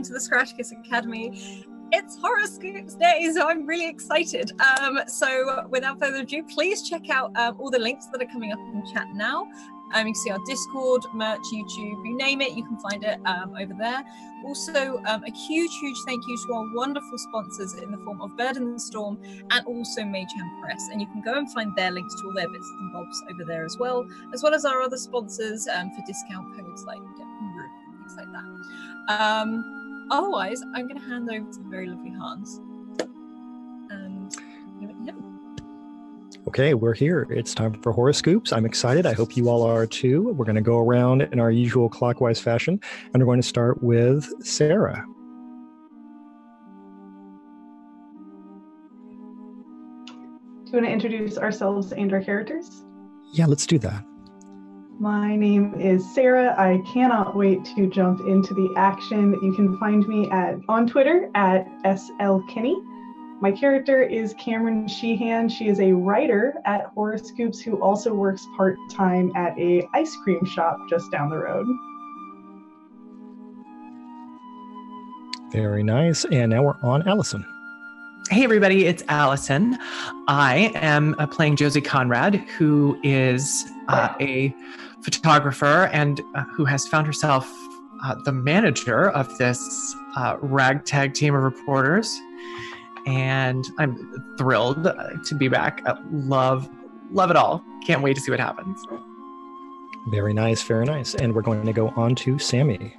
to the Scratticus Academy. It's Horoscoops Day, so I'm really excited. So without further ado, please check out all the links that are coming up in chat now. You can see our Discord, merch, YouTube, you name it, you can find it over there. Also, a huge thank you to our wonderful sponsors in the form of Bird in the Storm and also Mage Hand Press. And you can go and find their links to all their bits and bobs over there as well as our other sponsors for discount codes like things like that. Otherwise, I'm going to hand over to the very lovely Hans and give it to him. Okay, we're here. It's time for Horoscoops. I'm excited. I hope you all are too. We're going to go around in our usual clockwise fashion, and we're going to start with Sarah. Do you want to introduce ourselves and our characters? Yeah, let's do that. My name is Sarah. I cannot wait to jump into the action. You can find me on Twitter at slkenny. My character is Cameron Sheehan. She is a writer at Horoscoops who also works part-time at a ice cream shop just down the road. Very nice. And now we're on Allison. Hey everybody, it's Allison. I am playing Josie Conrad, who is a photographer and who has found herself the manager of this ragtag team of reporters. And I'm thrilled to be back. Love it all. Can't wait to see what happens. Very nice, very nice. And we're going to go on to Sammy.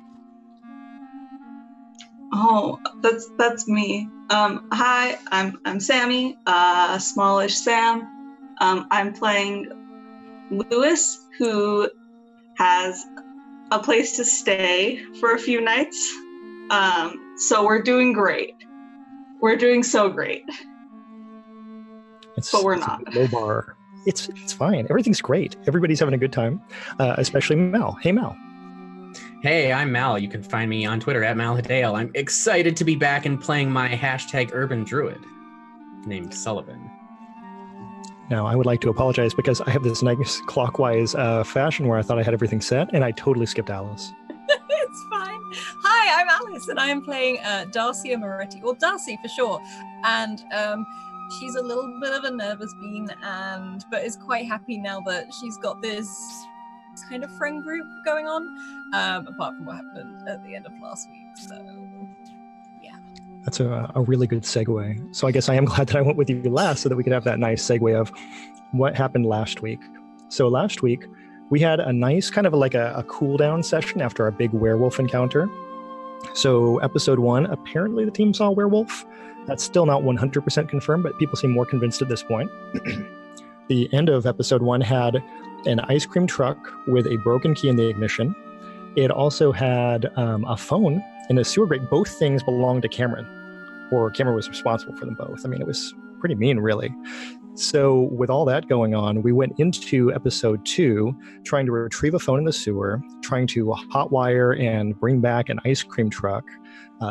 Oh, that's me. Hi, I'm Sammy, smallish Sam. I'm playing Lewis, who has a place to stay for a few nights. So we're doing great. We're doing so great. But we're not. Low bar. It's fine. Everything's great. Everybody's having a good time, especially Mal. Hey, Mal. Hey, I'm Mal. You can find me on Twitter at Malhadale. I'm excited to be back and playing my #urban druid named Sullivan. Now, I would like to apologize because I have this nice clockwise fashion where I thought I had everything set, and I totally skipped Alice. It's fine. Hi, I'm Alice, and I am playing Darcy Moretti, or Darcy for short. And she's a little bit of a nervous bean, but is quite happy now that she's got this kind of friend group going on, apart from what happened at the end of last week. So, yeah. That's a really good segue. So I guess I am glad that I went with you last so that we could have that nice segue of what happened last week. So last week, we had a nice kind of like a cool down session after our big werewolf encounter. So episode 1, apparently the team saw a werewolf. That's still not 100% confirmed, but people seem more convinced at this point. The end of episode 1 had an ice cream truck with a broken key in the ignition. It also had a phone and a sewer grate. Both things belonged to Cameron, or Cameron was responsible for them both. I mean, it was pretty mean, really. So with all that going on, we went into episode 2 trying to retrieve a phone in the sewer, trying to hotwire and bring back an ice cream truck.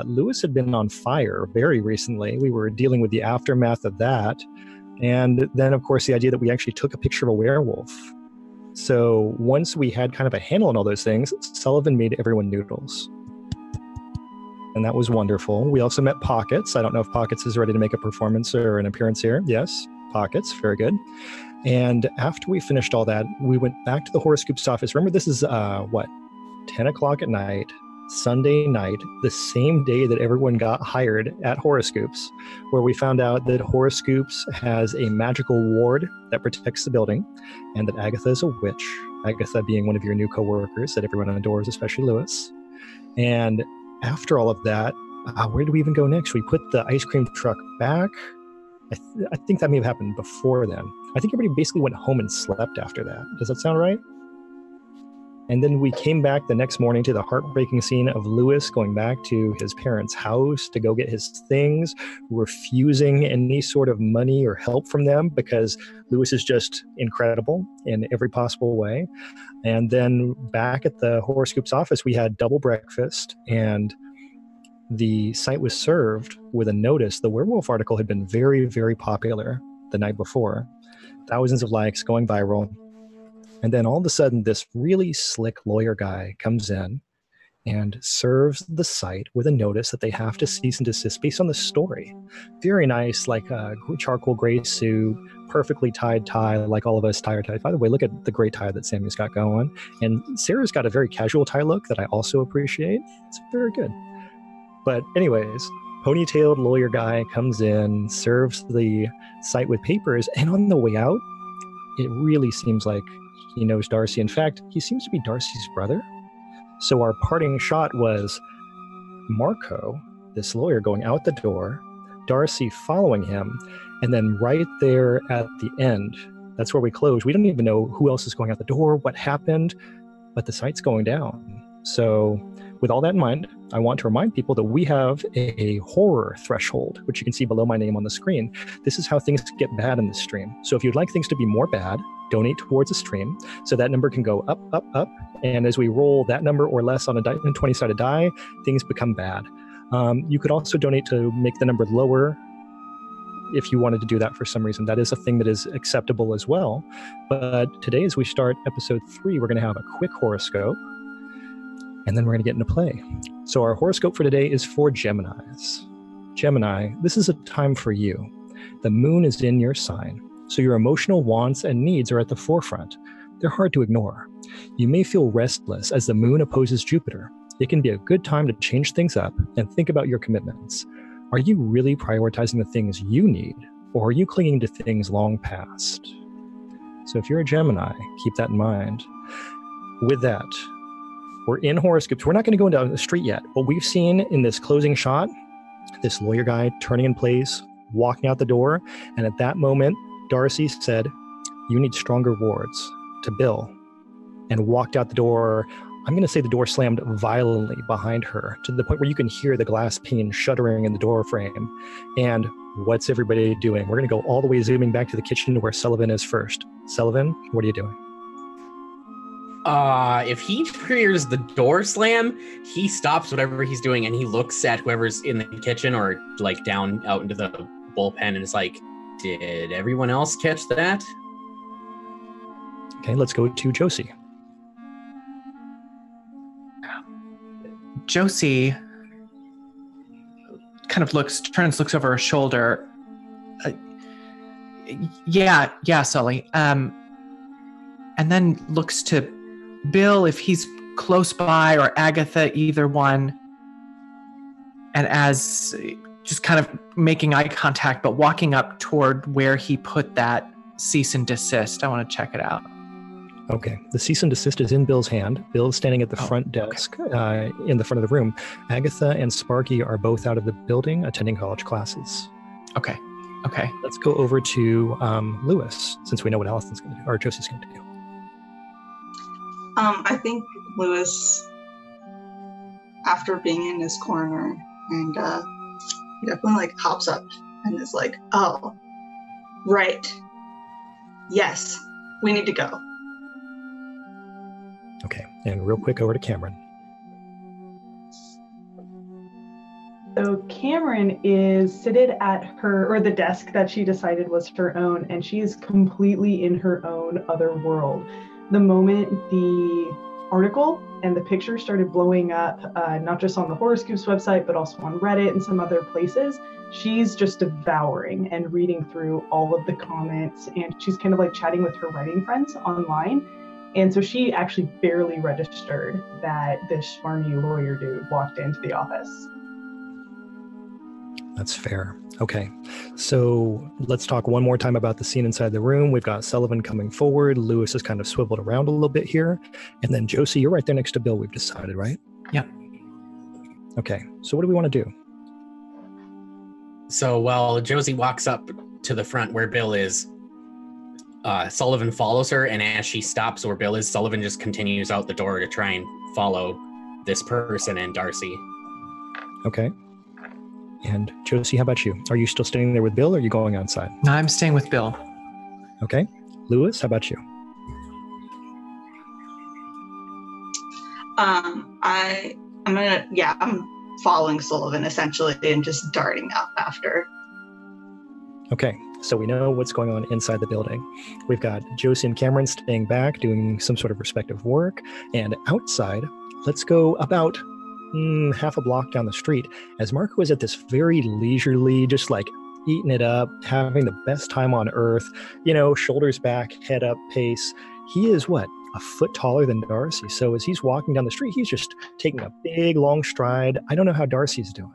Lewis had been on fire very recently. We were dealing with the aftermath of that. And then, of course, the idea that we actually took a picture of a werewolf. So once we had kind of a handle on all those things, Sullivan made everyone noodles. And that was wonderful. We also met Pockets. I don't know if Pockets is ready to make a performance or an appearance here. Yes, Pockets. Very good. And after we finished all that, we went back to the Horoscoops office. Remember, this is, 10 o'clock at night, Sunday night, the same day that everyone got hired at Horoscoops, where we found out that Horoscoops has a magical ward that protects the building, and that Agatha is a witch, Agatha being one of your new coworkers that everyone adores, especially Lewis. And after all of that, where do we even go next? We put the ice cream truck back. I think that may have happened before then. I think everybody basically went home and slept after that. Does that sound right? And then we came back the next morning to the heartbreaking scene of Lewis going back to his parents' house to go get his things, refusing any sort of money or help from them because Lewis is just incredible in every possible way. And then back at the Horoscoops office, we had double breakfast, and the site was served with a notice. The werewolf article had been very, very popular the night before. Thousands of likes, going viral. And then all of a sudden, this really slick lawyer guy comes in, and serves the site with a notice that they have to cease and desist based on the story. Very nice, like a charcoal gray suit, perfectly tied tie, like all of us tie our ties. By the way, look at the great tie that Sammy's got going. And Sarah's got a very casual tie look that I also appreciate. It's very good. But anyways, ponytailed lawyer guy comes in, serves the site with papers, and on the way out, it really seems like he knows Darcy. In fact, he seems to be Darcy's brother. So our parting shot was Marco, this lawyer, going out the door, Darcy following him, and then right there at the end, that's where we close. We don't even know who else is going out the door, what happened, but the site's going down. So with all that in mind, I want to remind people that we have a horror threshold, which you can see below my name on the screen. This is how things get bad in this stream. So if you'd like things to be more bad, donate towards a stream so that number can go up, up, up. And as we roll that number or less on a 20-sided die, things become bad. You could also donate to make the number lower if you wanted to do that for some reason. That is a thing that is acceptable as well. But today, as we start episode 3, we're going to have a quick horoscope, and then we're going to get into play. So our horoscope for today is for Geminis. Gemini, this is a time for you. The moon is in your sign, so your emotional wants and needs are at the forefront. They're hard to ignore. You may feel restless as the moon opposes Jupiter. It can be a good time to change things up and think about your commitments. Are you really prioritizing the things you need, or are you clinging to things long past? So if you're a Gemini, keep that in mind. With that, we're in horoscopes. We're not going to go into the street yet. What we've seen in this closing shot, this lawyer guy turning in place, walking out the door, and at that moment, Darcy said, "You need stronger words," to Bill, and walked out the door. I'm going to say the door slammed violently behind her to the point where you can hear the glass pane shuddering in the door frame. And what's everybody doing? We're going to go all the way zooming back to the kitchen to where Sullivan is first. Sullivan, what are you doing? If he hears the door slam, he stops whatever he's doing and he looks at whoever's in the kitchen or like down out into the bullpen and is like, did everyone else catch that? Okay, let's go to Josie. Josie kind of looks over her shoulder. Yeah, Sully. And then looks to Bill if he's close by, or Agatha, either one. And as just kind of making eye contact, but walking up toward where he put that cease and desist. I want to check it out. Okay, the cease and desist is in Bill's hand. Bill's standing at the front desk in the front of the room. Agatha and Sparky are both out of the building attending college classes. Okay. Let's go over to Lewis, since we know what Allison's going to do, or Josie's going to do. I think Lewis, after being in his corner, and he definitely like hops up and is like, "Oh, right. Yes, we need to go." Okay, and real quick over to Cameron. So Cameron is seated at the desk that she decided was her own, and she is completely in her own other world. The moment the article and the picture started blowing up, not just on the Horoscoops website, but also on Reddit and some other places, she's just devouring and reading through all of the comments, and she's kind of like chatting with her writing friends online. And so she actually barely registered that this smarmy lawyer dude walked into the office. That's fair. Okay, so let's talk one more time about the scene inside the room. We've got Sullivan coming forward. Lewis is kind of swiveled around a little bit here. And then Josie, you're right there next to Bill, we've decided, right? Yeah. Okay, so what do we want to do? So while Josie walks up to the front where Bill is, Sullivan follows her, and as she stops where Bill is, Sullivan just continues out the door to try and follow this person and Darcy. Okay. And Josie, how about you? Are you still standing there with Bill, or are you going outside? No, I'm staying with Bill. Okay. Lewis, how about you? I'm following Sullivan essentially and just darting up after. Okay, so we know what's going on inside the building. We've got Josie and Cameron staying back, doing some sort of respective work. And outside, let's go about half a block down the street, as Marco is at this very leisurely, just like eating it up, having the best time on earth, shoulders back, head up pace. He is what? A foot taller than Darcy. So as he's walking down the street, he's just taking a big, long stride. I don't know how Darcy's doing.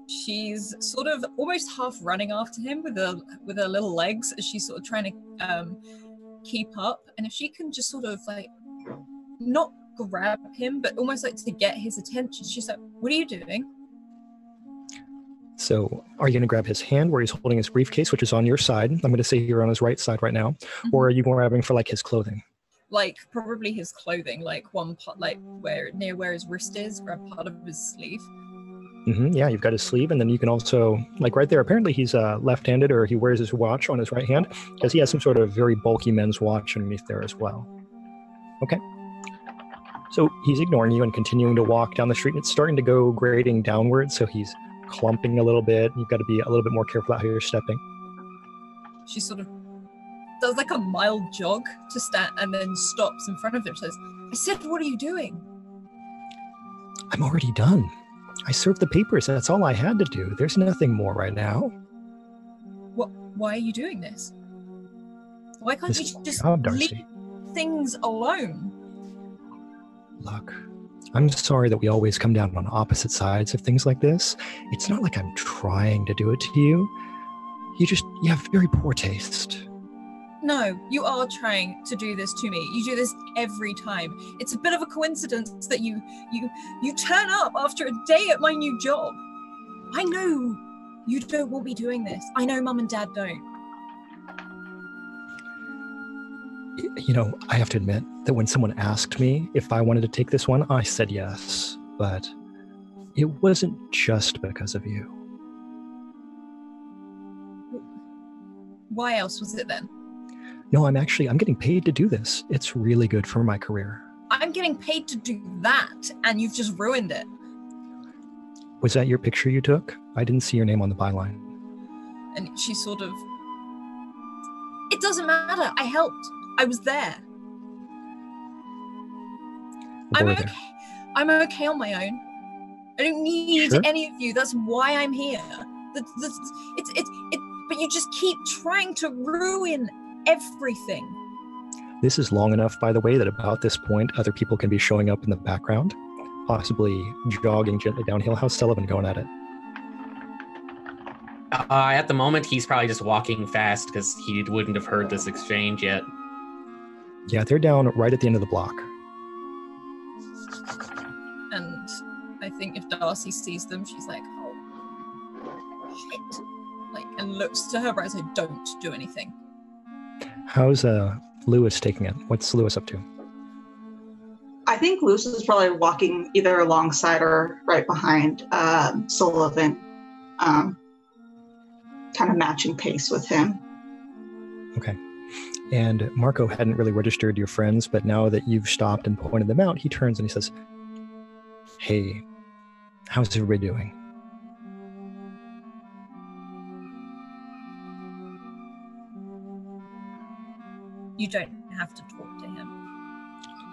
She's sort of almost half running after him with her little legs as she's sort of trying to keep up. And if she can just sort of like not grab him, but almost like to get his attention, she's like, "What are you doing?" So are you going to grab his hand where he's holding his briefcase, which is on your side? I'm going to say you're on his right side right now. Mm-hmm. Or are you grabbing for like his clothing? Like probably his clothing, like one part, like where his wrist is, grab part of his sleeve. Mm-hmm. Yeah, you've got his sleeve, and then you can also, like right there, apparently he's left-handed, or he wears his watch on his right hand, because he has some sort of very bulky men's watch underneath there as well. Okay. So he's ignoring you and continuing to walk down the street, and it's starting to go grading downward, so he's clumping a little bit. You've got to be a little bit more careful about how you're stepping. She sort of does like a mild jog to stand and then stops in front of him. Says, "I said, what are you doing?" "I'm already done. I served the papers. That's all I had to do. There's nothing more right now." Why are you doing this? Why can't This you just job, leave Darcy. things alone? Look, I'm sorry that we always come down on opposite sides of things like this. It's not like I'm trying to do it to you. You have very poor taste. No, you are trying to do this to me. You do this every time. It's a bit of a coincidence that you turn up after a day at my new job. I know you don't want me doing this. I know Mum and Dad don't. I have to admit that when someone asked me if I wanted to take this one, I said yes. But it wasn't just because of you. Why else was it then? No, I'm getting paid to do this. It's really good for my career. I'm getting paid to do that, and you've just ruined it. Was that your picture you took? I didn't see your name on the byline. And she sort of... It doesn't matter. I helped. I was there. I'm okay. I'm okay on my own. I don't need any of you. That's why I'm here. But you just keep trying to ruin everything. This is long enough, by the way, that about this point, other people can be showing up in the background, possibly jogging gently downhill. How's Sullivan going at it? At the moment, he's probably just walking fast because he wouldn't have heard this exchange yet. Yeah, they're down right at the end of the block. And I think if Darcy sees them, she's like, "Oh, shit." And looks to her brother and says, "Don't do anything." How's Lewis taking it? What's Lewis up to? I think Lewis is probably walking either alongside or right behind Sullivan, kind of matching pace with him. Okay. And Marco hadn't really registered your friends, but now that you've stopped and pointed them out, he turns and he says, "Hey, how's everybody doing?" You don't have to talk to him.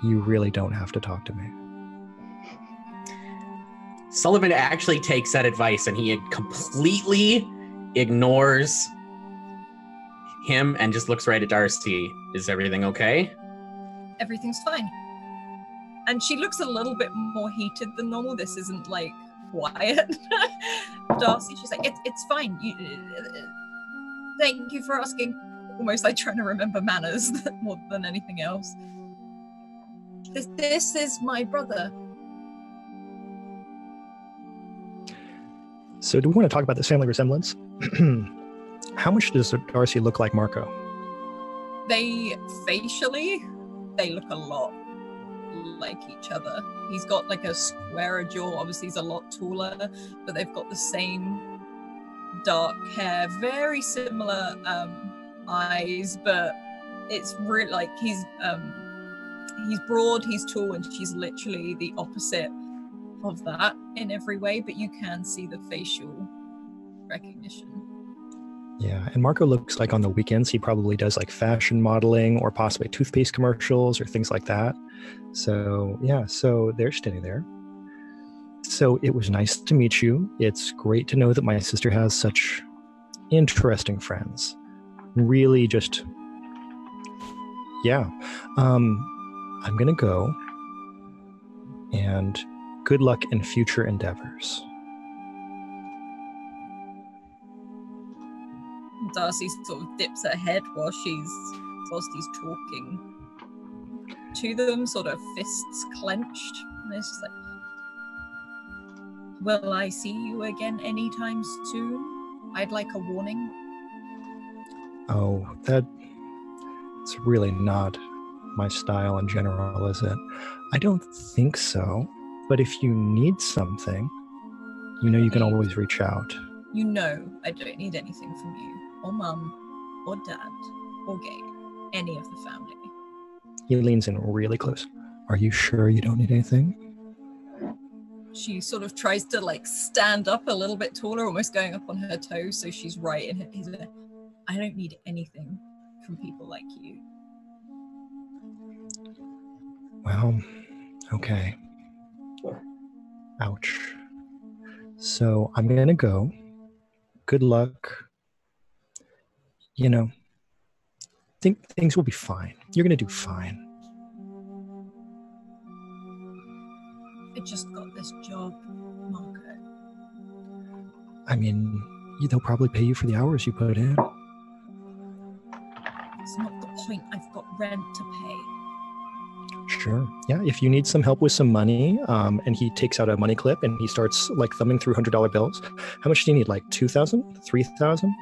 You really don't have to talk to me. Sullivan actually takes that advice and he completely ignores him and just looks right at Darcy. "Is everything okay?" Everything's fine. And she looks a little bit more heated than normal. This isn't like quiet. Darcy, she's like, it's fine. Thank you for asking. Almost like trying to remember manners more than anything else. This is my brother. So do we want to talk about this family resemblance? How much does Darcy look like Marco? Facially, they look a lot like each other. He's got like a squarer jaw. Obviously, he's a lot taller, but they've got the same dark hair, very similar eyes, but it's really like he's broad, he's tall, and she's literally the opposite of that in every way, but you can see the facial recognition. Yeah, and Marco looks like on the weekends he probably does like fashion modeling or possibly toothpaste commercials or things like that. So yeah, so they're standing there. So it was nice to meet you. It's great to know that my sister has such interesting friends. Really just, yeah. I'm going to go, and good luck in future endeavors. Darcy sort of dips her head whilst he's talking to them, sort of fists clenched. And it's just like, will I see you again anytime soon? I'd like a warning. Oh, that's really not my style in general, is it? I don't think so. But if you need something, you can always reach out. You know I don't need anything from you, or Mum, or Dad, or Gabe, any of the family. He leans in really close. Are you sure you don't need anything? She sort of tries to stand up a little bit taller, almost going up on her toes, so she's right in his ear. I don't need anything from people like you. Well, okay. Ouch. So I'm going to go. Good luck. Think things will be fine. You're going to do fine. I just got this job, Marco. I mean, they'll probably pay you for the hours you put in. It's not the point. I've got rent to pay. Sure. Yeah, if you need some help with some money, and he takes out a money clip and he starts thumbing through $100 bills. How much do you need? $2,000? $3,000?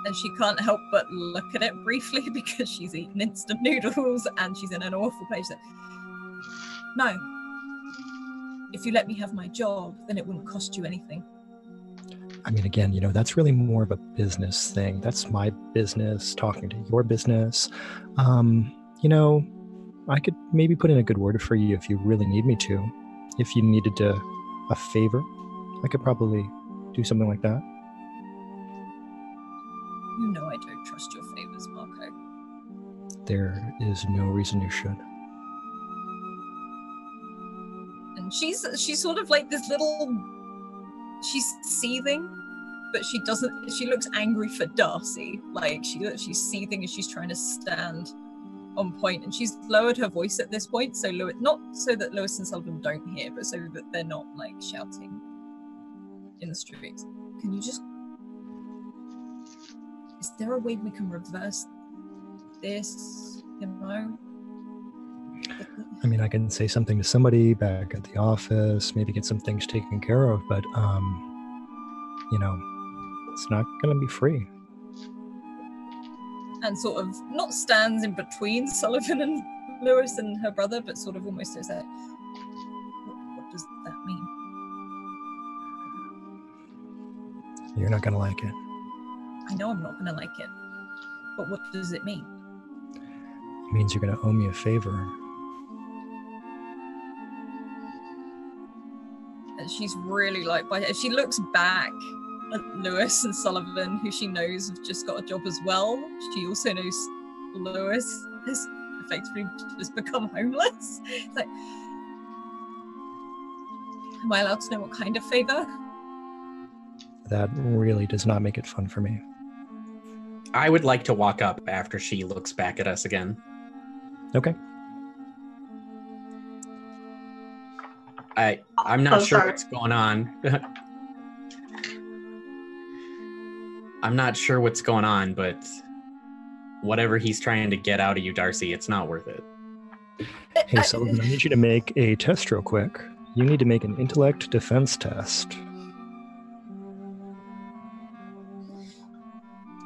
And she can't help but look at it briefly because she's eaten instant noodles and she's in an awful place. No. If you let me have my job, then it wouldn't cost you anything. I mean, again, that's really more of a business thing. That's my business talking to your business. I could maybe put in a good word for you if you really need me to. If you needed a favor, I could probably do something like that. You know I don't trust your favors, Marco. There is no reason you should. And she's sort of like this little... She's seething, but she looks angry for Darcy. She's seething as she's trying to stand on point, and she's lowered her voice at this point, so not so that Lewis and Sullivan don't hear, but so that they're not shouting in the streets. Can you just... Is there a way we can reverse this, I mean, I can say something to somebody back at the office, maybe get some things taken care of, but, it's not going to be free. And sort of not stands in between Sullivan and Lewis and her brother, but sort of almost says that, what does that mean? You're not going to like it. I know I'm not going to like it, but what does it mean? It means you're going to owe me a favor. And she's really she looks back at Lewis and Sullivan, who she knows have just got a job as well. She also knows Lewis has effectively just become homeless. It's like, am I allowed to know what kind of favor? That really does not make it fun for me. I would like to walk up after she looks back at us again. Okay. I'm not sure what's going on. I'm not sure what's going on, but whatever he's trying to get out of you, Darcy, it's not worth it. Hey, Sullivan, I need you to make a test real quick. You need to make an intellect defense test.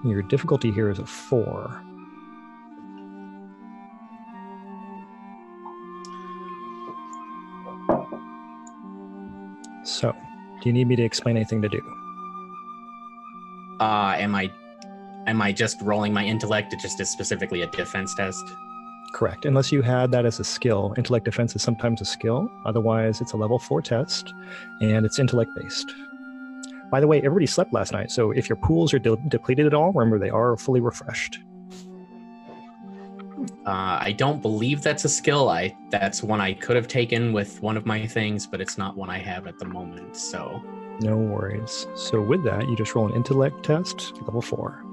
Your difficulty here is a 4. So, do you need me to explain anything to do? Am I just rolling my intellect? It just is specifically a defense test? Correct. Unless you had that as a skill. Intellect defense is sometimes a skill. Otherwise, it's a level 4 test, and it's intellect based. By the way, everybody slept last night, so if your pools are depleted at all, remember they are fully refreshed. I don't believe that's a skill. That's one I could have taken with one of my things, but it's not one I have at the moment, so... No worries. So with that, you just roll an intellect test, level 4.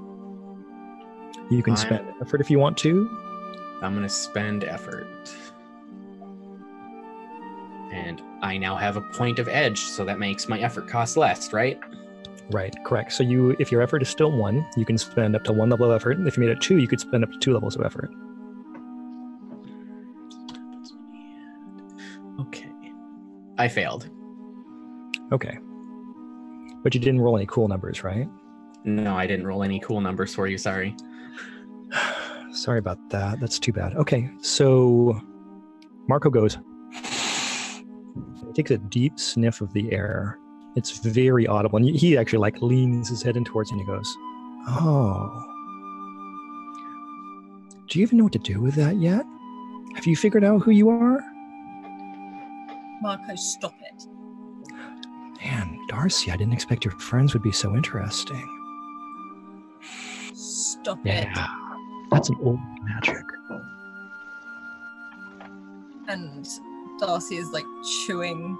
You can spend effort if you want to. I'm going to spend effort. And I now have a point of edge, so that makes my effort cost less, right? Right, correct. So if your effort is still 1, you can spend up to 1 level of effort. And if you made it 2, you could spend up to 2 levels of effort. Okay. I failed. Okay. But you didn't roll any cool numbers, right? No, I didn't roll any cool numbers for you, sorry. Sorry about that. That's too bad. Okay, so Marco goes. He takes a deep sniff of the air. It's very audible. And he actually like leans his head in towards you and he goes, oh. Do you even know what to do with that yet? Have you figured out who you are? Marco, stop it. Man, Darcy, I didn't expect your friends would be so interesting. Stop Yeah, it. that's an old magic. And Darcy is like chewing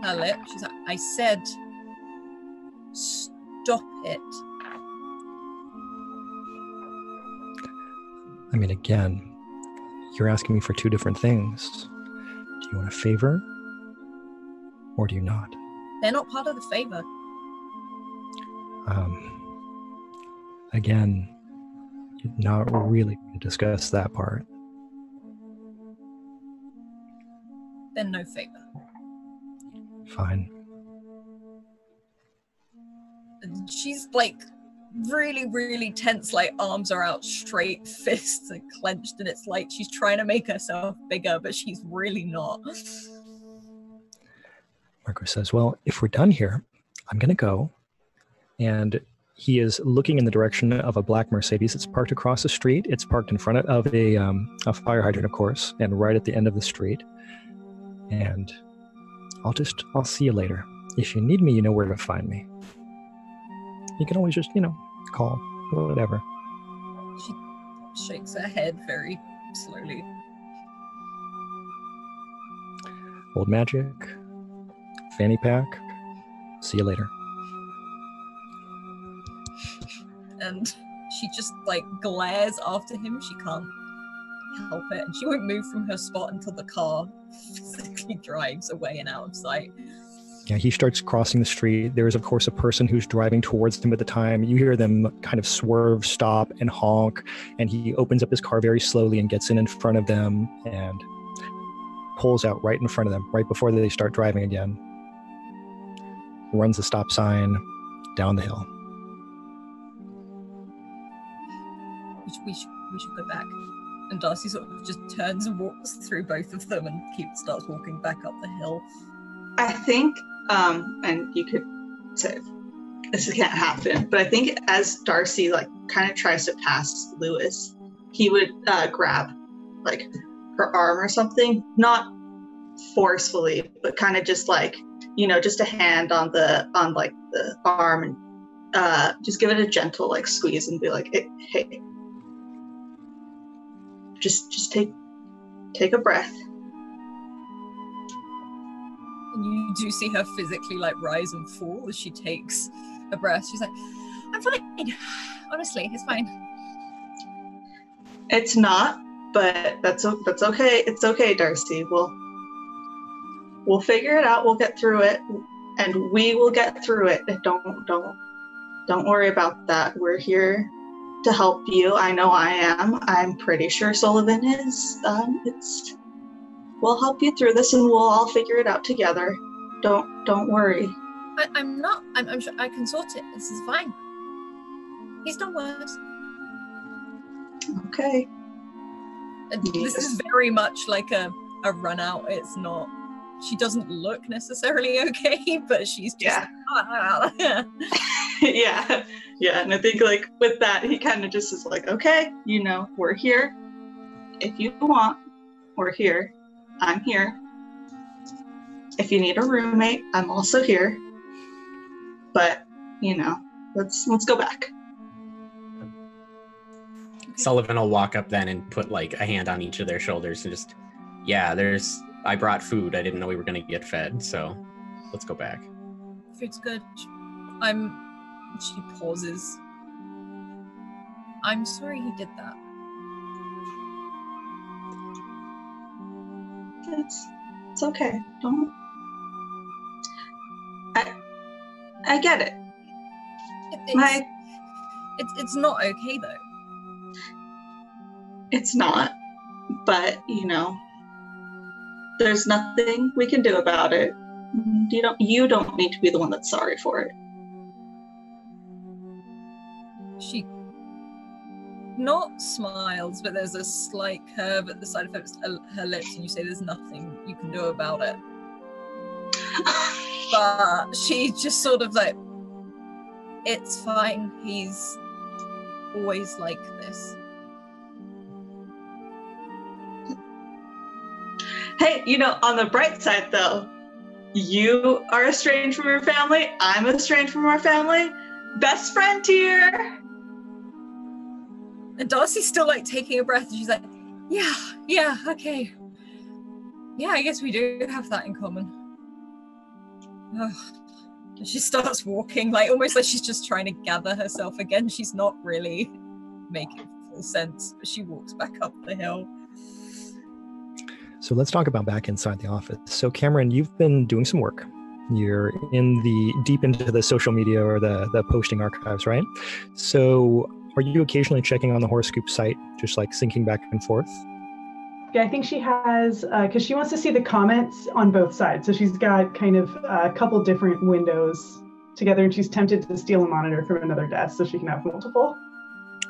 her lip. She's like, I said, stop it. I mean, again, you're asking me for 2 different things. Do you want a favor? Or do you not? They're not part of the favor. Again, not really going to discuss that part. Then no favor. Fine. And she's like really, really tense, like arms are out straight, fists are clenched, and it's like she's trying to make herself bigger, but she's really not. Marco says, well, if we're done here, I'm going to go. And he is looking in the direction of a black Mercedes that's parked across the street. It's parked in front of a fire hydrant, of course, and right at the end of the street. And I'll see you later. If you need me, you know where to find me. You can always just, call, whatever. She shakes her head very slowly. Old magic. Fanny pack. See you later. And she just like glares after him. She can't help it, and she won't move from her spot until the car physically drives away and out of sight. Yeah, he starts crossing the street. There is, of course, a person who's driving towards him at the time. You hear them kind of swerve, stop, and honk, and he opens up his car very slowly and gets in front of them and pulls out right in front of them, right before they start driving again. Runs the stop sign down the hill. We should go back. And Darcy sort of just turns and walks through both of them and starts walking back up the hill. I think, and you could say this can't happen, but I think as Darcy like kind of tries to pass Lewis, he would grab like her arm or something, not forcefully, but kind of just like, just a hand on the arm, and just give it a gentle like squeeze and be like, hey, just take a breath. And you do see her physically like rise and fall as she takes a breath. She's like, I'm fine. Honestly, it's fine. It's not, but that's okay. It's okay, Darcy. We'll figure it out. We'll get through it, and we will get through it. Don't worry about that. We're here to help you. I know I am. I'm pretty sure Sullivan is. We'll help you through this, and we'll all figure it out together. Don't worry. I'm not. I'm sure I can sort it. This is fine. He's done worse. Okay. This is very much like a run out. It's not. She doesn't look necessarily okay, but she's just. Yeah. Yeah. And I think like with that, he kind of just is like, okay, we're here. If you want, we're here. I'm here. If you need a roommate, I'm also here. But, let's go back. Sullivan will walk up then and put like a hand on each of their shoulders and just, I brought food. I didn't know we were going to get fed, so let's go back. Food's good. She pauses. I'm sorry he did that. It's okay. Don't. I get it. It's not okay though. It's not, but there's nothing we can do about it. You don't need to be the one that's sorry for it. She not smiles, but there's a slight curve at the side of her lips, and you say there's nothing you can do about it. But she just sort of like, it's fine. He's always like this. Hey, on the bright side though, you are estranged from your family. I'm estranged from our family. Best friend tier. And Darcy's still like taking a breath, and she's like, yeah, okay. Yeah, I guess we do have that in common. Ugh. She starts walking, like almost like she's just trying to gather herself again. She's not really making full sense, but she walks back up the hill. So let's talk about back inside the office. So Cameron, you've been doing some work. You're deep into the social media or the posting archives, right? So are you occasionally checking on the Horoscope site, just like syncing back and forth? Yeah, I think she has, because she wants to see the comments on both sides. So she's got kind of a couple different windows together, and she's tempted to steal a monitor from another desk so she can have multiple.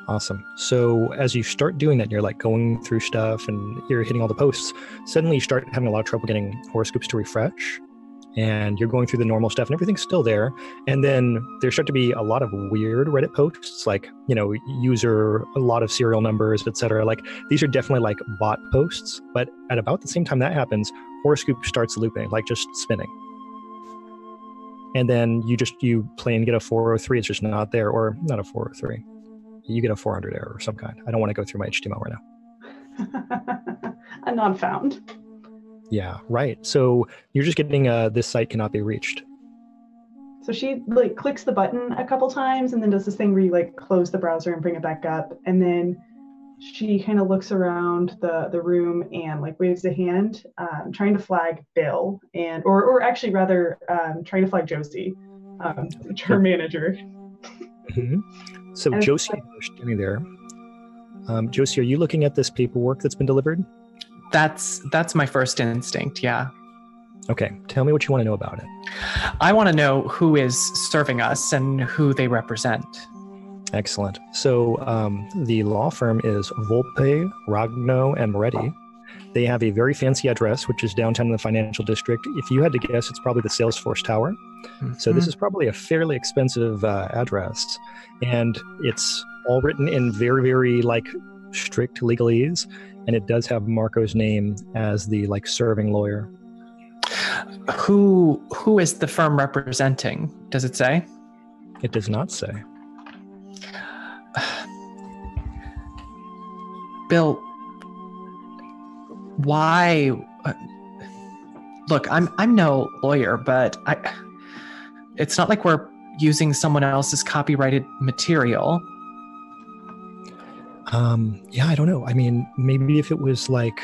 Awesome. So as you start doing that, you're like going through stuff and you're hitting all the posts. Suddenly you start having a lot of trouble getting Horoscoops to refresh. And you're going through the normal stuff and everything's still there. And then there start to be a lot of weird Reddit posts, like, user, a lot of serial numbers, etc. Like these are definitely like bot posts. But at about the same time that happens, Horoscope starts looping, like just spinning. And then you play and get a 403. It's just not there, or not a 403. You get a 400 error of some kind. I don't want to go through my HTML right now. A non-found. Yeah, right. So you're just getting this site cannot be reached. So she like clicks the button a couple times and then does this thing where you like close the browser and bring it back up. And then she kind of looks around the room and like waves a hand, trying to flag Bill or actually rather trying to flag Josie, her manager. Mm-hmm. So Josie, you're standing there. Josie, are you looking at this paperwork that's been delivered? That's my first instinct, yeah. Okay, tell me what you want to know about it. I want to know who is serving us and who they represent. Excellent. So the law firm is Volpe, Ragno, and Moretti. They have a very fancy address, which is downtown in the financial district. If you had to guess, it's probably the Salesforce Tower. Mm-hmm. So this is probably a fairly expensive address. And it's all written in very, very like strict legalese. And it does have Marco's name as the like serving lawyer. Who is the firm representing? Does it say? It does not say. Bill, why? Look, I'm no lawyer, but it's not like we're using someone else's copyrighted material. Yeah, I don't know. I mean, maybe if it was like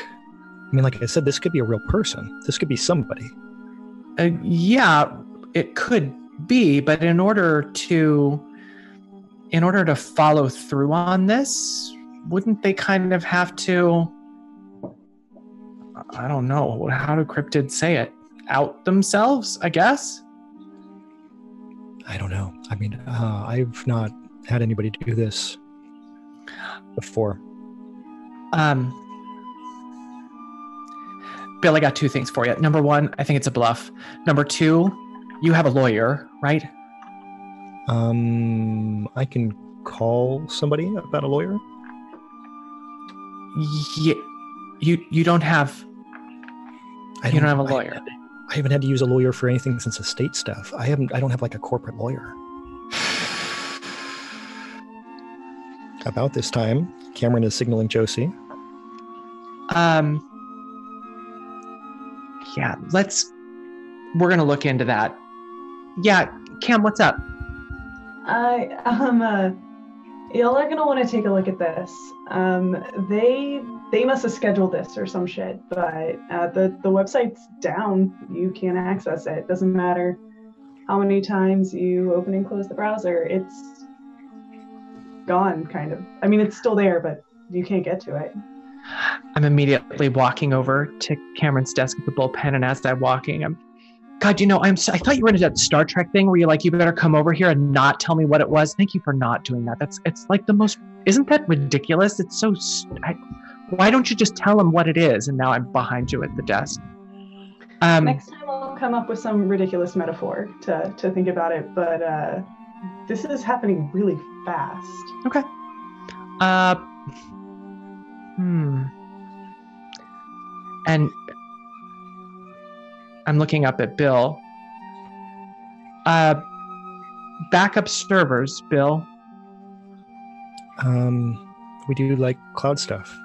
I said, this could be a real person. This could be somebody. Yeah, it could be, but in order to follow through on this, wouldn't they kind of have to, I don't know, how do cryptids say it? Out themselves, I guess? I don't know. I mean, I've not had anybody do this before. Bill, I got two things for you. Number one, I think it's a bluff. Number two, you have a lawyer, right? I can call somebody about a lawyer. Yeah, you don't have. You don't have a lawyer. I haven't had to use a lawyer for anything since estate stuff. I don't have like a corporate lawyer. About this time, Cameron is signaling Josie. Yeah, we're going to look into that. Yeah, Cam, what's up? Y'all are going to want to take a look at this. They must have scheduled this or some shit, but the website's down. You can't access it. Doesn't matter how many times you open and close the browser. It's gone, kind of. I mean, it's still there, but you can't get to it. I'm immediately walking over to Cameron's desk with the bullpen, and as I'm walking, I thought you were into that Star Trek thing where you're like, you better come over here and not tell me what it was. Thank you for not doing that. It's like the most, isn't that ridiculous? It's so, why don't you just tell them what it is? And now I'm behind you at the desk. Next time I'll come up with some ridiculous metaphor to think about it, but this is happening really fast. Okay. And I'm looking up at Bill. Backup servers, Bill. We do like cloud stuff.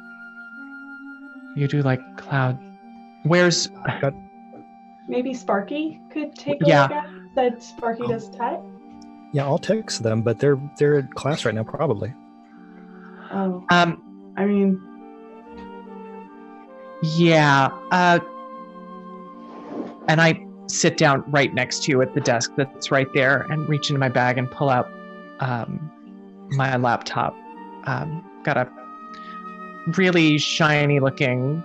You do like cloud. Where's... Maybe Sparky could take a look at it, that Sparky does tech? Yeah, I'll text them, but they're at class right now, probably. Oh. I mean... Yeah. And I sit down right next to you at the desk that's right there and reach into my bag and pull out my laptop. Got a really shiny looking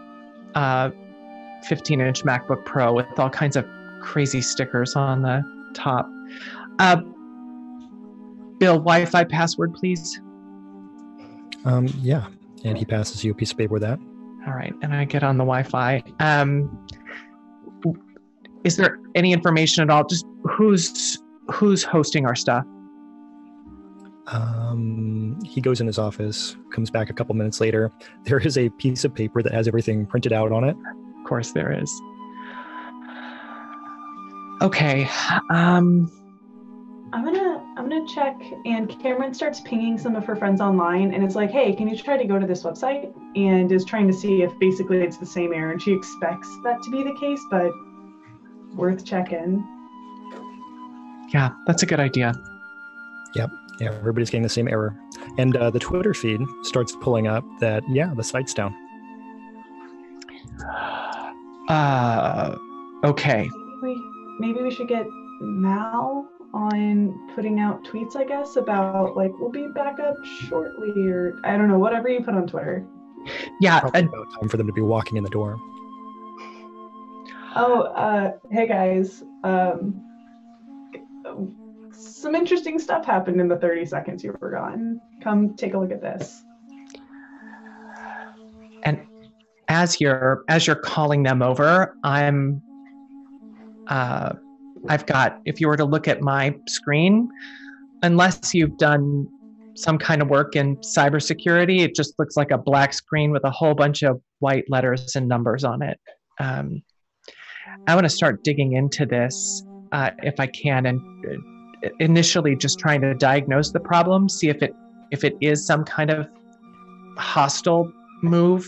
15-inch MacBook Pro with all kinds of crazy stickers on the top. Bill, Wi-Fi password, please. Yeah, and he passes you a piece of paper with that. All right, and I get on the Wi-Fi. Is there any information at all? Just who's hosting our stuff? He goes in his office, comes back a couple minutes later. There is a piece of paper that has everything printed out on it. Of course there is. Okay. I'm gonna check, and Cameron starts pinging some of her friends online and is like, hey, can you try to go to this website? And is trying to see if basically it's the same error, and she expects that to be the case, but worth checking. Yeah, that's a good idea. Yep. Yeah, everybody's getting the same error. And the Twitter feed starts pulling up that, the site's down. Okay. Maybe we should get Mal on putting out tweets, I guess, about like, we'll be back up shortly, or I don't know, whatever you put on Twitter. Yeah. Probably about time for them to be walking in the door. Hey guys. Some interesting stuff happened in the 30 seconds you were gone. Come take a look at this. And as you're calling them over, I've got, if you were to look at my screen, unless you've done some kind of work in cybersecurity, it just looks like a black screen with a whole bunch of white letters and numbers on it. I want to start digging into this if I can, and initially just trying to diagnose the problem, see if it is some kind of hostile move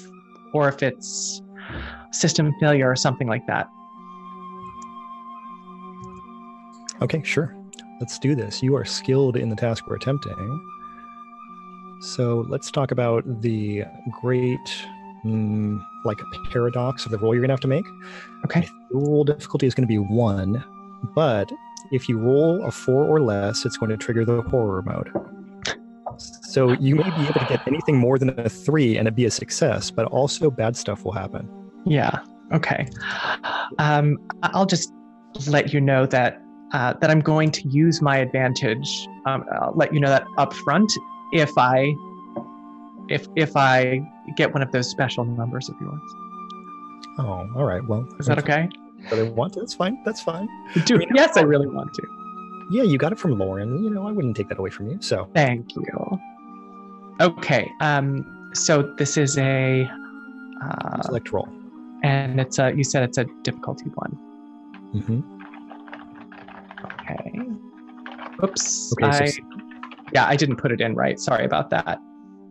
or if it's system failure or something like that. Okay, sure. Let's do this. You are skilled in the task we're attempting. So let's talk about the great paradox of the roll you're going to have to make. Okay. The roll difficulty is going to be 1, but if you roll a 4 or less, it's going to trigger the horror mode. So you may be able to get anything more than a 3 and it be a success, but also bad stuff will happen. Yeah. Okay. I'll just let you know that I'm going to use my advantage. I'll let you know that up front if I get one of those special numbers of yours. Oh, all right. Well, is that okay? But I want to. That's fine. That's fine. Dude, yes, I really want to. Yeah, you got it from Lauren. I wouldn't take that away from you. So thank you. Okay. So this is a select roll, and it's you said it's a difficulty 1. Mm-hmm. Okay. Oops. Okay. I didn't put it in right. Sorry about that.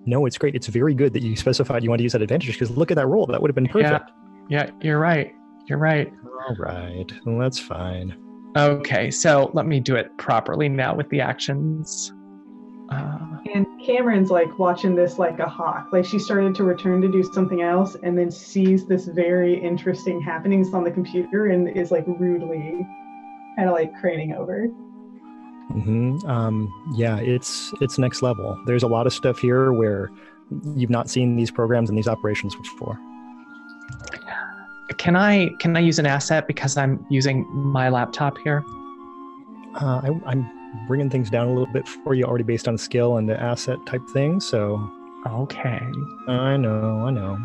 No, it's great. It's very good that you specified you want to use that advantage, because look at that roll. That would have been perfect. Yeah, you're right. You're right. All right. Well, that's fine. Okay, so let me do it properly now with the actions. And Cameron's like watching this like a hawk. Like she started to return to do something else and then sees this very interesting happenings on the computer and is like rudely kind of like craning over. Yeah, it's next level. There's a lot of stuff here where you've not seen these programs and these operations before. Can I use an asset because I'm using my laptop here? I'm bringing things down a little bit for you already based on skill and the asset type thing, so... Okay. I know.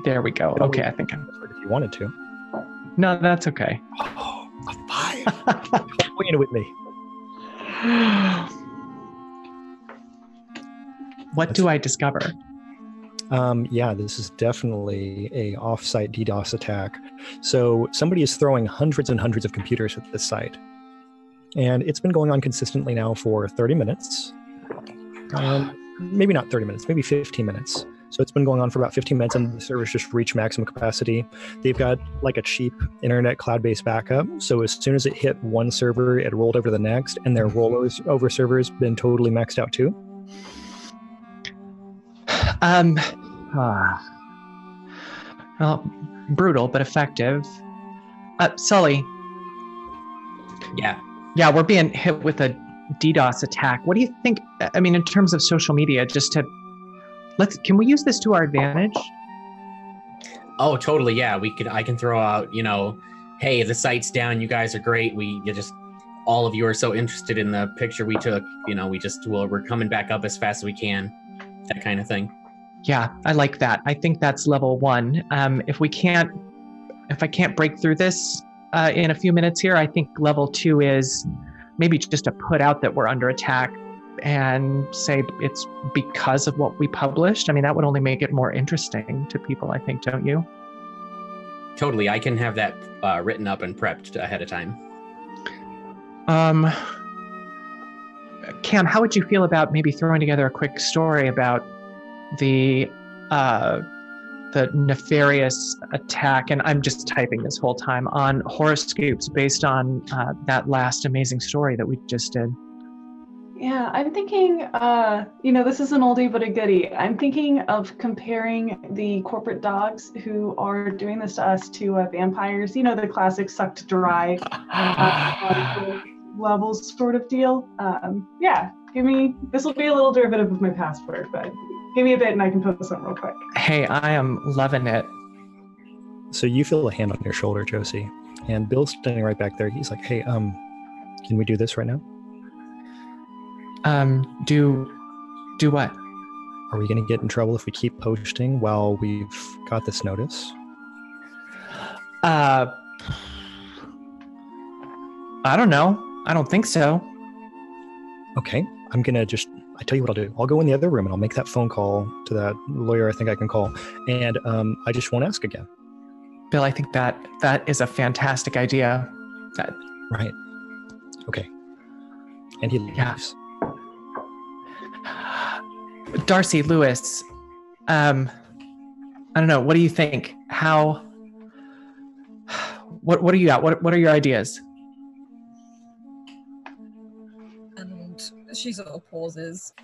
There we go. Okay, I think I'm... If you wanted to. No, that's okay. Oh, a 5! Win it with me. What do I discover? Yeah, this is definitely a off-site DDoS attack. So somebody is throwing hundreds and hundreds of computers at this site. And it's been going on consistently now for 30 minutes. Maybe not 30 minutes, maybe 15 minutes. So it's been going on for about 15 minutes and the servers just reached maximum capacity. They've got like a cheap internet cloud-based backup. So as soon as it hit one server, it rolled over the next, and their rollover server has been totally maxed out too. Well, brutal but effective. Sully. Yeah. Yeah, we're being hit with a DDoS attack. What do you think? I mean, in terms of social media, can we use this to our advantage? Oh, totally. Yeah, I can throw out, hey, the site's down. You guys are great. All of you are so interested in the picture we took. We're coming back up as fast as we can. That kind of thing. Yeah, I like that. I think that's level 1. If I can't break through this in a few minutes here, I think level 2 is maybe just to put out that we're under attack and say it's because of what we published. I mean, that would only make it more interesting to people, I think, don't you? Totally. I can have that written up and prepped ahead of time. Cam, how would you feel about maybe throwing together a quick story about the nefarious attack, and I'm just typing this whole time, on Horoscoops based on that last amazing story that we just did? Yeah, I'm thinking, this is an oldie but a goodie. I'm thinking of comparing the corporate dogs who are doing this to us to vampires, the classic sucked dry levels sort of deal. This will be a little derivative of my password, but give me a bit and I can post something real quick. Hey, I am loving it. So you feel a hand on your shoulder, Josie, and Bill's standing right back there. He's like, hey, can we do this right now? Do what? Are we going to get in trouble if we keep posting while we've got this notice? I don't know. I don't think so. Okay, I'm going to I tell you what I'll do. I'll go in the other room and I'll make that phone call to that lawyer I think I can call. And I just won't ask again. Bill, I think that is a fantastic idea. Right. Okay. And he leaves. Yeah. Darcy, Lewis, I don't know. What do you think? What are you at? What are your ideas? And she sort of pauses.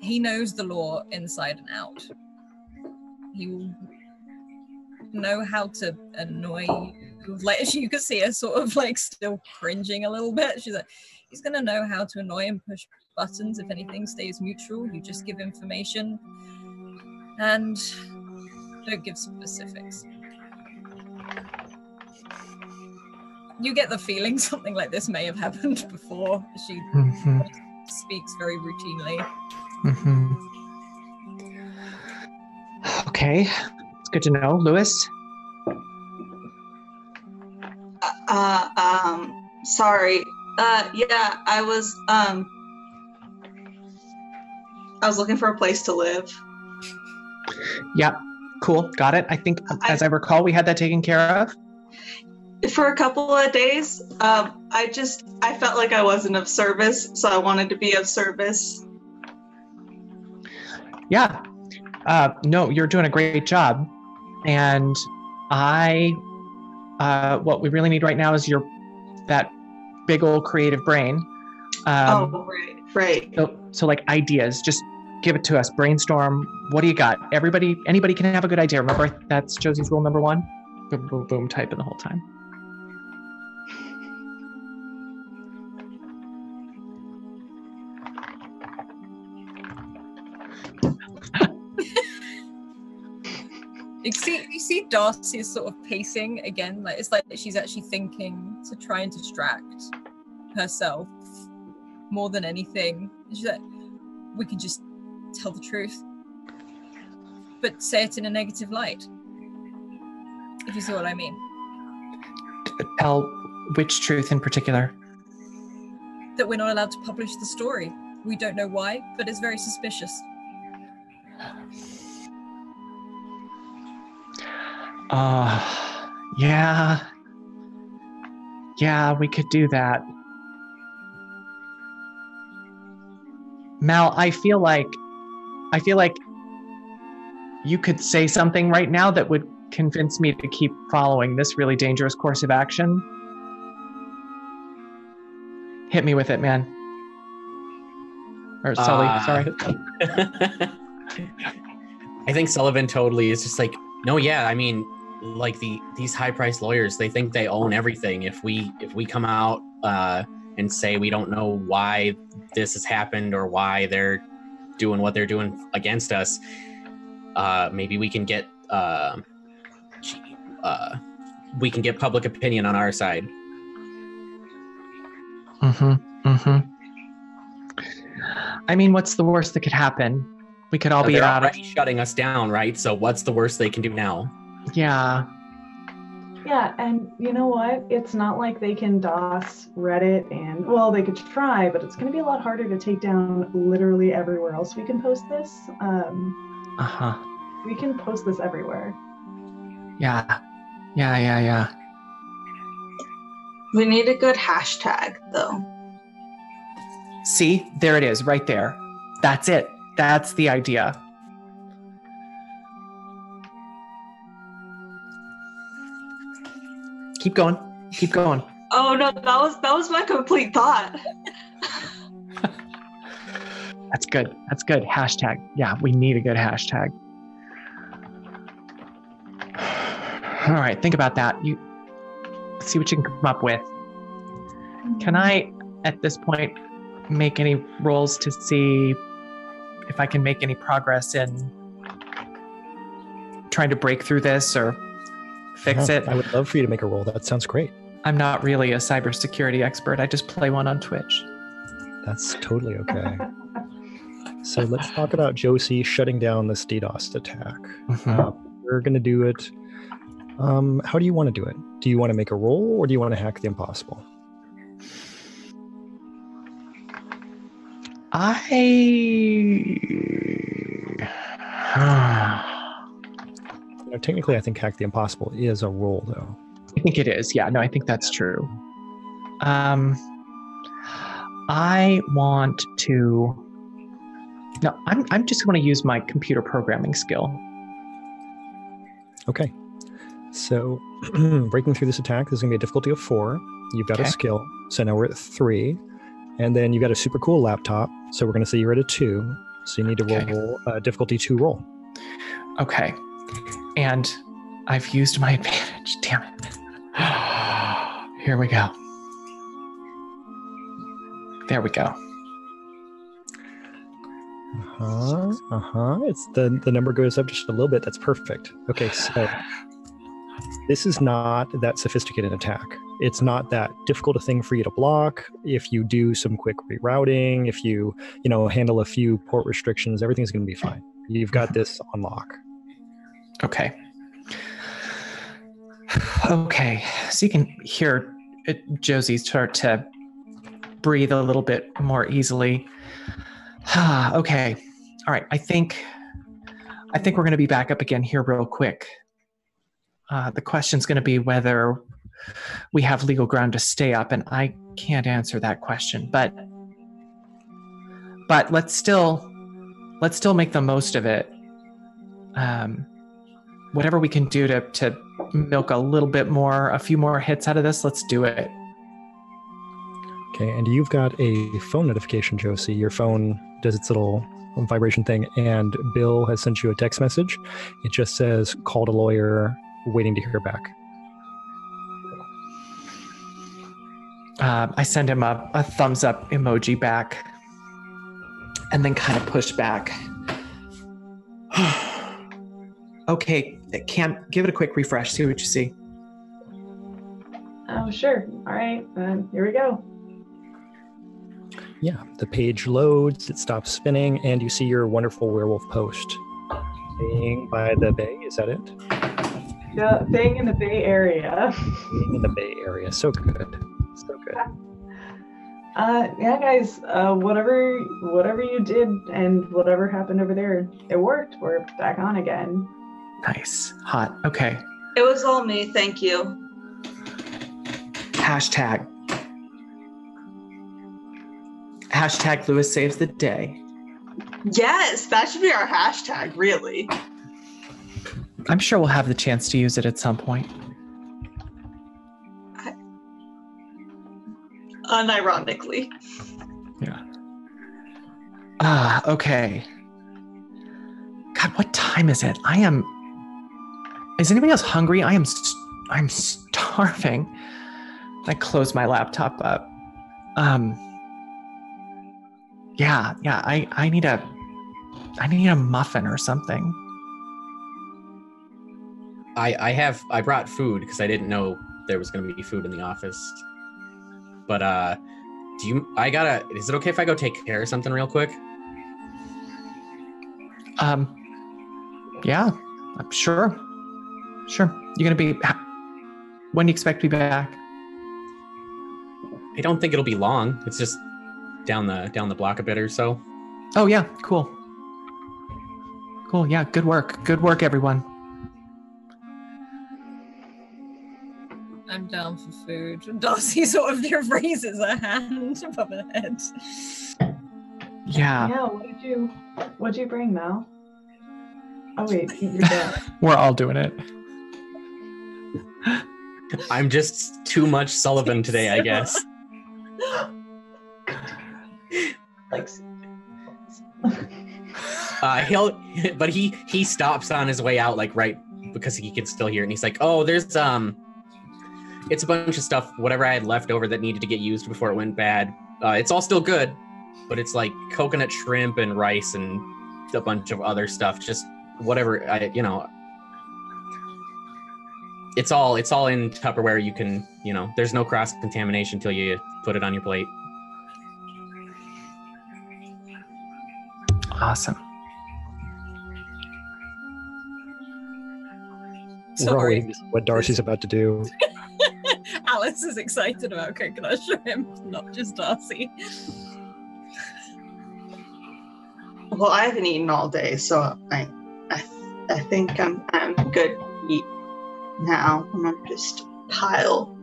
He knows the law inside and out. He will know how to annoy you. Like, you could see her sort of like still cringing a little bit. She's like, he's going to know how to annoy and push buttons if anything stays neutral. You just give information and don't give specifics. You get the feeling something like this may have happened before. She speaks very routinely. Okay, it's good to know. Lewis? Sorry. I was looking for a place to live. Yeah, cool. Got it. I think, as I recall, we had that taken care of. for a couple of days. I felt like I wasn't of service, so I wanted to be of service. Yeah. No, you're doing a great job. And what we really need right now is that big old creative brain. Right. So like ideas, just give it to us. Brainstorm. What do you got? Anybody can have a good idea. Remember, that's Josie's rule number 1. Boom, boom, boom, typing the whole time. You see Darcy is sort of pacing again. Like it's like she's actually thinking to try and distract herself more than anything. She's like, we can just tell the truth, but say it in a negative light. If you see what I mean. Tell which truth in particular? That we're not allowed to publish the story. We don't know why, but it's very suspicious. Yeah, we could do that. Mal, I feel like you could say something right now that would convince me to keep following this really dangerous course of action. Hit me with it, man. Or Sully, sorry. I think Sullivan totally is just like, no, yeah, I mean, like these high-priced lawyers, they think they own everything. If we come out and say we don't know why this has happened or why they're doing what they're doing against us, maybe we can get public opinion on our side. I mean, what's the worst that could happen? We could all be they're out of shutting us down, right? So what's the worst they can do now? Yeah, and you know what? It's not like they can DOS Reddit and, well, they could try, but it's going to be a lot harder to take down literally everywhere else we can post this. We can post this everywhere. Yeah. We need a good hashtag, though. See, there it is, right there. That's it. That's the idea. Keep going. Oh no, that was my complete thought. That's good. Hashtag. Yeah, we need a good hashtag. All right, think about that. You see what you can come up with. Can I, at this point, make any rolls to see if I can make any progress in trying to break through this or fix it? I would love for you to make a roll. That sounds great. I'm not really a cybersecurity expert. I just play one on Twitch. That's totally okay. So let's talk about Josie shutting down this DDoS attack. We're going to do it. How do you want to do it? Do you want to make a roll or do you want to hack the impossible? Technically, I think hack the impossible is a roll, though. I think it is. Yeah, no, I think that's true. I'm just going to use my computer programming skill. Okay. So breaking through this attack is going to be a difficulty of 4. You've got a skill. So now we're at 3. And then you got a super cool laptop. So we're going to say you're at a 2. So you need to roll a difficulty 2 roll. Okay. And I've used my advantage. Damn it. Here we go. There we go. It's the number goes up just a little bit. That's perfect. Okay, so this is not that sophisticated attack. It's not that difficult a thing for you to block. If you do some quick rerouting, if you handle a few port restrictions, everything's going to be fine. You've got this on lock. Okay. Okay. So you can hear Josie start to breathe a little bit more easily. Okay. All right. I think we're going to be back up again here real quick. The question's going to be whether we have legal ground to stay up, and I can't answer that question. But let's still make the most of it. Whatever we can do to milk a few more hits out of this, let's do it. Okay, and you've got a phone notification, Josie. Your phone does its little vibration thing, and Bill has sent you a text message. It just says, called a lawyer, waiting to hear back. I send him a thumbs up emoji back, and then kind of push back. Okay, give it a quick refresh, see what you see. Oh, sure. All right, here we go. Yeah, the page loads, it stops spinning, and you see your wonderful werewolf post. Staying by the bay, is that it? Yeah, staying in the Bay Area. Staying in the Bay Area, so good. So good. Yeah, guys, whatever you did and whatever happened over there, it worked. We're back on again. Nice. Hot. Okay. It was all me, thank you. Hashtag Lewis saves the day. Yes, that should be our hashtag, really. I'm sure we'll have the chance to use it at some point. Unironically. Yeah. Okay. God, what time is it? Is anybody else hungry? I'm starving. I close my laptop up. Yeah, I need a muffin or something. I brought food because I didn't know there was going to be food in the office. But is it okay if I go take care of something real quick? Yeah, sure. You're going to when do you expect to be back? I don't think it'll be long. It's just down the block a bit or so. Oh yeah, cool. Yeah, good work everyone. I'm down for food. And Darcy sort of raises her hand above her head. Yeah. What'd you bring, Mel? Oh wait, you're dead. We're all doing it. I'm just too much Sullivan today, I guess. He stops on his way out, right, because he can still hear it, and he's like, oh, there's it's a bunch of stuff, whatever I had left over that needed to get used before it went bad. It's all still good, but it's like coconut shrimp and rice and a bunch of other stuff, just whatever, it's all in Tupperware. You can, there's no cross-contamination until you put it on your plate. Awesome. We're all waiting to see what Darcy's about to do. Alice is excited about coconut shrimp, not just Darcy. Well, I haven't eaten all day, so I think I'm good to eat now. I'm gonna just pile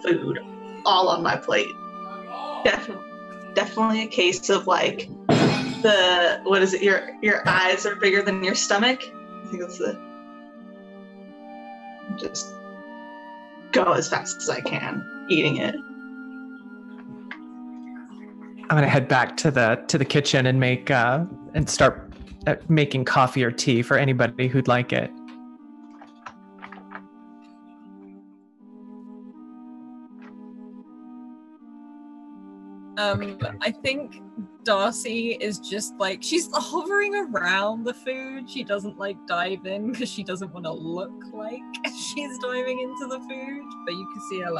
food all on my plate. Definitely a case of what is it? Your eyes are bigger than your stomach. I think that's just go as fast as I can eating it. I'm gonna head back to the kitchen and make and start making coffee or tea for anybody who'd like it. I think Darcy is just she's hovering around the food. She doesn't dive in because she doesn't want to look like she's diving into the food. But you can see her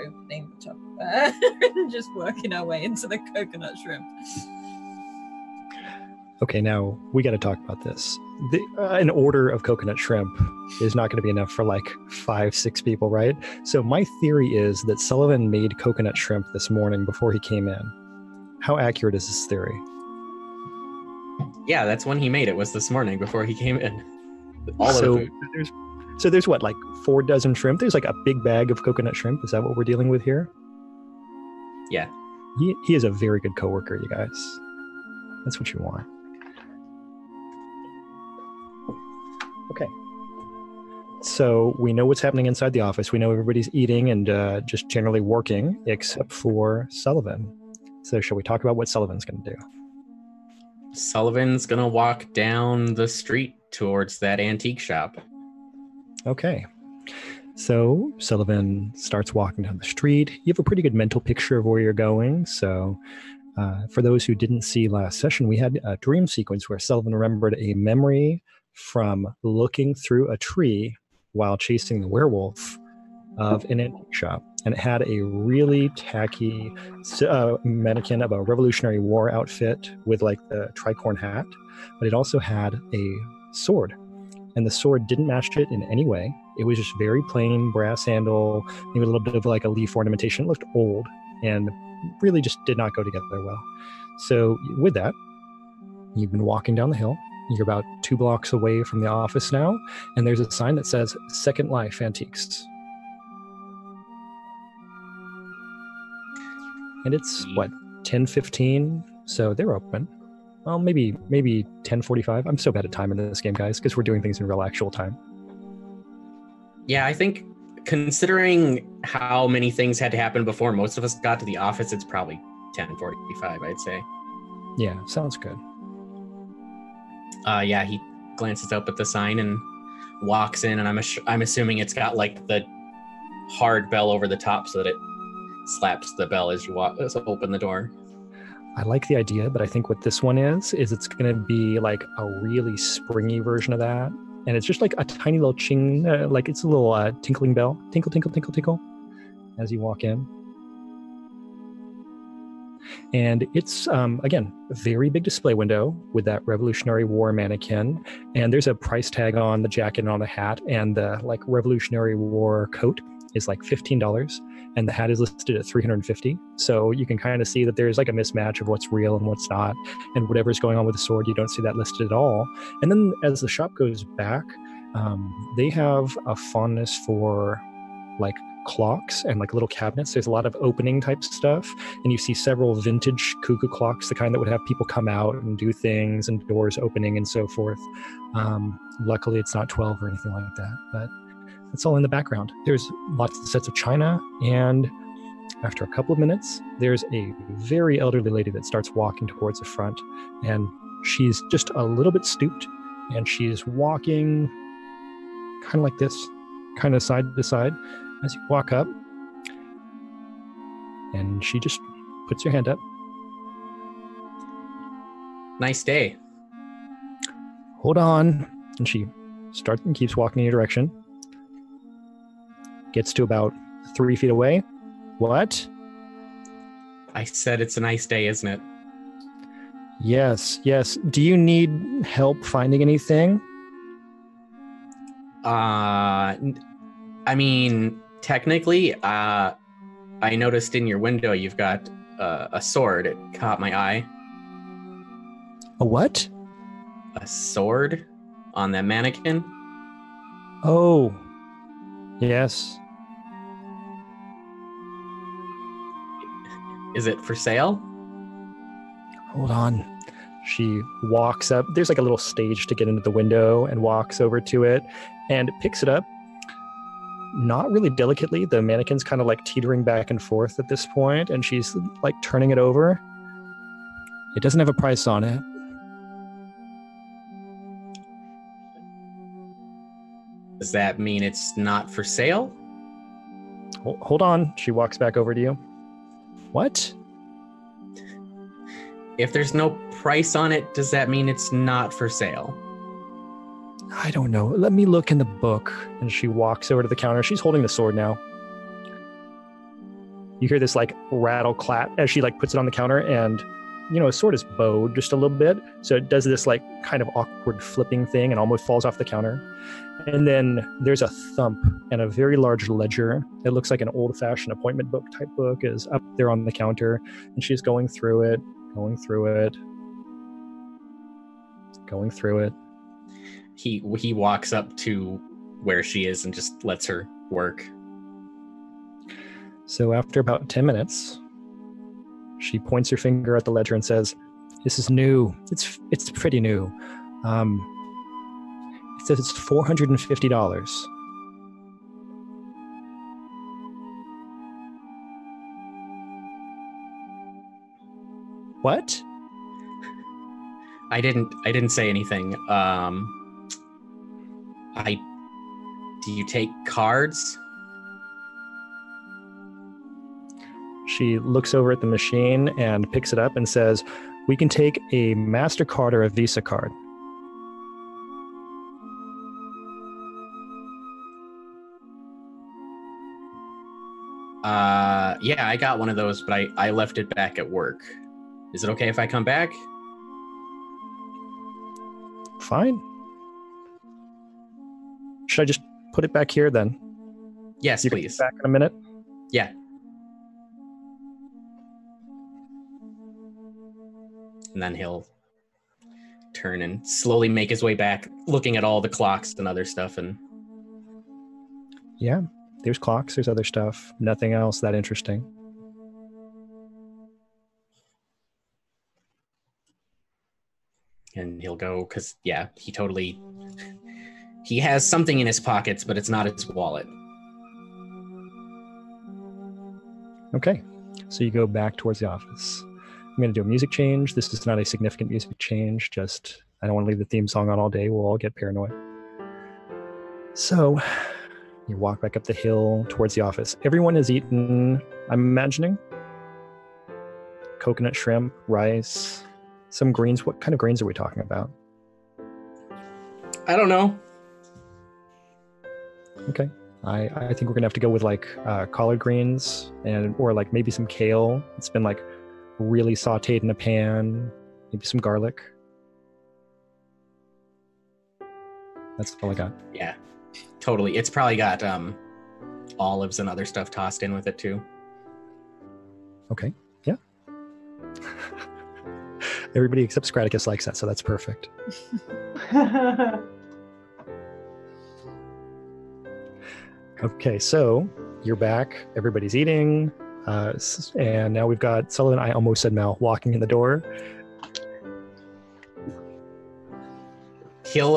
opening the Tupperware and just working her way into the coconut shrimp. Okay, now we got to talk about this. An order of coconut shrimp is not going to be enough for 5-6 people, right? So my theory is that Sullivan made coconut shrimp this morning before he came in. How accurate is this theory? Yeah, that's when he made it, was this morning before he came in. All of the food. So there's what, like 4 dozen shrimp? There's like a big bag of coconut shrimp. Is that what we're dealing with here? Yeah. He is a very good coworker, you guys. That's what you want. Okay. So we know what's happening inside the office. We know everybody's eating and just generally working, except for Sullivan. So shall we talk about what Sullivan's going to do? Sullivan's gonna walk down the street towards that antique shop. Okay. So Sullivan starts walking down the street. You have a pretty good mental picture of where you're going. So for those who didn't see last session, we had a dream sequence where Sullivan remembered a memory from looking through a tree while chasing the werewolf of an antique shop. And it had a really tacky mannequin of a Revolutionary War outfit with like the tricorn hat, but it also had a sword. And the sword didn't match it in any way. It was just very plain brass handle, maybe a little bit of like a leaf ornamentation. It looked old and really just did not go together well. So with that, you've been walking down the hill. You're about 2 blocks away from the office now, and there's a sign that says Second Life Antiques. And it's, what, 10:15? So they're open. Well, maybe 10:45. I'm so bad at time in this game, guys, because we're doing things in real actual time. Yeah, I think considering how many things had to happen before most of us got to the office, it's probably 10:45, I'd say. Yeah, sounds good. Yeah, he glances up at the sign and walks in, and I'm assuming it's got like the hard bell over the top so that it slaps the bell as you open the door. I like the idea, but I think what this one is it's going to be like a really springy version of that. And it's just like a tiny little ching, like it's a little tinkling bell. Tinkle, tinkle, tinkle, tinkle, as you walk in. And it's, again, a very big display window with that Revolutionary War mannequin. And there's a price tag on the jacket and on the hat. And the like Revolutionary War coat is like $15. And the hat is listed at $350. So you can kind of see that there's like a mismatch of what's real and what's not. And whatever's going on with the sword, you don't see that listed at all. And then as the shop goes back, they have a fondness for like clocks and like little cabinets. There's a lot of opening type stuff, and you see several vintage cuckoo clocks, the kind that would have people come out and do things and doors opening and so forth. Luckily it's not 12 or anything like that, but it's all in the background. There's lots of sets of china, and after a couple of minutes there's a very elderly lady that starts walking towards the front, and she's just a little bit stooped, and she's walking kind of like this, kind of side to side as you walk up, and she just puts her hand up. Nice day. Hold on. And she starts and keeps walking in your direction. Gets to about 3 feet away. What? I said it's a nice day, isn't it? Yes. Do you need help finding anything? I mean, technically, I noticed in your window you've got a sword. It caught my eye. A what? A sword on that mannequin. Oh, yes. Is it for sale? Hold on. She walks up. There's like a little stage to get into the window, and walks over to it and picks it up. Not really delicately. The mannequin's kind of like teetering back and forth at this point, and she's like turning it over. It doesn't have a price on it. Does that mean it's not for sale? Hold on. She walks back over to you. What? If there's no price on it, does that mean it's not for sale? I don't know. Let me look in the book. And she walks over to the counter. She's holding the sword now. You hear this like rattle clap as she like puts it on the counter, and a sword is bowed just a little bit. So it does this like kind of awkward flipping thing and almost falls off the counter. And then there's a thump, and a very large ledger. It looks like an old-fashioned appointment book type book is up there on the counter, and she's going through it. He He walks up to where she is and just lets her work. So after about 10 minutes, she points her finger at the ledger and says, "This is new. It's pretty new. It says it's $450. What? I didn't say anything. Do you take cards? She looks over at the machine and picks it up and says, "We can take a MasterCard or a Visa card." Yeah, I got one of those, but I left it back at work. Is it okay if I come back? Fine. Should I just put it back here then? Yes, You can please. be back in a minute? Yeah. And then he'll turn and slowly make his way back, looking at all the clocks and other stuff. And Yeah, there's clocks, there's other stuff. Nothing else that interesting. he'll go, because, yeah, he has something in his pockets, but it's not his wallet. Okay, so you go back towards the office. I'm going to do a music change. This is not a significant music change, just I don't want to leave the theme song on all day. We'll all get paranoid. So you walk back up the hill towards the office. Everyone has eaten, I'm imagining, coconut shrimp, rice, some greens. What kind of greens are we talking about? I don't know. Okay. I think we're gonna have to go with like collard greens or like maybe some kale. It's been like really sauteed in a pan, maybe some garlic. That's all I got. Yeah, totally. It's probably got olives and other stuff tossed in with it too. Okay. Yeah. Everybody except Scratticus likes that, so that's perfect. Okay, so you're back. Everybody's eating. And now we've got Sullivan, I almost said Mel, walking in the door. He'll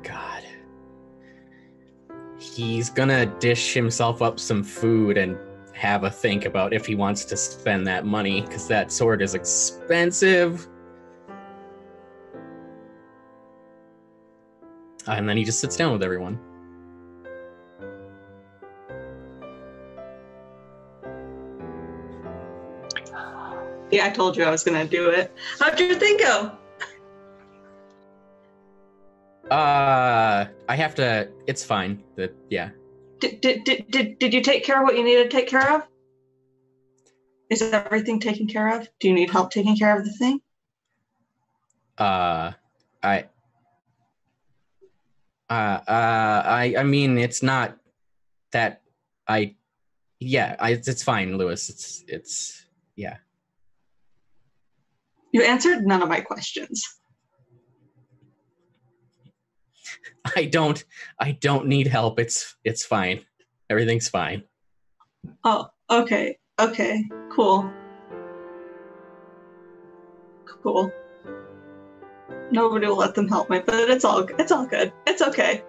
God. He's gonna dish himself up some food and have a think about if he wants to spend that money, because that sword is expensive. And then he just sits down with everyone. Yeah, I told you I was gonna do it. How'd your thing go? I have to. It's fine. Yeah. Did you take care of what you needed to take care of? Is everything taken care of? Do you need help taking care of the thing? I mean, it's not that it's fine, Lewis. It's yeah. You answered none of my questions. I don't need help. It's fine. Everything's fine. Oh, okay. Okay. Cool. Cool. Nobody will let them help me, but it's all good. It's okay.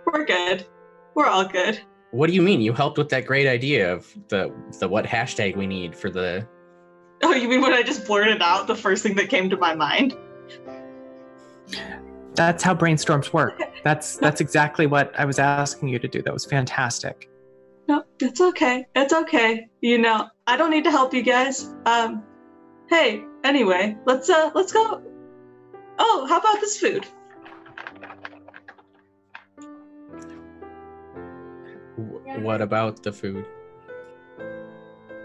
We're good. We're all good. What do you mean? You helped with that great idea of the what hashtag we need for the... Oh, you mean when I just blurted out the first thing that came to my mind? That's how brainstorms work. That's exactly what I was asking you to do. That was fantastic. No, it's okay. It's okay. You know, I don't need to help you guys. Hey, anyway, let's go. Oh, how about this food? What about the food?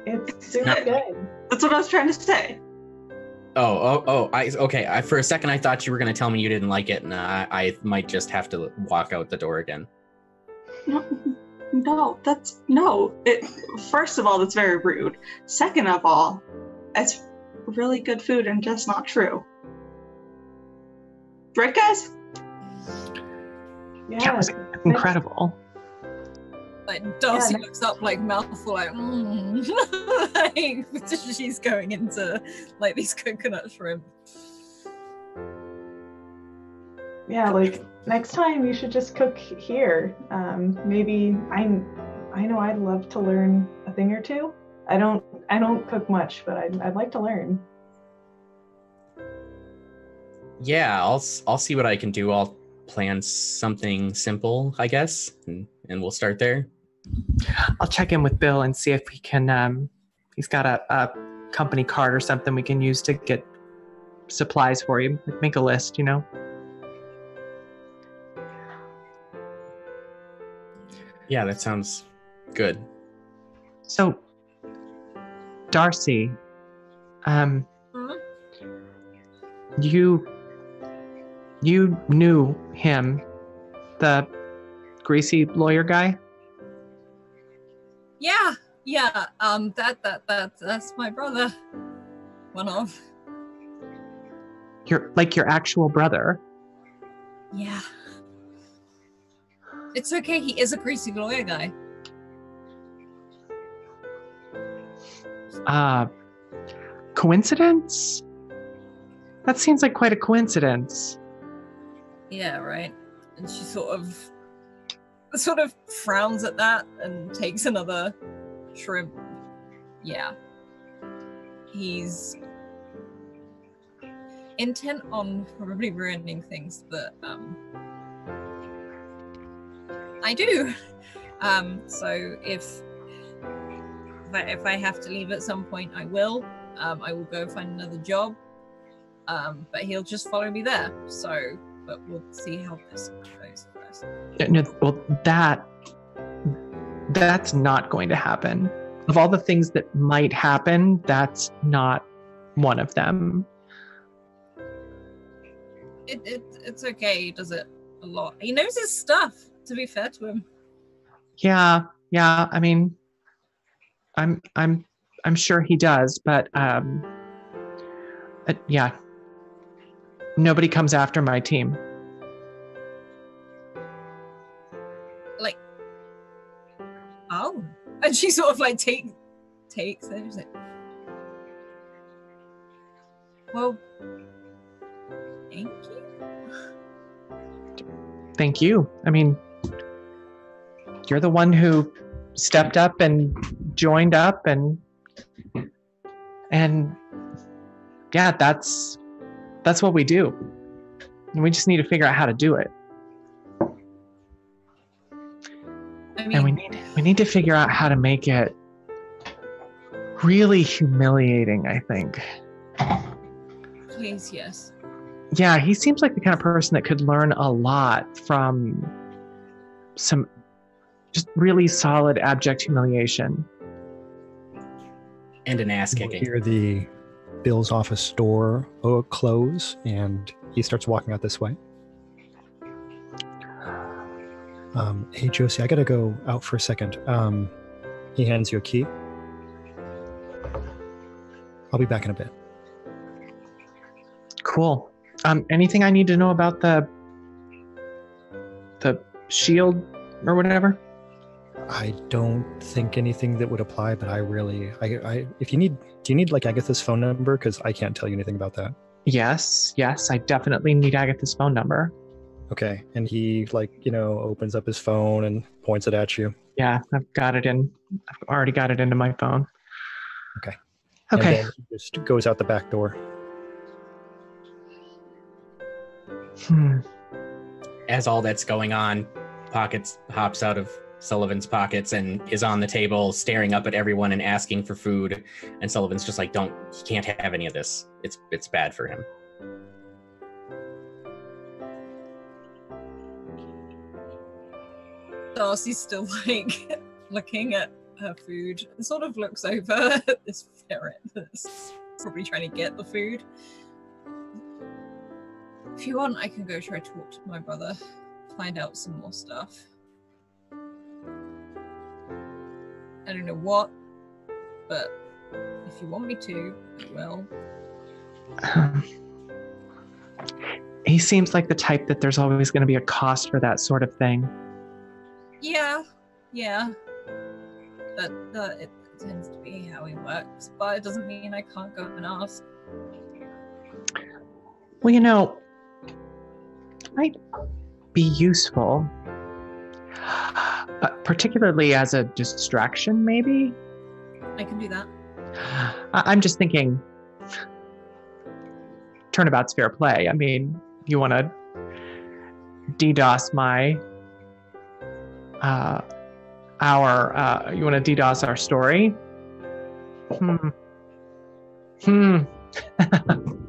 It's super good. That's what I was trying to say. Okay. For a second, I thought you were going to tell me you didn't like it, and I might just have to walk out the door again. No, first of all, that's very rude. Second of all, it's really good food and just not true. Right, guys? Yeah, it was incredible. Like Darcy looks up like mouthful like, like she's going into like these coconut shrimp. Yeah, like next time you should just cook here. Maybe I know I'd love to learn a thing or two. I don't cook much, but I'd like to learn. Yeah, I'll see what I can do. I'll plan something simple, I guess, and we'll start there. I'll check in with Bill and see if he can. He's got a company card or something we can use to get supplies for you. Like make a list, you know. Yeah, that sounds good. So, Darcy, you knew him, the greasy lawyer guy? Yeah. That's my brother. One of. Your actual brother? Yeah. It's okay, he is a greasy lawyer guy. Coincidence? That seems like quite a coincidence. Yeah, right. And she sort of frowns at that and takes another shrimp. Yeah. He's intent on probably ruining things that I do. So if I have to leave at some point, I will. I will go find another job. But he'll just follow me there. So, but we'll see how this goes first. No, well, that's not going to happen. Of all the things that might happen, that's not one of them. It's okay. He does it a lot. He knows his stuff. To be fair to him. Yeah. I mean, I'm sure he does, but yeah. Nobody comes after my team. Like, oh, and she sort of like takes it. She's like, well, thank you. Thank you. I mean, you're the one who stepped up and joined up, and yeah, that's what we do. And we just need to figure out how to do it. I mean, and we need to figure out how to make it really humiliating, I think. Please, yes. Yeah, he seems like the kind of person that could learn a lot from some just really solid abject humiliation. And an ass You kicking. hear the Bill's office door close, and he starts walking out this way. Hey, Josie, I gotta go out for a second. He hands you a key. I'll be back in a bit. Cool. Anything I need to know about the shield or whatever? I don't think anything that would apply, but I if you need, do you need like Agatha's phone number? Because I can't tell you anything about that. Yes, I definitely need Agatha's phone number. Okay, and he opens up his phone and points it at you. Yeah, I've already got it into my phone. Okay. Okay. And then he just goes out the back door. As all that's going on, Pockets hops out of Sullivan's pockets and is on the table staring up at everyone and asking for food. And Sullivan's just like, he can't have any of this. It's bad for him. Darcy's still like looking at her food and sort of looks over at this ferret that's probably trying to get the food. If you want, I can go try to talk to my brother, find out some more stuff. I don't know what, but if you want me to, I will. he seems like the type that there's always going to be a cost for that sort of thing. Yeah. But it tends to be how he works. But it doesn't mean I can't go and ask. Well, might be useful, particularly as a distraction, maybe? I can do that. I'm just thinking, turnabout's fair play. I mean, you want to DDoS you want to DDoS our story?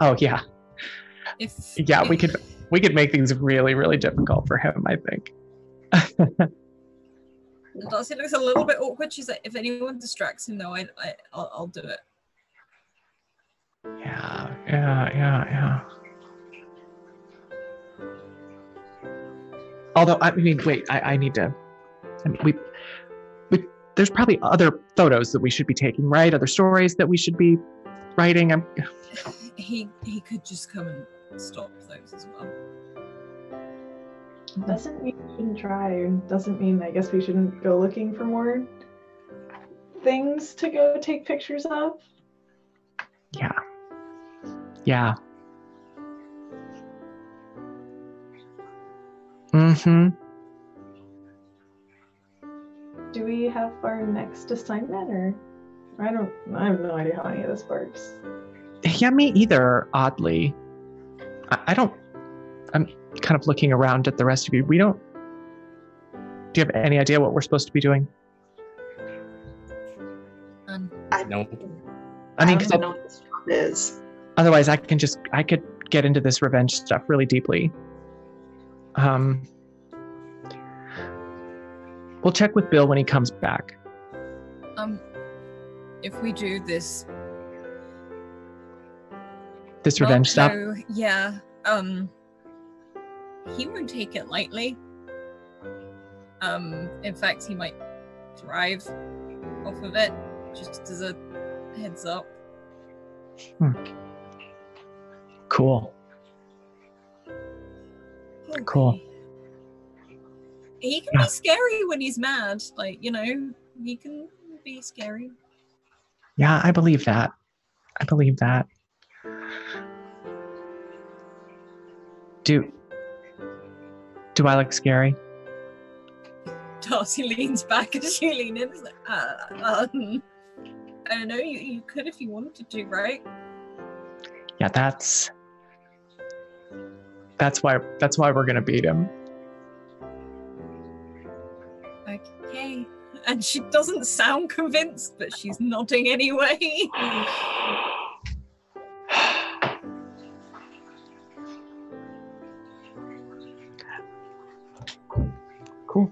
Oh, yeah. We could make things really, really difficult for him, I think. Darcy looks a little bit awkward. She's like, if anyone distracts him, though, I'll do it. Yeah. Although, I mean, wait, I need to... there's probably other photos that we should be taking, right? Other stories that we should be writing. He could just come and stop those as well. Doesn't mean we shouldn't try. Doesn't mean, I guess, we shouldn't go looking for more things to go take pictures of. Yeah. Mm-hmm. Do we have our next assignment, or I have no idea how any of this works. Yeah, me either, oddly. I'm kind of looking around at the rest of you. Do you have any idea what we're supposed to be doing? No. I mean, I don't know what this job is. Otherwise, I could get into this revenge stuff really deeply. We'll check with Bill when he comes back. If we do this revenge stuff. Yeah. He won't take it lightly. In fact, he might thrive off of it, just as a heads up. Cool. Okay. Cool. He can be scary when he's mad. He can be scary. Yeah, I believe that. Do I look scary? Darcy leans back as you lean in. It's like, I don't know. You could if you wanted to, right? Yeah, that's why we're gonna beat him. Okay. And she doesn't sound convinced, but she's nodding anyway. Cool.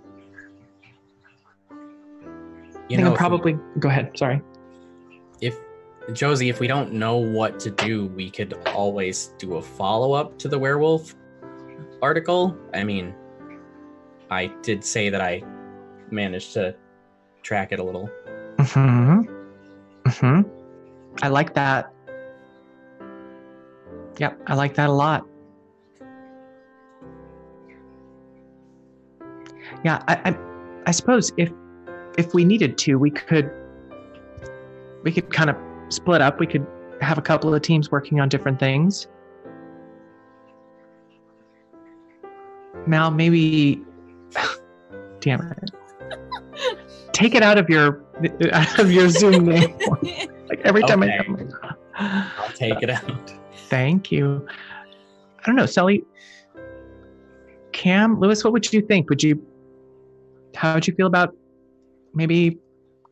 Go ahead. Sorry. Josie, if we don't know what to do, we could always do a follow-up to the werewolf article. I mean, I did say that I managed to track it a little. I like that. Yep, I like that a lot. Yeah, I suppose if we needed to, we could kind of split up. We could have a couple of teams working on different things. Mal, maybe damn it. Take it out of your Zoom name. Like every time I'll take it out. Thank you. I don't know, Sully, Cam, Lewis, what would you think? How would you feel about maybe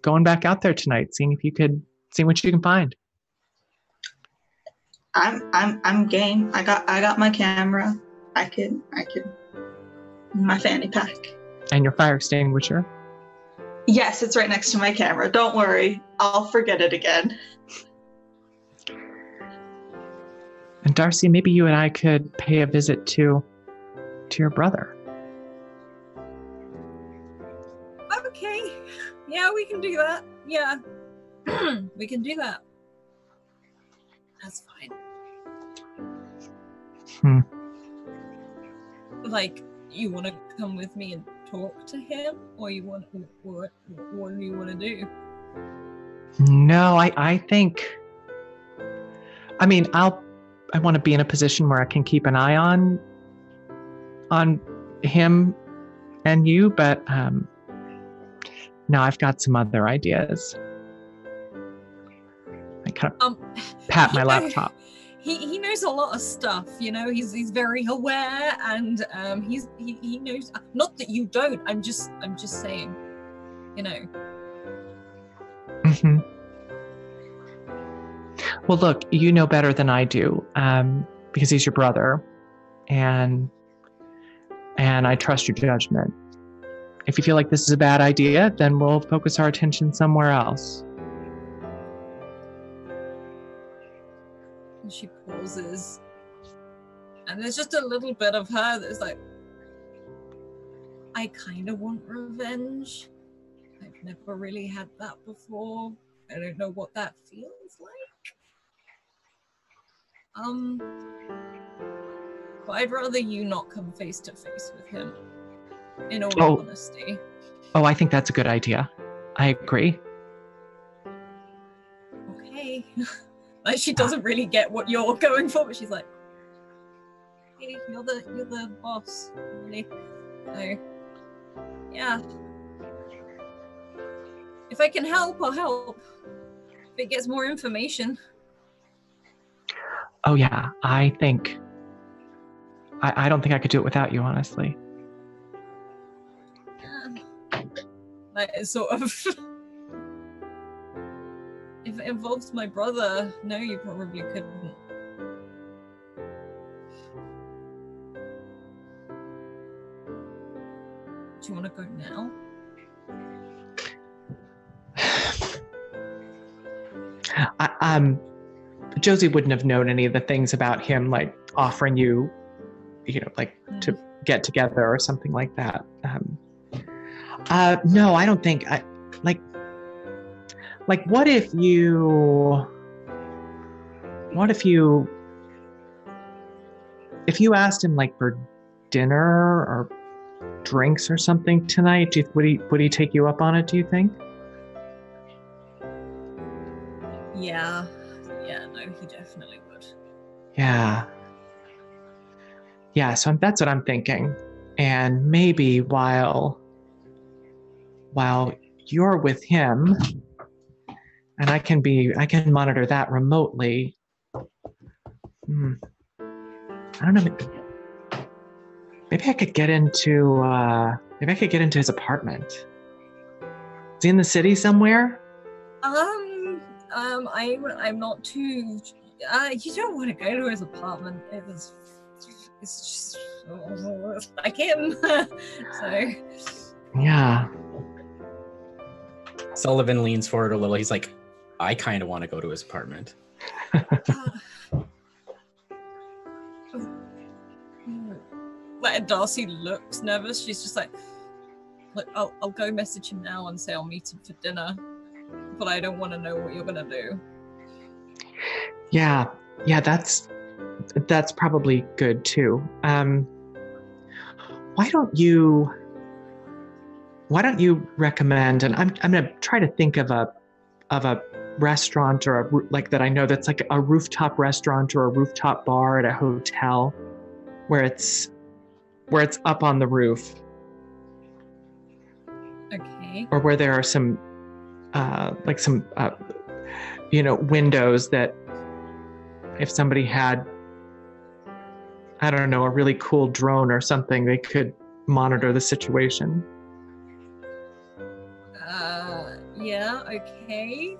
going back out there tonight, seeing what you can find? I'm game. I got my camera. I could my fanny pack. And your fire extinguisher. Yes, it's right next to my camera. Don't worry. I'll forget it again. And Darcy, maybe you and I could pay a visit to your brother. Okay. Yeah, we can do that. Yeah. We can do that. That's fine. like, you want to come with me and talk to him, or you want what do you want to do? No, I think. I mean, I want to be in a position where I can keep an eye on him and you, but no, I've got some other ideas. I kind of pat my laptop. He knows a lot of stuff, you know. He's very aware, and he knows. Not that you don't. I'm just saying, you know. Mm-hmm. Well, look, you know better than I do, because he's your brother, and I trust your judgment. If you feel like this is a bad idea, then we'll focus our attention somewhere else. And she pauses, and there's just a little bit of her that's like, I kind of want revenge. I've never really had that before. I don't know what that feels like. But I'd rather you not come face to face with him, in all honesty. Oh, I think that's a good idea. I agree. Okay. Like, she doesn't really get what you're going for, but she's like, hey, you're the boss, really. So, yeah. If I can help, I'll help. If it gets more information. Oh yeah, I think. I don't think I could do it without you, honestly. Yeah. Like, it's sort of. If it involves my brother, no, you probably couldn't. Do you want to go now? Josie wouldn't have known any of the things about him, like offering you, like to get together or something like that. No, I don't think. Like, what if you asked him, like, for dinner or drinks or something tonight? Would he take you up on it, do you think? Yeah, no, he definitely would. Yeah, so that's what I'm thinking. And maybe while you're with him, and I can monitor that remotely. I don't know. Maybe I could get into his apartment. Is he in the city somewhere? I'm not too. You don't want to go to his apartment. It's just like him. So. Yeah. Sullivan leans forward a little. He's like, I kind of want to go to his apartment. Like, Darcy looks nervous. She's just like, look, I'll go message him now and say I'll meet him for dinner, but I don't want to know what you're gonna do. Yeah, that's probably good too. Why don't you recommend? And I'm gonna try to think of a restaurant or like that I know that's like a rooftop restaurant or a rooftop bar at a hotel where it's up on the roof. Okay. Or where there are some windows that if somebody had, I don't know, a really cool drone or something, they could monitor the situation. Yeah, okay.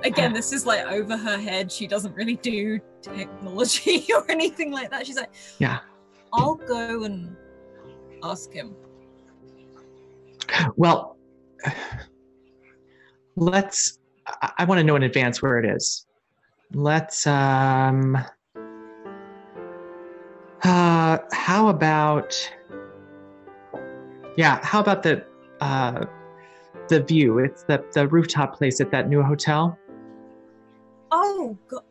Again, this is like over her head. She doesn't really do technology or anything like that. She's like, yeah, I'll go and ask him. Well, I want to know in advance where it is. Let's, how about the view? It's the rooftop place at that new hotel. Oh, God.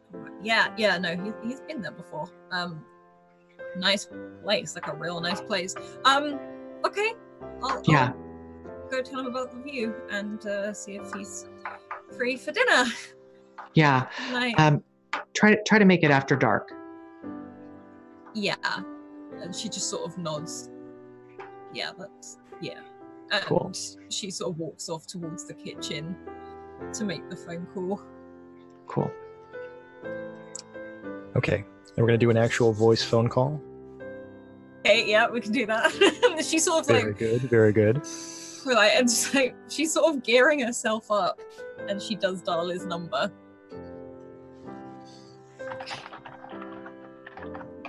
Yeah, no, he's been there before. Nice place, like a real nice place. Okay. I'll go tell him about the view and see if he's free for dinner. Yeah. Try to make it after dark. Yeah. And she just sort of nods. Yeah, And Cool. she sort of walks off towards the kitchen to make the phone call. Cool. Okay. And we're going to do an actual voice phone call. Okay, yeah, we can do that. She's sort of Very good. Very good. we're like, and just like, she's sort of gearing herself up, and she does dial his number.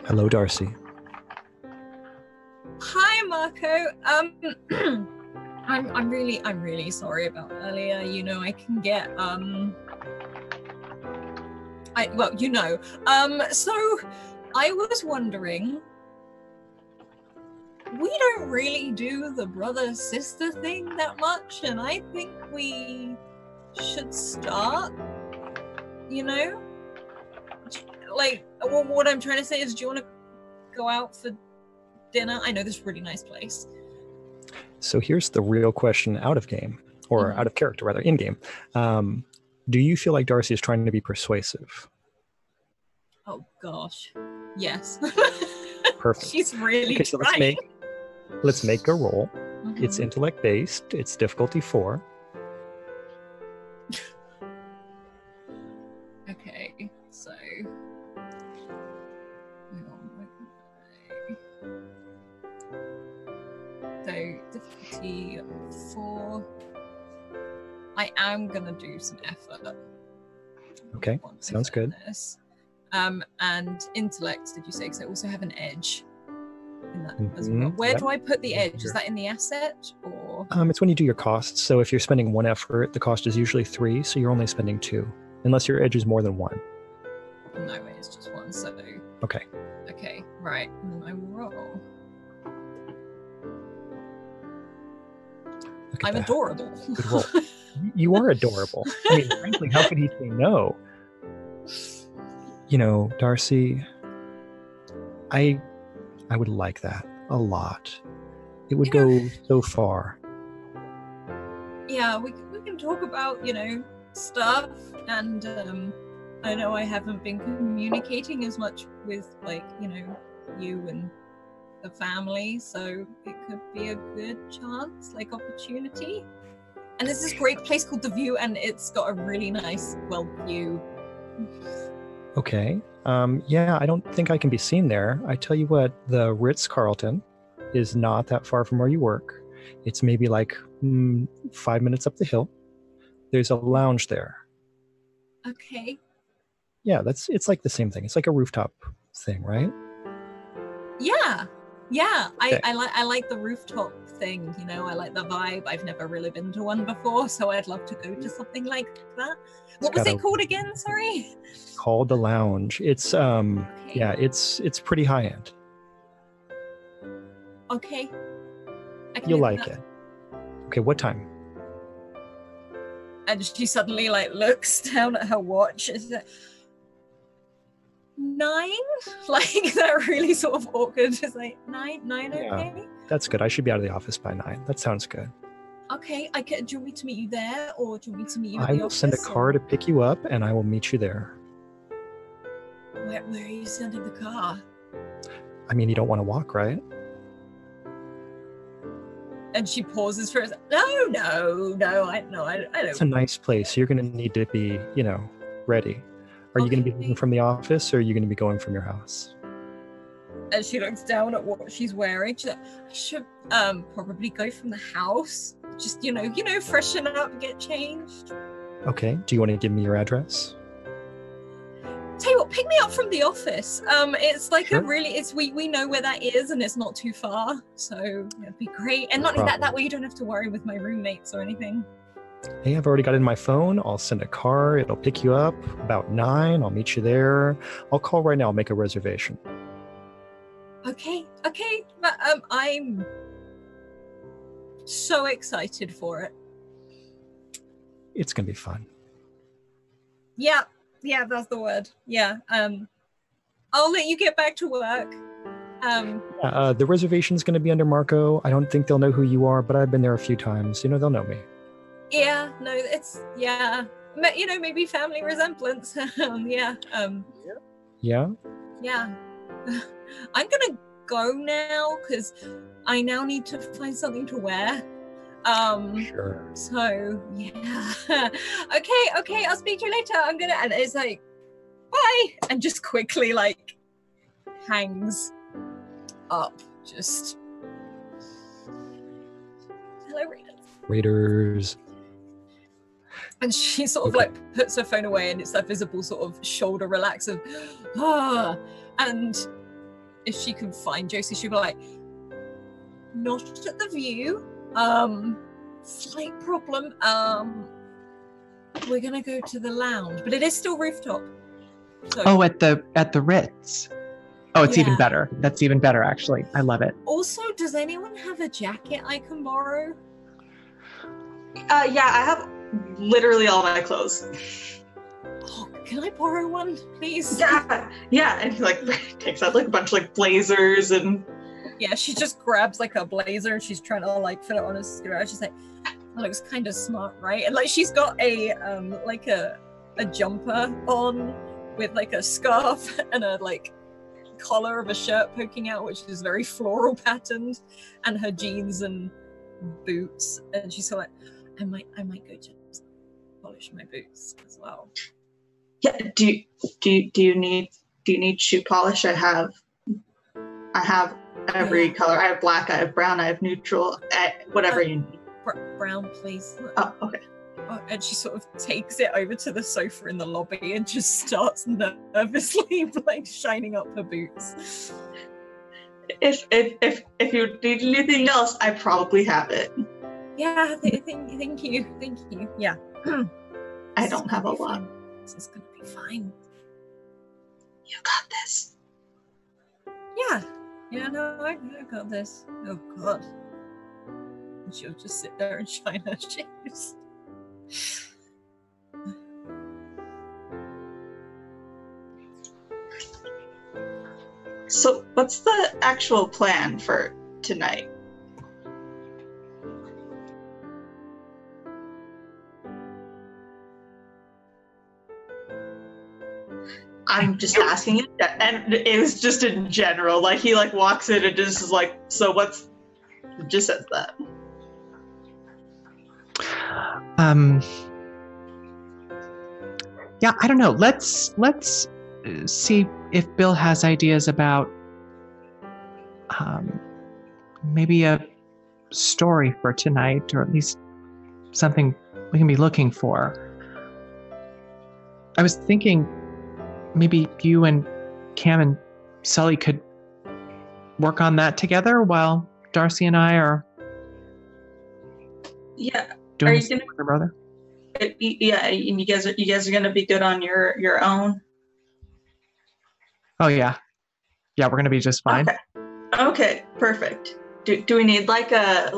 Hello, Darcy. Hi, Marco. I'm really sorry about earlier. You know, I can get so I was wondering, we don't really do the brother-sister thing that much, and I think we should start, you know? Like, what I'm trying to say is, do you want to go out for dinner? I know this really nice place. So here's the real question out of game, or out of character, rather, in game. Do you feel like Darcy is trying to be persuasive? Oh, gosh. Yes. Perfect. She's really okay, so trying. let's make a roll. It's intellect based. It's difficulty 4. Okay, so hang on, so difficulty 4. I am gonna do some effort. Okay, sounds good. And intellect, did you say? Because I also have an edge in that as well. Where do I put the edge? Is that in the asset or? It's when you do your costs. So if you're spending 1 effort, the cost is usually 3, so you're only spending 2, unless your edge is more than 1. No, it's just 1. So. Okay. Okay, right. And then I will roll. I'm adorable. Good roll. You are adorable. I mean, frankly, how could he say no? You know, Darcy, I would like that a lot. It would go so far. Yeah, we can talk about, you know, stuff, and I know I haven't been communicating as much with, like, you know, you and the family, so it could be a good chance, like, opportunity. And there's this great place called The View, and it's got a really nice, view. Okay. Yeah, I don't think I can be seen there. I tell you what, the Ritz-Carlton is not that far from where you work. It's maybe like 5 minutes up the hill. There's a lounge there. Okay. Yeah, it's like the same thing. It's like a rooftop thing, right? Yeah. Okay. I like the rooftop thing, you know, I like the vibe. I've never really been to one before, so I'd love to go to something like that. What was it called again? Sorry. Called the lounge. It's Okay. yeah, it's pretty high end. Okay. You'll like it. Okay, what time? And she suddenly looks down at her watch. Is it 9? Like that really sort of awkward. Just like 9, okay? That's good. I should be out of the office by 9. That sounds good. Okay, do you want me to meet you there, or do you want me to meet you at I the will office? send a car to pick you up, and I will meet you there. Where are you sending the car? I mean, you don't want to walk, right? And she pauses for a second. No, I don't. It's a nice place. You're going to need to be, ready. Are you going to be leaving from the office, or are you going to be going from your house? And she looks down at what she's wearing. She's like, I should probably go from the house. Just, freshen up, get changed. Okay. Do you want to give me your address? Tell you what, pick me up from the office. It's like Sure. we know where that is, and it's not too far. So it'd be great. And not only that way you don't have to worry with my roommates or anything. Hey, I've already got it in my phone. I'll send a car. It'll pick you up about 9. I'll meet you there. I'll call right now. I'll make a reservation. Okay. But, I'm so excited for it. It's going to be fun. Yeah, that's the word. Yeah. I'll let you get back to work. The reservation's going to be under Marco. I don't think they'll know who you are, but I've been there a few times. You know, they'll know me. Yeah, no, it's, yeah. You know, maybe family resemblance. Yeah. Yeah? Yeah. I'm going to go now because I now need to find something to wear. Sure. So, yeah. Okay, I'll speak to you later. I'm going to, and it's like, bye. And just quickly, like, hangs up. Just, hello, Raiders. And she sort of like puts her phone away, and it's that visible sort of shoulder relax of, and if she can find Josie, she'll be like, not at the view, slight problem, we're gonna go to the lounge, but it is still rooftop. So, at the Ritz. Oh, it's even better. That's even better, actually. I love it. Also, does anyone have a jacket I can borrow? Yeah, I have literally all my clothes. Oh, can I borrow one, please? Yeah, and he like takes out like a bunch of like blazers and. Yeah, she just grabs like a blazer and she's trying to like fit it on his scooter. She's like, that looks kind of smart, right? And like she's got a like a jumper on with like a scarf and a like collar of a shirt poking out, which is very floral patterned, and her jeans and boots. And she's sort of like, I might go to polish my boots as well. Yeah. Do you need shoe polish? I have every color. I have black. I have brown. I have neutral. Whatever you need. Brown, please. Oh, okay. And she sort of takes it over to the sofa in the lobby and just starts nervously like shining up her boots. If you need anything else, I probably have it. Yeah, thank you. Yeah. I don't have a lot. This is gonna be fine. You got this. Yeah, no, I got this. Oh God. And she'll just sit there and shine her shoes. So, what's the actual plan for tonight? I'm just asking it, and it was just in general. Like he like walks in and just is like, so what's? Just says that. Yeah, I don't know. Let's see if Bill has ideas about maybe a story for tonight, or at least something we can be looking for. I was thinking maybe you and Cam and Sully could work on that together while Darcy and I are doing this with your brother. Yeah, and you guys are gonna be good on your own. Oh yeah, we're gonna be just fine. Okay, perfect. Do we need like a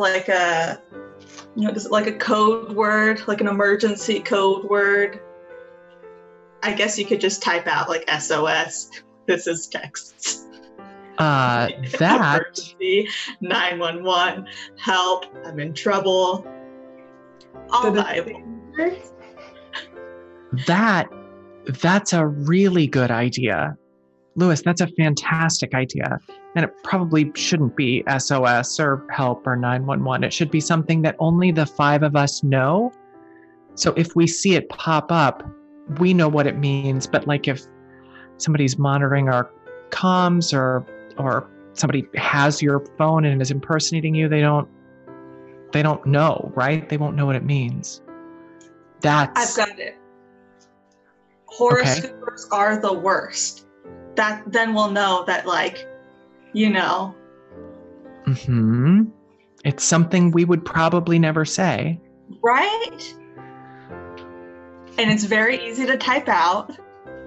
is it like a code word, like an emergency code word? I guess you could just type out like SOS. This is texts. That Emergency, 911, help, I'm in trouble. All Bible. That's a really good idea. Lewis, that's a fantastic idea. And it probably shouldn't be SOS or help or 911. It should be something that only the 5 of us know. So if we see it pop up, we know what it means. But like if somebody's monitoring our comms or somebody has your phone and is impersonating you, they don't know, right? They won't know what it means. I've got it. Horoscoops are the worst. Then we'll know that, like, It's something we would probably never say. Right? And it's very easy to type out.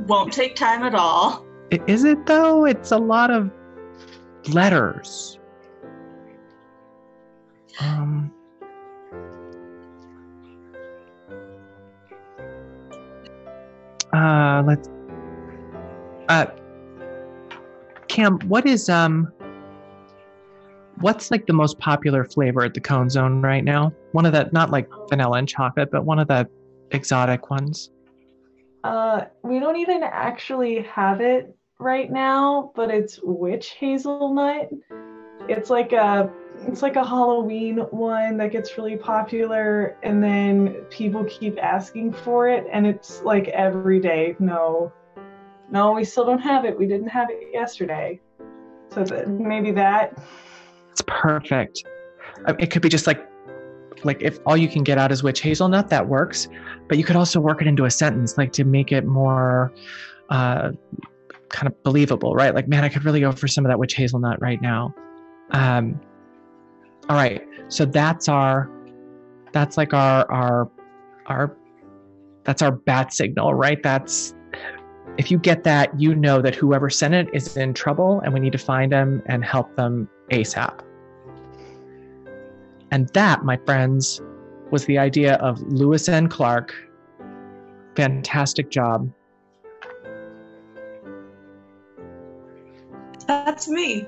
Won't take time at all. Is it though? It's a lot of letters. Let's Cam, what is what's like the most popular flavor at the Cone Zone right now? One of the, not like vanilla and chocolate, but one of the exotic ones. We don't even actually have it right now, but it's witch hazelnut. It's like a Halloween one that gets really popular, and then people keep asking for it, and it's like every day. No, we still don't have it. We didn't have it yesterday. So maybe that. It's perfect. It could be just like if all you can get out is witch hazelnut, that works. But you could also work it into a sentence, like to make it more kind of believable, right? Like, man, I could really go for some of that witch hazelnut right now. All right, so that's our bat signal, right? That's, if you get that, you know that whoever sent it is in trouble and we need to find them and help them ASAP. And that, my friends, was the idea of Lewis N. Clark. Fantastic job. That's me.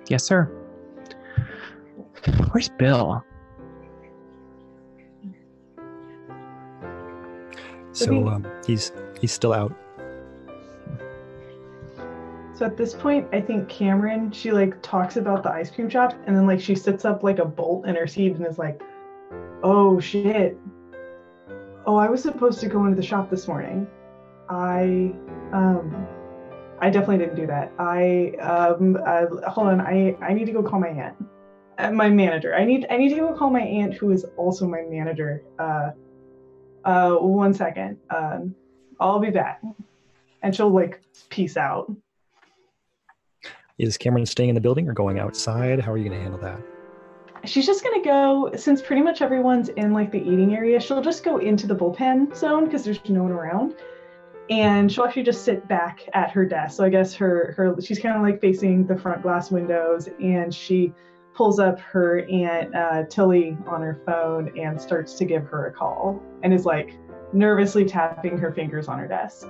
Yes, sir. Where's Bill? So he's still out. So at this point, I think Cameron, she like talks about the ice cream shop, and then like she sits up like a bolt in her seat and is like, "Oh shit! Oh, I was supposed to go into the shop this morning. I definitely didn't do that. Hold on. I need to go call my aunt, my manager. I need to go call my aunt, who is also my manager. 1 second. I'll be back." And she'll like peace out. Is Cameron staying in the building or going outside? How are you going to handle that? She's just going to go, since pretty much everyone's in like the eating area, she'll just go into the bullpen zone because there's no one around. And she'll actually just sit back at her desk. So I guess she's kind of like facing the front glass windows, and she pulls up her Aunt Tilly on her phone and starts to give her a call and is like nervously tapping her fingers on her desk.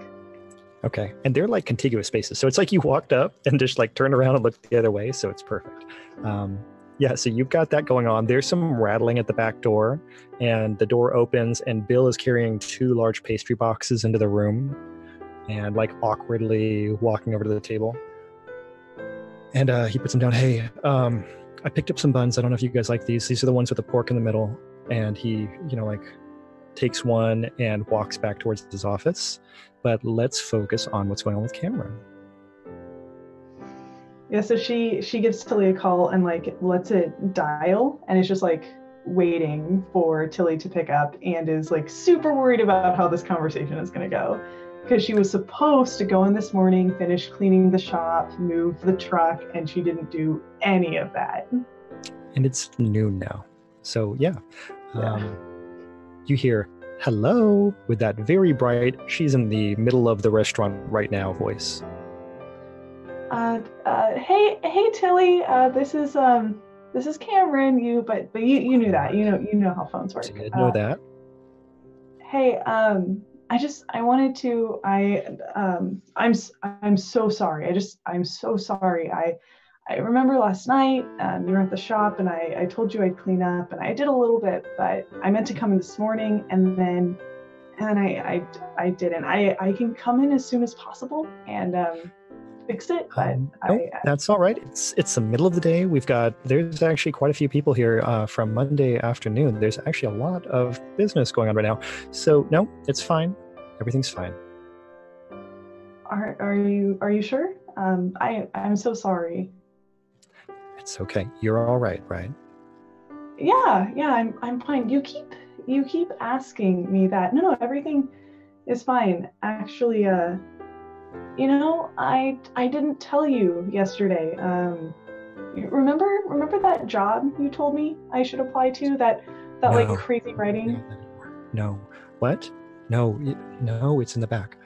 Okay. And they're like contiguous spaces. So it's like you walked up and just like turned around and looked the other way. So it's perfect. Yeah. So you've got that going on. There's some rattling at the back door, and the door opens, and Bill is carrying 2 large pastry boxes into the room and like awkwardly walking over to the table. And he puts them down. "Hey, I picked up some buns. I don't know if you guys like these. These are the ones with the pork in the middle." And he, like takes one and walks back towards his office. But let's focus on what's going on with Cameron. Yeah, so she gives Tilly a call and like lets it dial, and it's just like waiting for Tilly to pick up, and is like super worried about how this conversation is going to go, because she was supposed to go in this morning, finish cleaning the shop, move the truck, and she didn't do any of that. And it's noon now. So yeah. You hear "hello" with that very bright, "she's in the middle of the restaurant right now" voice. Hey Tilly, this is Cameron. But you knew that. You know how phones work. So you did know that. Hey, I wanted to. I'm so sorry. I'm so sorry. I remember last night you were at the shop, and I told you I'd clean up, and I did a little bit, but I meant to come in this morning, and then I didn't. I can come in as soon as possible and fix it, but nope, that's all right. It's the middle of the day. There's actually quite a few people here from Monday afternoon. There's actually a lot of business going on right now. So no, it's fine. Everything's fine. Are you sure? I'm so sorry. It's okay. You're all right, right? Yeah, I'm fine. You keep asking me that. No, everything is fine. Actually, I didn't tell you yesterday. Remember that job you told me I should apply to? That No. like crazy writing? No. What? No, it's in the back.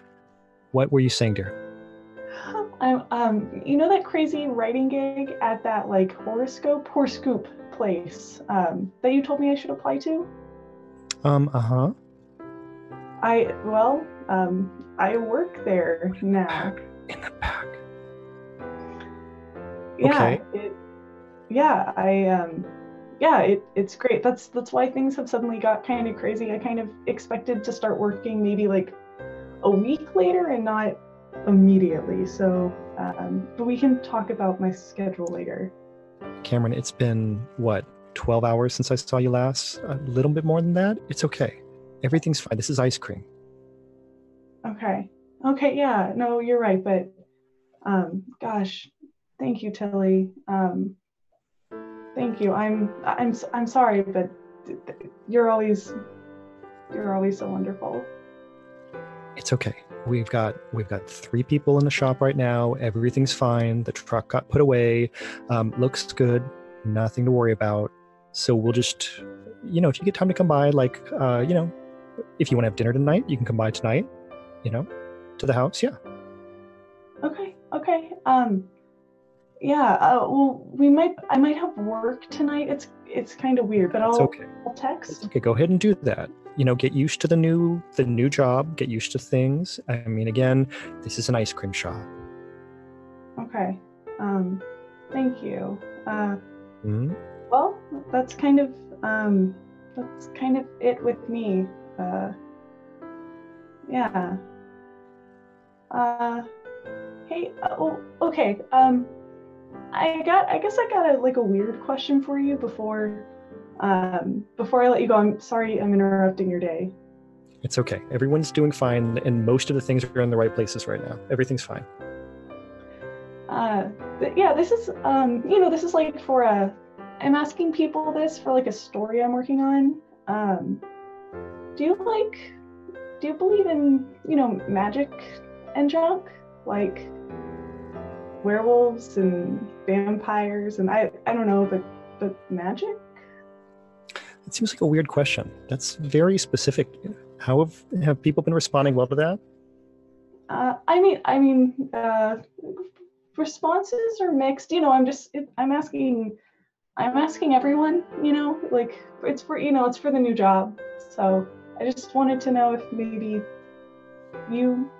What were you saying, dear? That crazy writing gig at that like horoscope place that you told me I should apply to? Uh-huh. I work there now. In the back. Yeah. Okay. yeah, it's great. That's why things have suddenly got kind of crazy. I kind of expected to start working maybe like a week later and not immediately. So, but we can talk about my schedule later. Cameron, it's been, what, 12 hours since I saw you last? A little bit more than that? It's okay. Everything's fine. This is ice cream. Okay, yeah, no, you're right, but gosh, thank you, Tilly. Thank you. I'm sorry, but you're always so wonderful. It's okay. We've got 3 people in the shop right now. Everything's fine. The truck got put away. Looks good. Nothing to worry about. So we'll just, if you get time to come by, like, if you want to have dinner tonight, you can come by tonight, to the house. Yeah. Okay. Yeah. Well, I might have work tonight. It's kind of weird, but I'll text. It's okay. Go ahead and do that. Get used to the new job. Get used to things. I mean, again, this is an ice cream shop. Okay. Thank you. Mm-hmm. Well, that's kind of it with me. Yeah. Hey. Okay. I guess I got a weird question for you before I let you go. I'm sorry I'm interrupting your day. It's okay. Everyone's doing fine, and most of the things are in the right places right now. Everything's fine. Yeah, this is this is like for I'm asking people this for like a story I'm working on. Do you believe in, magic and junk? Like werewolves and vampires and I don't know, but magic? It seems like a weird question. That's very specific. How have people been responding well to that? Responses are mixed. I'm asking everyone. Like it's for the new job. So I just wanted to know if maybe you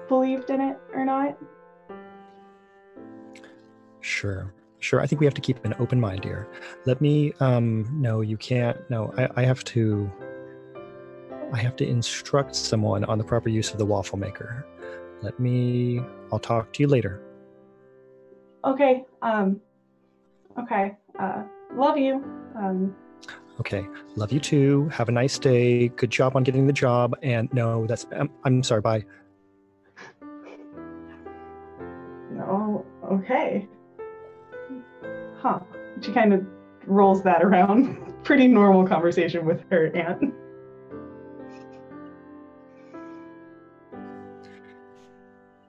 believed in it or not. Sure. I think we have to keep an open mind here. Let me. No, you can't. No, I have to. I have to instruct someone on the proper use of the waffle maker. I'll talk to you later. Okay. Okay. Love you. Okay. Love you too. Have a nice day. Good job on getting the job. And no, I'm sorry. Bye. No. Okay. Huh. She kind of rolls that around. Pretty normal conversation with her aunt.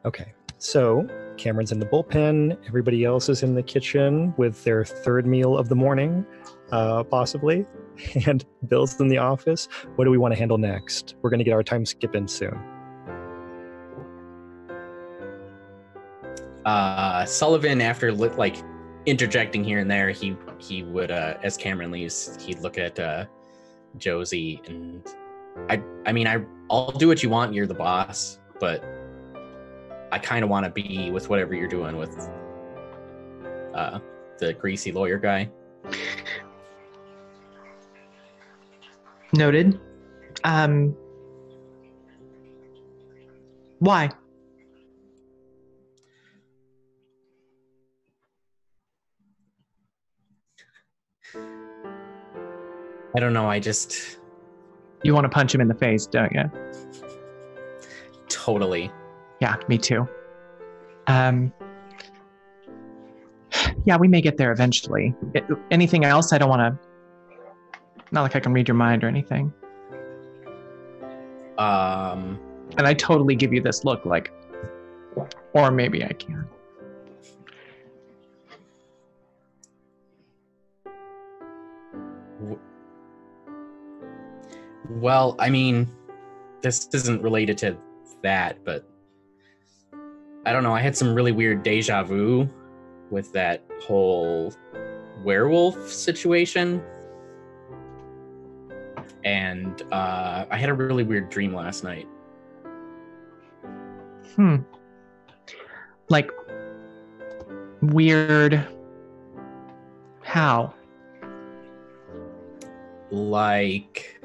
Okay. So Cameron's in the bullpen. Everybody else is in the kitchen with their third meal of the morning, possibly. And Bill's in the office. What do we want to handle next? We're going to get our time skip in soon. Sullivan, after interjecting here and there, he would, as Cameron leaves, he'd look at Josie and I'll do what you want. You're the boss, but I kind of want to be with whatever you're doing with the greasy lawyer guy. Noted. Why? I don't know. You want to punch him in the face, don't you? Totally. Yeah, me too. Yeah, we may get there eventually. Anything else? I don't want to... Not like I can read your mind or anything. And I totally give you this look like... Or maybe I can. Well, this isn't related to that, but I don't know. I had some really weird deja vu with that whole werewolf situation. And I had a really weird dream last night. Like weird How? Like,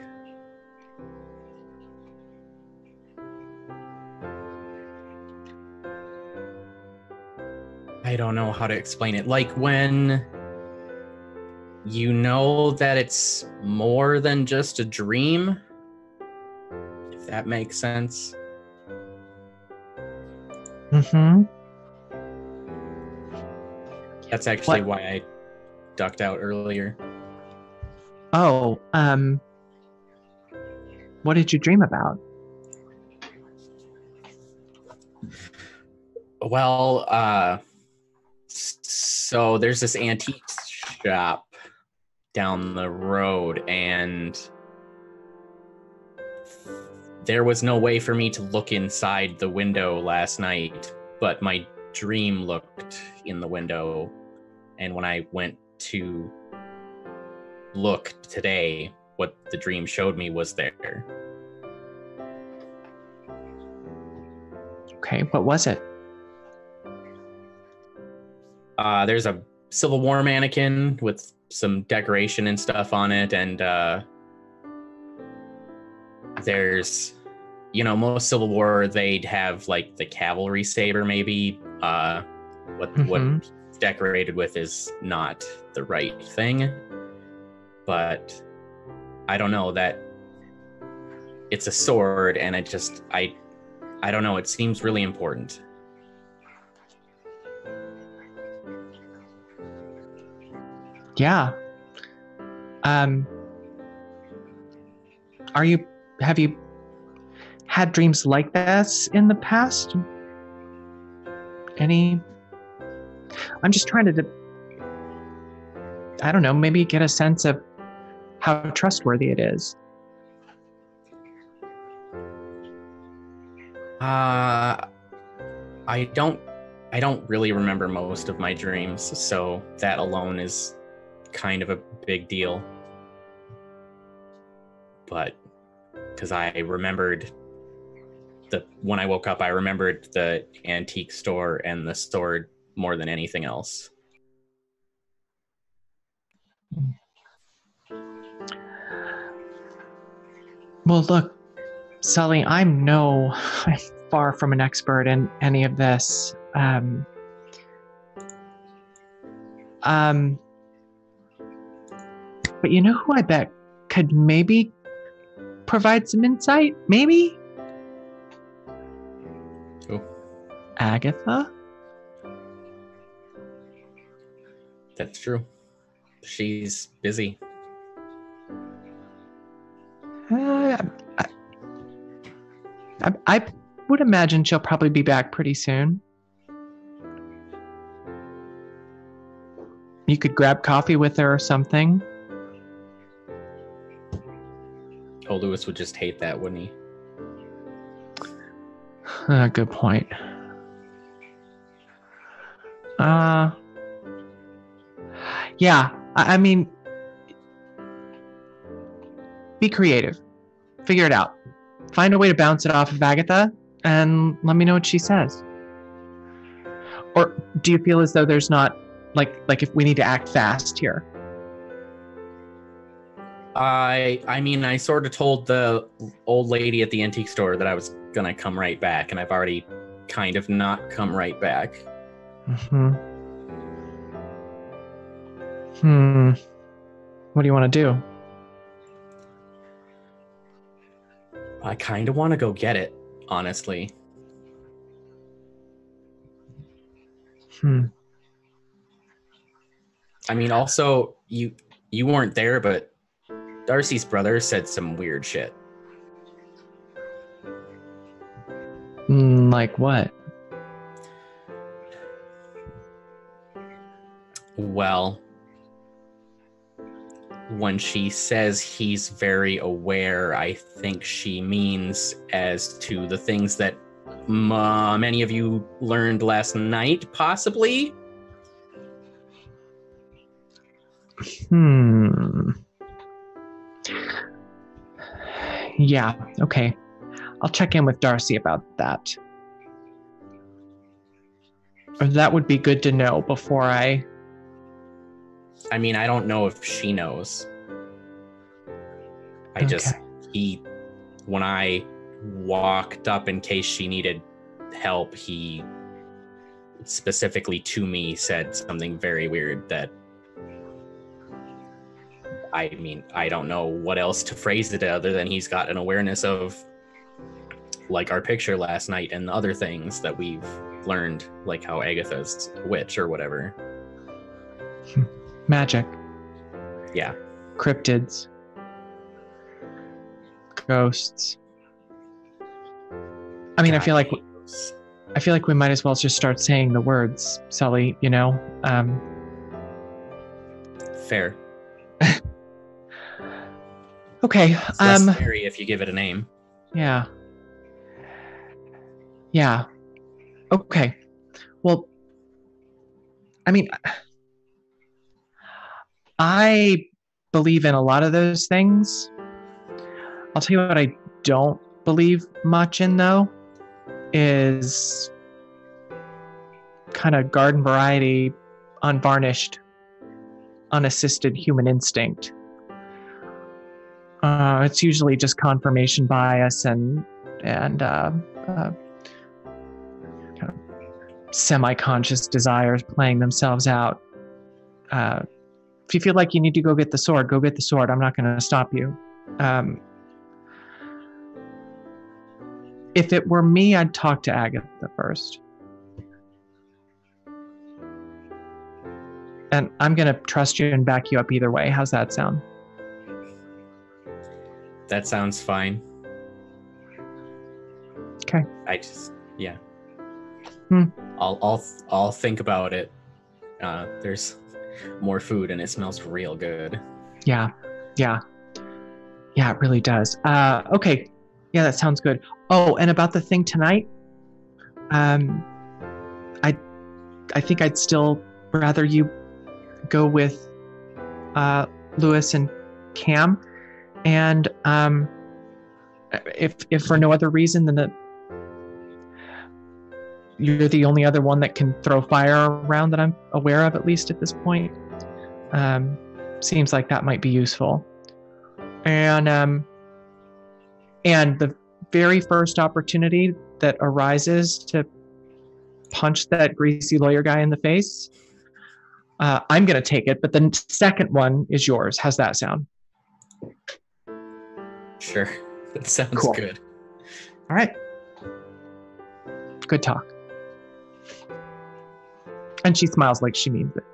I don't know how to explain it. Like when you know that it's more than just a dream, if that makes sense. Mm-hmm. That's actually why I ducked out earlier. Oh, what did you dream about? Well, so there's this antique shop down the road, and there was no way for me to look inside the window last night, but my dream looked in the window, and when I went to look today, what the dream showed me was there. Okay, what was it? There's a Civil War mannequin with some decoration and stuff on it, and there's, most Civil War, they'd have like the cavalry saber maybe. What it's decorated with is not the right thing, but I don't know, that it's a sword, and I don't know, it seems really important. Yeah. Have you had dreams like this in the past? I'm just trying to, I don't know, maybe get a sense of how trustworthy it is. I don't really remember most of my dreams, so that alone is kind of a big deal. But because I remembered when I woke up, I remembered the antique store and the sword more than anything else. Well, look, Sully, I'm far from an expert in any of this. But you know who I bet could maybe provide some insight? Maybe? Who? Agatha? That's true. She's busy. I would imagine she'll probably be back pretty soon. You could grab coffee with her or something. Oh, Lewis would just hate that, wouldn't he? Good point. Yeah, I mean, be creative. Figure it out. Find a way to bounce it off of Agatha and let me know what she says. Or do you feel as though there's not, like if we need to act fast here? I mean, I sort of told the old lady at the antique store that I was gonna come right back, and I've already kind of not come right back. What do you want to do? I kind of want to go get it, honestly. I mean, also, you weren't there, but Darcy's brother said some weird shit. Like what? Well, when she says he's very aware, I think she means as to the things that many of you learned last night, possibly? Yeah, okay. I'll check in with Darcy about that. Or that would be good to know before I I mean, I don't know if she knows. When I walked up in case she needed help, he specifically to me said something very weird that, I mean, I don't know what else to phrase it other than he's got an awareness of, like, our picture last night and other things that we've learned, like how Agatha's a witch or whatever. Magic. Yeah. Cryptids. Ghosts. I mean, I feel like we might as well just start saying the words, Sully, you know? Fair. Okay. It's less scary if you give it a name. Yeah. Yeah. Okay. Well, I mean, I believe in a lot of those things. I'll tell you what I don't believe much in, though, is kind of garden variety, unvarnished, unassisted human instinct. It's usually just confirmation bias and kind of semi-conscious desires playing themselves out. If you feel like you need to go get the sword, go get the sword. I'm not going to stop you. If it were me, I'd talk to Agatha first. And I'm going to trust you and back you up either way. How's that sound? That sounds fine. Okay. Yeah. I'll think about it. There's more food and it smells real good. Yeah, it really does. Okay. Yeah, that sounds good. Oh, and about the thing tonight, I think I'd still rather you go with Lewis and Cam, and if for no other reason than that you're the only other one that can throw fire around that I'm aware of, at least at this point. Seems like that might be useful. And the very first opportunity that arises to punch that greasy lawyer guy in the face, I'm going to take it, but the second one is yours. How's that sound? Sure. That sounds cool. Good. All right. Good talk. And she smiles like she means it.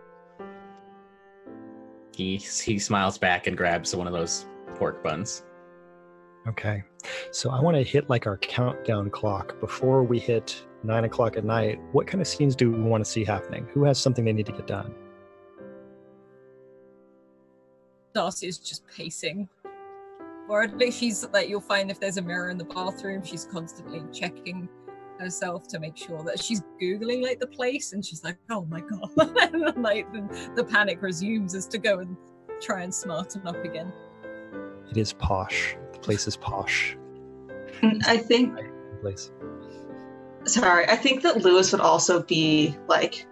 He smiles back and grabs one of those pork buns. Okay. So I want to hit like our countdown clock before we hit 9 o'clock at night. What kind of scenes do we want to see happening? Who has something they need to get done? Darcy is just pacing. Or at least she's like, you'll find if there's a mirror in the bathroom, she's constantly checking herself to make sure that she's Googling like the place, and she's like, oh my god. And then, like the panic resumes as to go and try and smarten up again. It is posh. The place is posh. I think that Lewis would also be like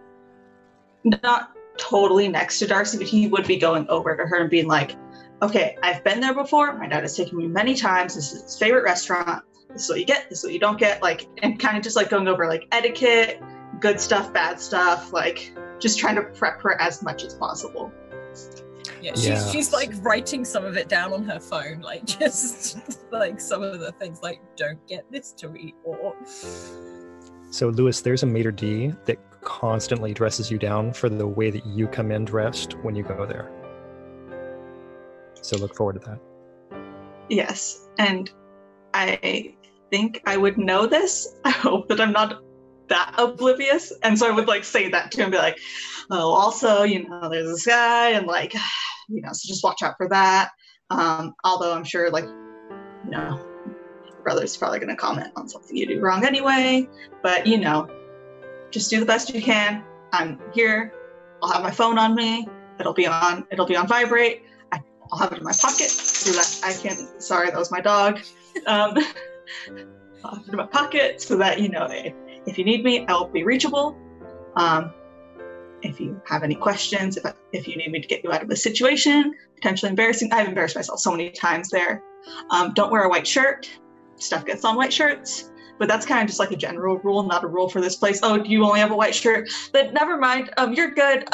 not totally next to Darcy, but he would be going over to her and being like, okay, I've been there before. My dad has taken me many times. This is his favorite restaurant. This is what you get. This is what you don't get. Like, and kind of just like going over like etiquette, good stuff, bad stuff, like just trying to prep her as much as possible. Yeah, she's like writing some of it down on her phone, like just like some of the things like don't get this to eat or. So Lewis, there's a maitre d' that constantly dresses you down for the way that you come in dressed when you go there. So look forward to that. Yes, and I think I would know this. I hope that I'm not that oblivious. And so I would like say that to him, be like, oh, also, you know, there's this guy, and like, you know, so just watch out for that. Although I'm sure, like, you know, your brother's probably going to comment on something you do wrong anyway. But, you know, just do the best you can. I'm here. I'll have my phone on me. It'll be on vibrate. I'll have it in my pocket so that I can, sorry, that was my dog. I'll have it in my pocket so that, you know, if you need me, I will be reachable. if you have any questions, if you need me to get you out of a situation, potentially embarrassing. I've embarrassed myself so many times there. Don't wear a white shirt. Stuff gets on white shirts. But that's kind of just like a general rule, not a rule for this place. Oh, do you only have a white shirt? But never mind. You're good.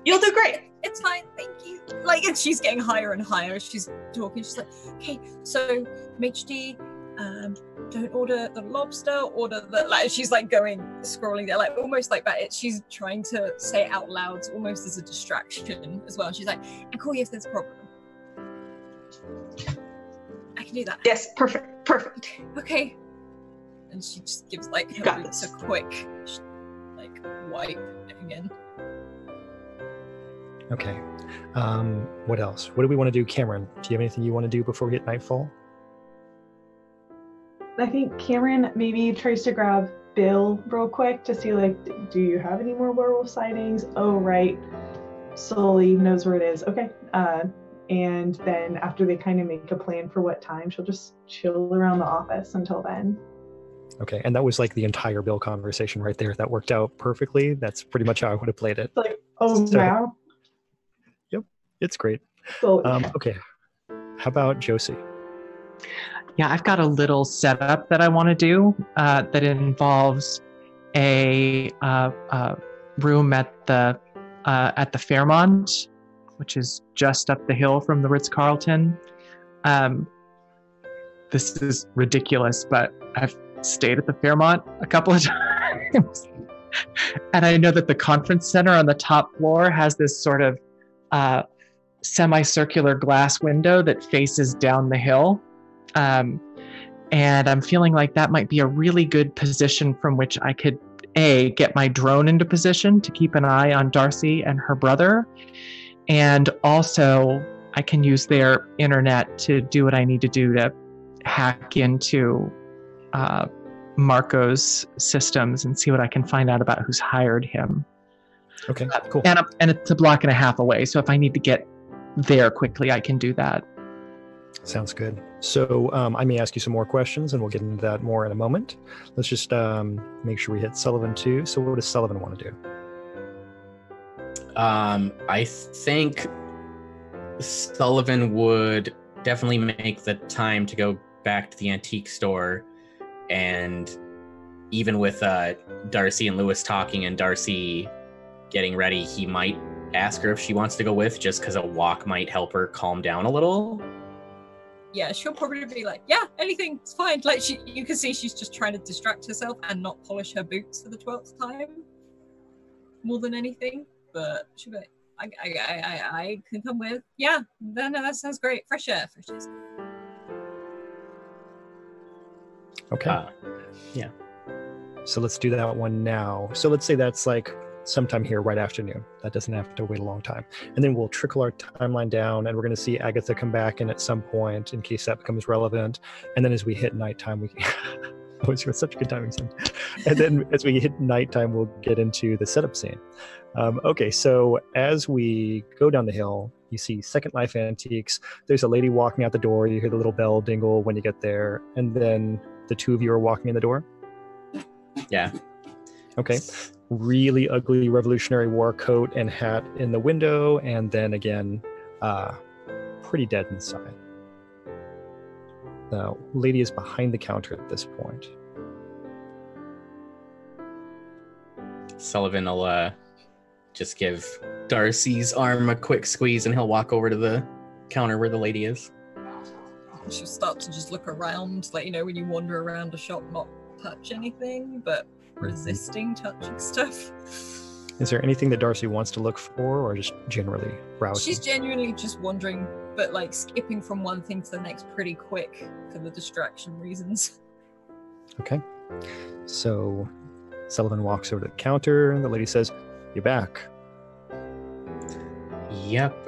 You'll do great. It's fine, thank you. Like, and she's getting higher and higher as she's talking. She's like, okay, so MHD, don't order the lobster, order the, like, she's like scrolling there, like almost like that. She's trying to say it out loud, almost as a distraction as well. She's like, and call you if there's a problem. I can do that. Yes, perfect. Okay. And she just gives like her boots a quick, like, wipe again. Okay. What else? What do we want to do? Cameron, do you have anything you want to do before we hit nightfall? I think Cameron maybe tries to grab Bill real quick to see, like, do you have any more werewolf sightings? Oh, right. Sully knows where it is. Okay. And then after they kind of make a plan for what time, she'll just chill around the office until then. Okay. And that was like the entire Bill conversation right there. That worked out perfectly. That's pretty much how I would have played it. Like, oh, so, wow. Yep. It's great. So, okay. How about Josie? Yeah, I've got a little setup that I want to do that involves a room at the Fairmont, which is just up the hill from the Ritz-Carlton. This is ridiculous, but I've stayed at the Fairmont a couple of times. And I know that the conference center on the top floor has this sort of semicircular glass window that faces down the hill. And I'm feeling like that might be a really good position from which I could, get my drone into position to keep an eye on Darcy and her brother. And also I can use their internet to do what I need to do to hack into Marco's systems and see what I can find out about who's hired him. Okay, cool. And it's a block and a half away. So if I need to get there quickly, I can do that. Sounds good. So I may ask you some more questions, and we'll get into that more in a moment. Let's just make sure we hit Sullivan too. So what does Sullivan want to do? I think Sullivan would definitely make the time to go back to the antique store, and even with Darcy and Lewis talking and Darcy getting ready, he might ask her if she wants to go with, just because a walk might help her calm down a little. Yeah, she'll probably be like, yeah, anything, it's fine. Like, you can see she's just trying to distract herself and not polish her boots for the 12th time, more than anything. But she'll be like, I can come with. Yeah, no, that sounds great. Fresh air. Okay. Yeah. So let's do that one now. So let's say that's like sometime here right afternoon. That doesn't have to wait a long time. And then we'll trickle our timeline down, and we're going to see Agatha come back in at some point in case that becomes relevant. And then as we hit nighttime, we always with such good timing. And then as we hit nighttime, we'll get into the setup scene. Okay, so as we go down the hill, you see Second Life Antiques. There's a lady walking out the door. You hear the little bell dingle when you get there. And then the two of you are walking in the door? Yeah. Okay. Really ugly Revolutionary War coat and hat in the window, and then again, pretty dead inside. The lady is behind the counter at this point. Sullivan will just give Darcy's arm a quick squeeze, and he'll walk over to the counter where the lady is. She'll start to just look around, like, you know, when you wander around a shop, not touch anything, but resisting touching stuff. Is there anything that Darcy wants to look for, or just generally browsing? She's genuinely just wandering, but like skipping from one thing to the next pretty quick for the distraction reasons. Okay. So Sullivan walks over to the counter, and the lady says, "You're back." Yep.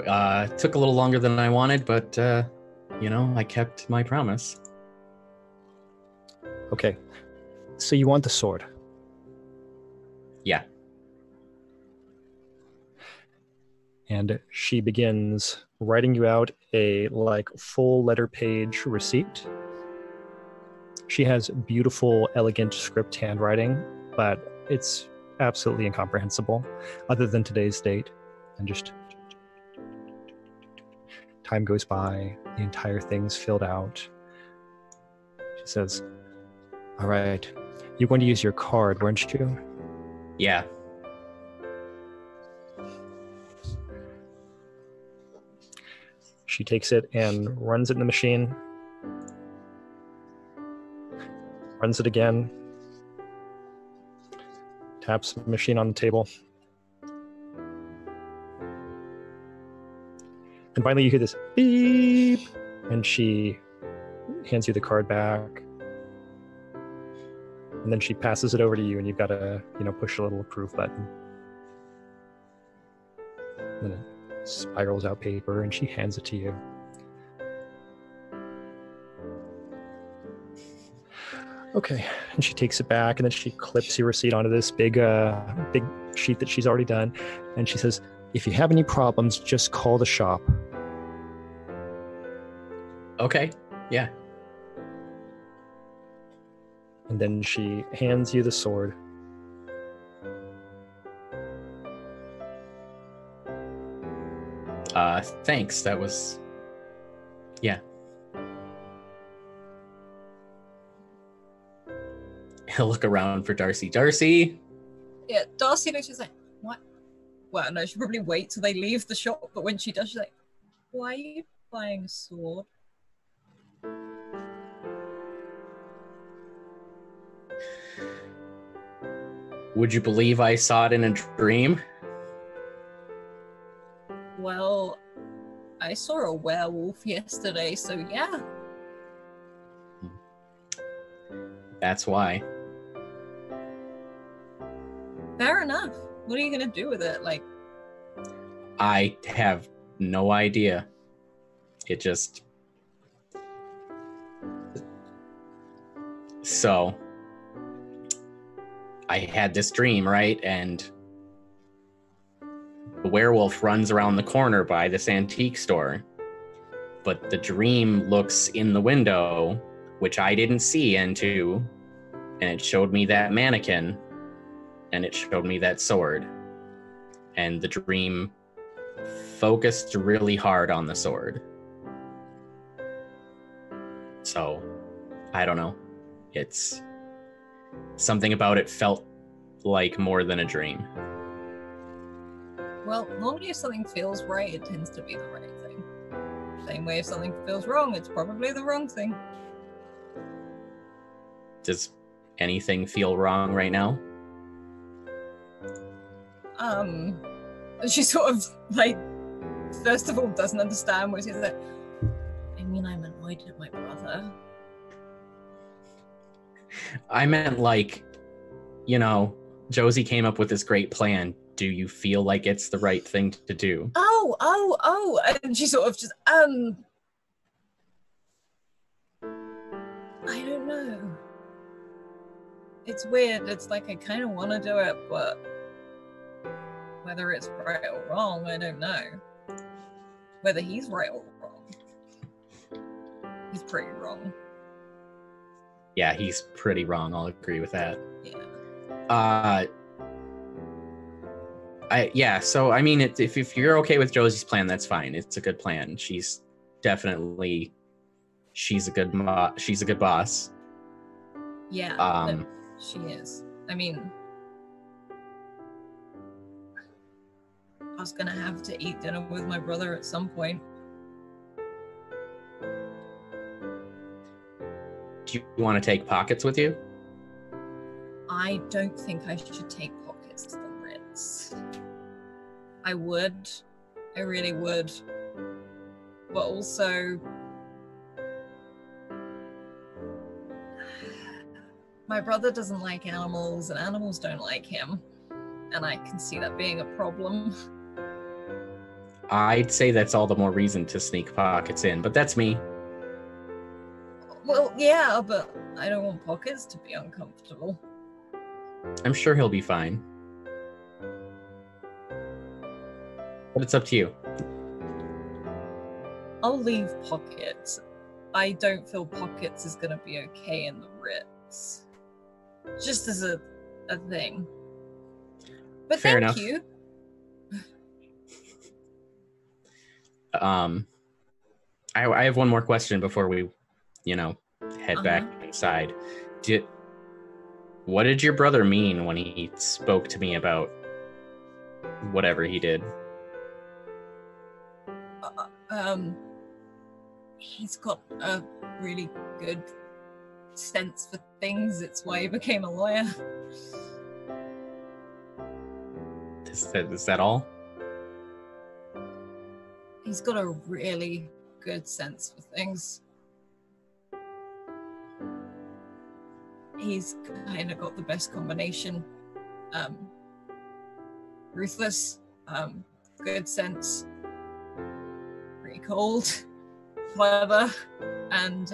Took a little longer than I wanted, but I kept my promise. Okay. So you want the sword? Yeah. And she begins writing you out a full letter page receipt. She has beautiful, elegant script handwriting, but it's absolutely incomprehensible, other than today's date. And just time goes by, the entire thing's filled out. She says, all right, you're going to use your card, weren't you? Yeah. She takes it and runs it in the machine. Runs it again. Taps the machine on the table. And finally you hear this beep, and she hands you the card back. And then she passes it over to you, and you've got to, push a little approve button. And then it spirals out paper, and she hands it to you. Okay, and she takes it back, and then she clips your receipt onto this big sheet that she's already done, and she says, if you have any problems, just call the shop. Okay, yeah. And then she hands you the sword. Thanks, that was... Yeah. He'll look around for Darcy. Darcy? Yeah, Darcy looks just like, what? Well, no, she'll probably wait till they leave the shop, but when she does, she's like, why are you buying a sword? Would you believe I saw it in a dream? Well, I saw a werewolf yesterday, so yeah. That's why. Fair enough. What are you gonna do with it? Like, I have no idea. It just... So, I had this dream, right? And the werewolf runs around the corner by this antique store. But the dream looks in the window, which I didn't see into, and it showed me that mannequin, and it showed me that sword. And the dream focused really hard on the sword. So, I don't know. It's... Something about it felt like more than a dream. well, normally if something feels right, it tends to be the right thing. Same way if something feels wrong, it's probably the wrong thing. Does anything feel wrong right now? She sort of, like, first of all doesn't understand what she's like, I mean, I'm annoyed at my brother. I meant like, Josie came up with this great plan. Do you feel like it's the right thing to do? Oh, and she sort of just, I don't know. It's weird. It's like I kind of want to do it, but whether it's right or wrong, I don't know. Whether he's right or wrong. He's pretty wrong. Yeah, he's pretty wrong. I'll agree with that. Yeah. So I mean, if you're okay with Josie's plan, that's fine. It's a good plan. She's a good boss. Yeah. No, she is. I mean, I was gonna have to eat dinner with my brother at some point. Do you want to take Pockets with you? I don't think I should take Pockets to the Ritz. I would. I really would. But also, my brother doesn't like animals, and animals don't like him. And I can see that being a problem. I'd say that's all the more reason to sneak Pockets in, but that's me. Well, yeah, but I don't want Pockets to be uncomfortable. I'm sure he'll be fine. But it's up to you. I'll leave Pockets. I don't feel Pockets is gonna be okay in the Ritz. Just as a thing. But Fair thank enough. you. I have one more question before we, head back inside. What did your brother mean when he spoke to me about whatever he did? He's got a really good sense for things. It's why he became a lawyer. Is that all? He's got a really good sense for things. He's kind of got the best combination. Ruthless, good sense, pretty cold, clever, and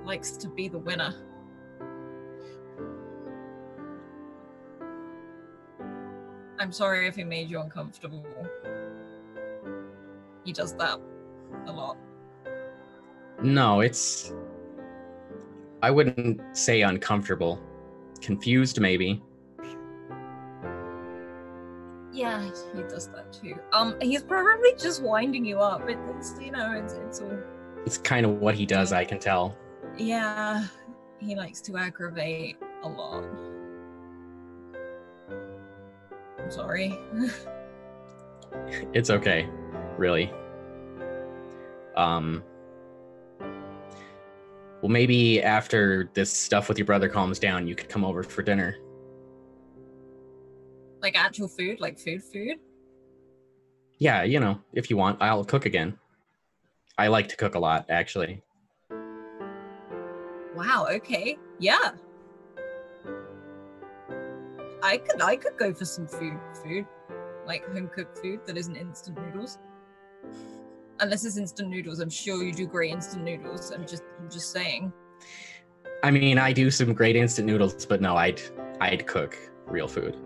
likes to be the winner. I'm sorry if he made you uncomfortable. He does that a lot. No, I wouldn't say uncomfortable. Confused, maybe. Yeah, he does that too. He's probably just winding you up. It's all... It's kind of what he does, I can tell. Yeah, he likes to aggravate a lot. I'm sorry. It's okay, really. Well, maybe after this stuff with your brother calms down, you could come over for dinner. Like actual food? Like food? Yeah, if you want, I'll cook again. I like to cook a lot, actually. Wow, okay. Yeah. I could go for some food. Like home cooked food that isn't instant noodles. Unless it's instant noodles, I'm sure you do great instant noodles. I'm just saying. I mean, I do some great instant noodles, but no, I'd cook real food.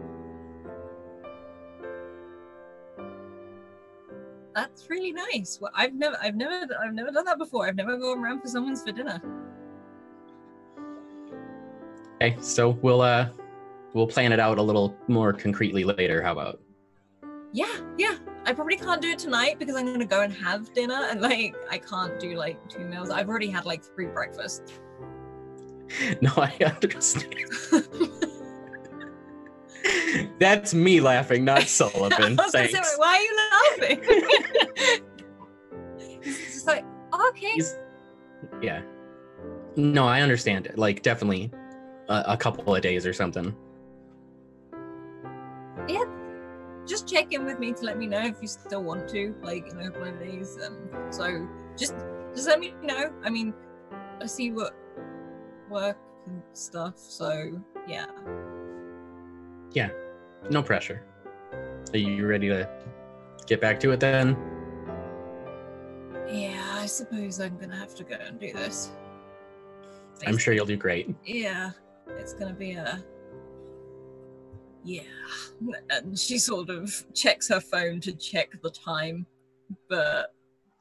That's really nice. Well, I've never done that before. I've never gone around for someone's for dinner. Okay, so we'll plan it out a little more concretely later. How about? Yeah. I probably can't do it tonight because I'm gonna go and have dinner, and I can't do 2 meals. I've already had 3 breakfasts. No, I understand. That's me laughing, not Sullivan. Thanks. Say, why are you laughing? It's just okay. Yeah. No, I understand. Definitely a couple of days or something. Yeah. Just check in with me to let me know if you still want to, in a couple of days. So just let me know. I mean, I see what work and stuff. So yeah. Yeah. No pressure. Are you ready to get back to it then? Yeah, I suppose I'm gonna have to go and do this. I'm sure you'll do great. Yeah, it's gonna be yeah. And she sort of checks her phone to check the time,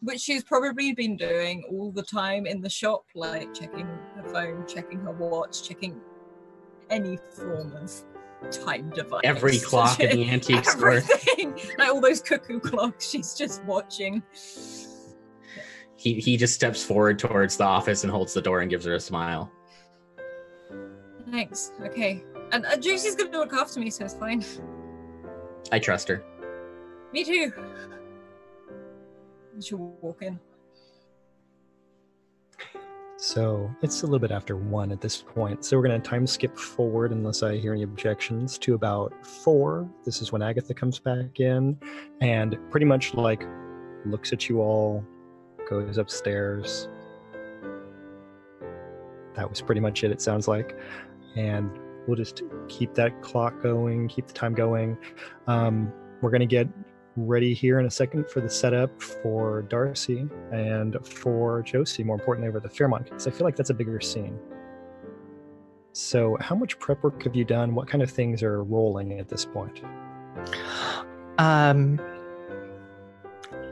which she's probably been doing all the time in the shop, checking her phone, checking her watch, checking any form of time device. Every clock in the antique store. All those cuckoo clocks, she's just watching. He just steps forward towards the office and holds the door and gives her a smile. Thanks. Okay. And Juicy's going to look after me, so it's fine. I trust her. Me too. She'll walk in. So it's a little bit after 1 at this point. So we're going to time skip forward, unless I hear any objections, to about 4. This is when Agatha comes back in and pretty much looks at you all, goes upstairs. That was pretty much it sounds like. And we'll just keep that clock going, keep the time going. We're going to get ready here in a second for the setup for Darcy and for Josie, more importantly, over the Fairmont, because I feel like that's a bigger scene. So how much prep work have you done? What kind of things are rolling at this point?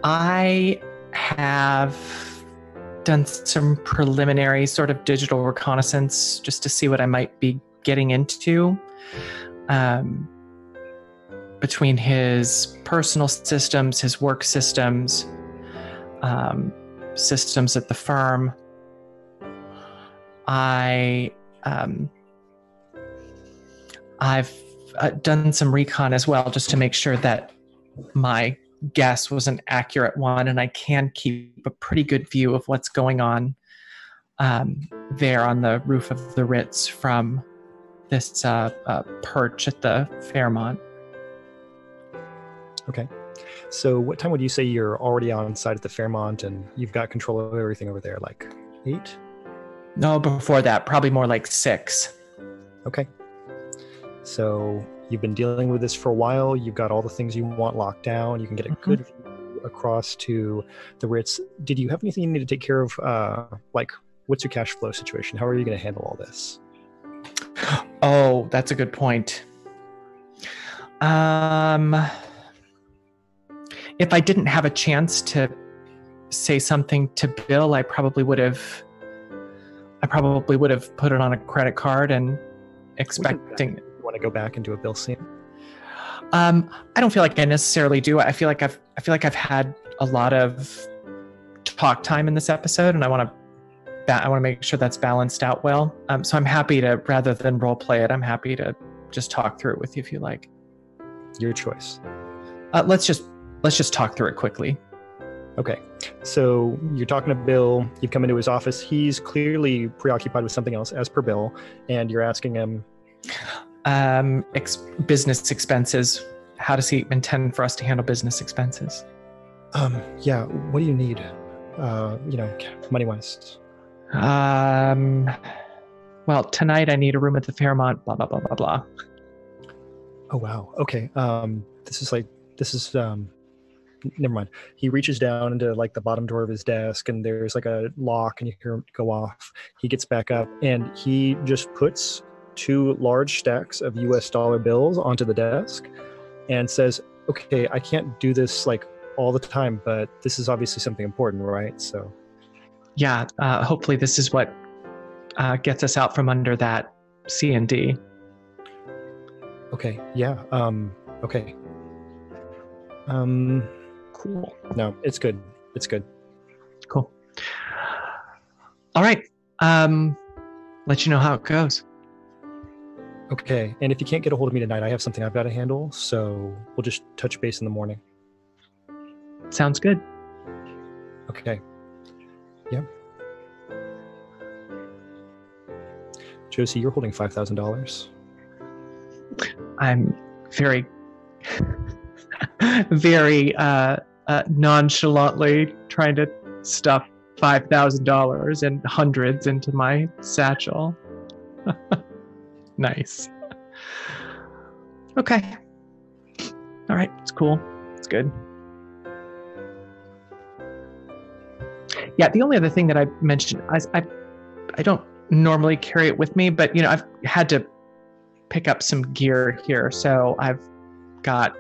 I have done some preliminary sort of digital reconnaissance just to see what I might be getting into. between his personal systems, his work systems, systems at the firm. I've done some recon as well, just to make sure that my guess was an accurate one, and I can keep a pretty good view of what's going on there on the roof of the Ritz from this perch at the Fairmont. Okay. So what time would you say you're already on site at the Fairmont and you've got control of everything over there? Like 8? No, before that, probably more like 6. Okay. So you've been dealing with this for a while. You've got all the things you want locked down. You can get a good view across to the Ritz. Did you have anything you need to take care of? Like, what's your cash flow situation? How are you going to handle all this? Oh, that's a good point. If I didn't have a chance to say something to Bill, I probably would have put it on a credit card and expecting. You want to go back and do a bill scene? I don't feel like I necessarily do. I feel like I've had a lot of talk time in this episode, and I want to make sure that's balanced out well. So I'm happy to, rather than role play it, I'm happy to just talk through it with you if you like. Your choice. Let's just talk through it quickly. Okay. So you're talking to Bill. You've come into his office. He's clearly preoccupied with something else, as per Bill, and you're asking him. Business expenses. How does he intend for us to handle business expenses? Yeah. What do you need? Money-wise. Well, tonight I need a room at the Fairmont. Blah blah blah blah blah. Oh wow. Okay. Never mind. He reaches down into like the bottom drawer of his desk, and there's like a lock, and you hear him go off. He gets back up, and he just puts 2 large stacks of US dollar bills onto the desk and says, okay, I can't do this like all the time, but this is obviously something important, right? So yeah, hopefully this is what gets us out from under that C&D. Okay. Yeah. Okay. Cool. No, it's good. It's good. Cool. All right. Let you know how it goes. Okay. And if you can't get a hold of me tonight, I have something I've got to handle. So we'll just touch base in the morning. Sounds good. Okay. Yeah. Josie, you're holding $5,000. I'm very, very nonchalantly trying to stuff $5,000 and hundreds into my satchel. Nice. Okay. All right. It's cool. It's good. Yeah. The only other thing that I mentioned, I don't normally carry it with me, but I've had to pick up some gear here. So I've got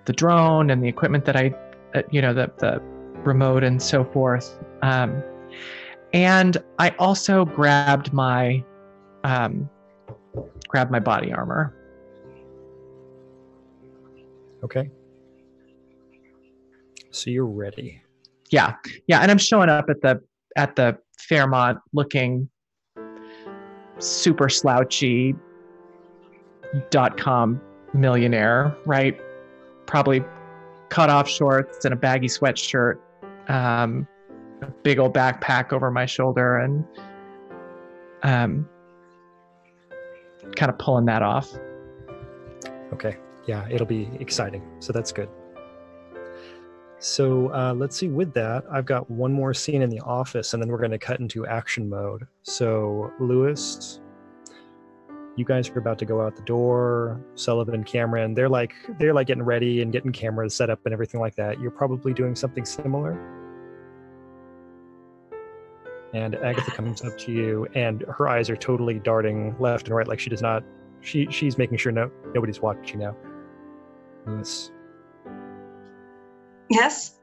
the drone and the equipment that I, the remote and so forth. And I also grabbed my body armor. Okay. So you're ready. Yeah. And I'm showing up at the Fairmont looking super slouchy .com millionaire, right? Probably cut off shorts and a baggy sweatshirt, a big old backpack over my shoulder, and kind of pulling that off. Okay. Yeah, it'll be exciting. So that's good. So let's see, with that, I've got one more scene in the office, and then we're going to cut into action mode. So Lewis, you guys are about to go out the door. Sullivan, Cameron, they're like getting ready and getting cameras set up and everything like that. You're probably doing something similar. And Agatha comes up to you, and her eyes are totally darting left and right, like she does not. She's making sure nobody's watching now. Lewis. Yes?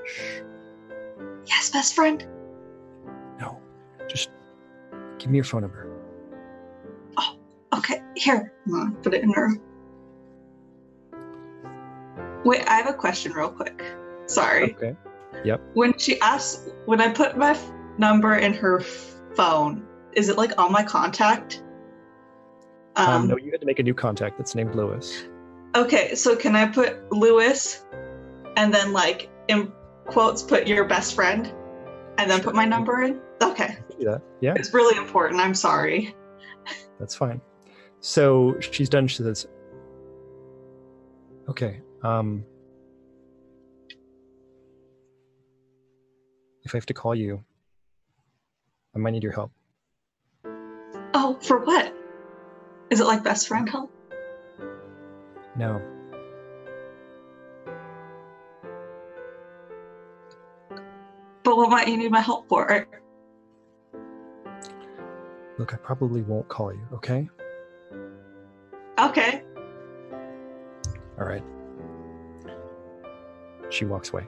Shh. Yes, best friend? No. Just give me your phone number. Oh, okay. Here, come on, put it in her. Wait, I have a question real quick. Sorry. Okay. Yep. When I put my number in her phone, is it like on my contact? No, you had to make a new contact that's named Lewis. Okay, so can I put Lewis and then like in quotes put your best friend and then put my number in? Okay. Do that. Yeah. It's really important. I'm sorry. That's fine. So she's done. She says, okay. If I have to call you, I might need your help. Oh, for what? Is it like best friend help? No. But what might you need my help for? Look, I probably won't call you, okay? Okay. All right. She walks away.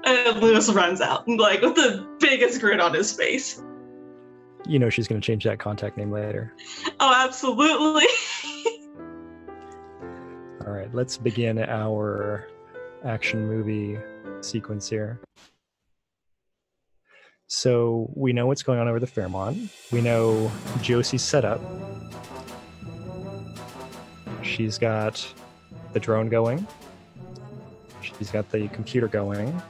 And Lewis runs out, like with the biggest grin on his face. You know she's going to change that contact name later. Oh, absolutely. All right, let's begin our action movie sequence here. So we know what's going on over the Fairmont. We know Josie's set up. She's got the drone going. She's got the computer going.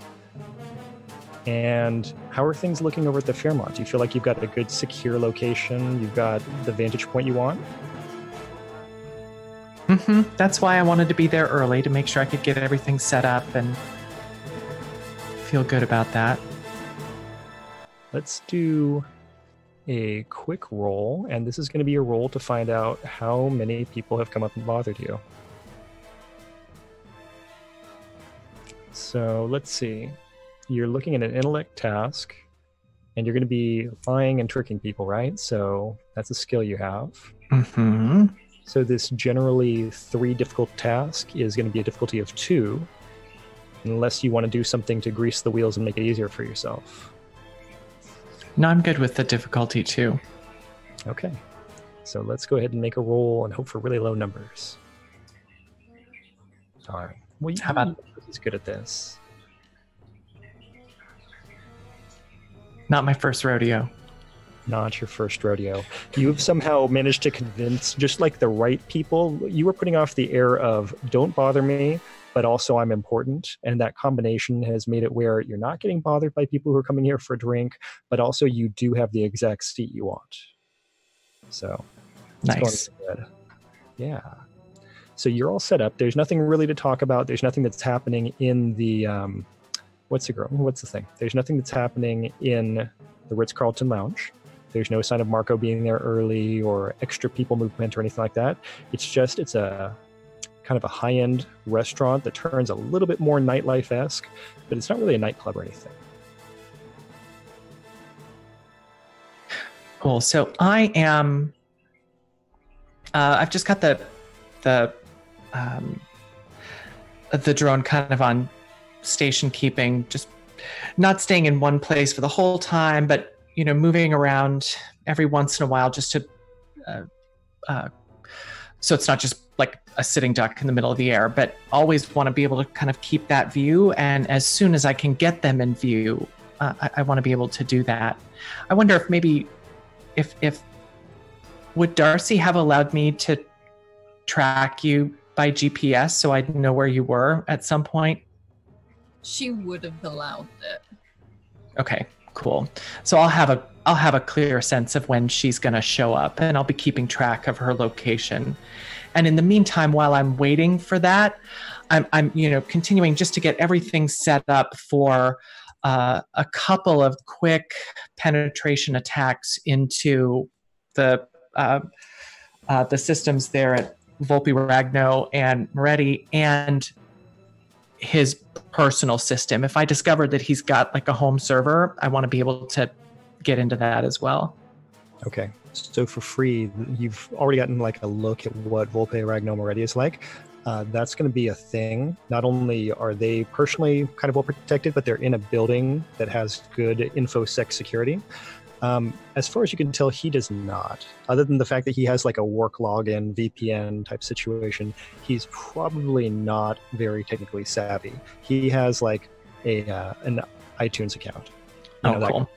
And how are things looking over at the Fairmont? Do you feel like you've got a good secure location? You've got the vantage point you want? Mm-hmm. That's why I wanted to be there early, to make sure I could get everything set up and feel good about that. Let's do a quick roll, and this is going to be a roll to find out how many people have come up and bothered you. So let's see. You're looking at an intellect task, and you're going to be lying and tricking people, right? So that's a skill you have. Mm-hmm. So this generally 3 difficult task is going to be a difficulty of 2, unless you want to do something to grease the wheels and make it easier for yourself. No, I'm good with the difficulty 2. Okay. So let's go ahead and make a roll and hope for really low numbers. All right. Well, How about... he's good at this. Not my first rodeo. Not your first rodeo. You've somehow managed to convince just like the right people. You were putting off the air of don't bother me, but also I'm important. And that combination has made it where you're not getting bothered by people who are coming here for a drink, but also you do have the exact seat you want. So nice. Good. Yeah. So you're all set up. There's nothing really to talk about. There's nothing that's happening in the, what's the thing? There's nothing that's happening in the Ritz-Carlton Lounge. There's no sign of Marco being there early or extra people movement or anything like that. It's a kind of a high-end restaurant that turns a little bit more nightlife-esque, but it's not really a nightclub or anything. Cool. So I am, I've just got the drone kind of on station keeping, just not staying in one place for the whole time, but moving around every once in a while just to so it's not just like a sitting duck in the middle of the air, but always want to be able to kind of keep that view. And as soon as I can get them in view, I want to be able to do that. I wonder if maybe if would Darcy have allowed me to track you by GPS so I'd know where you were at some point? She would have allowed it. Okay, cool. So I'll have a clear sense of when she's going to show up, and I'll be keeping track of her location. And in the meantime, while I'm waiting for that, I'm continuing just to get everything set up for a couple of quick penetration attacks into the systems there at Volpe Ragno and Moretti and his personal system. If I discover that he's got like a home server, I want to be able to get into that as well. Okay. So for free, you've already gotten like a look at what Volpe Ragno Moretti is like. That's going to be a thing. Not only are they personally kind of well protected, but they're in a building that has good infosec security. As far as you can tell, he does not. Other than the fact that he has like a work login VPN type situation, he's probably not very technically savvy. He has like an iTunes account. Oh, cool.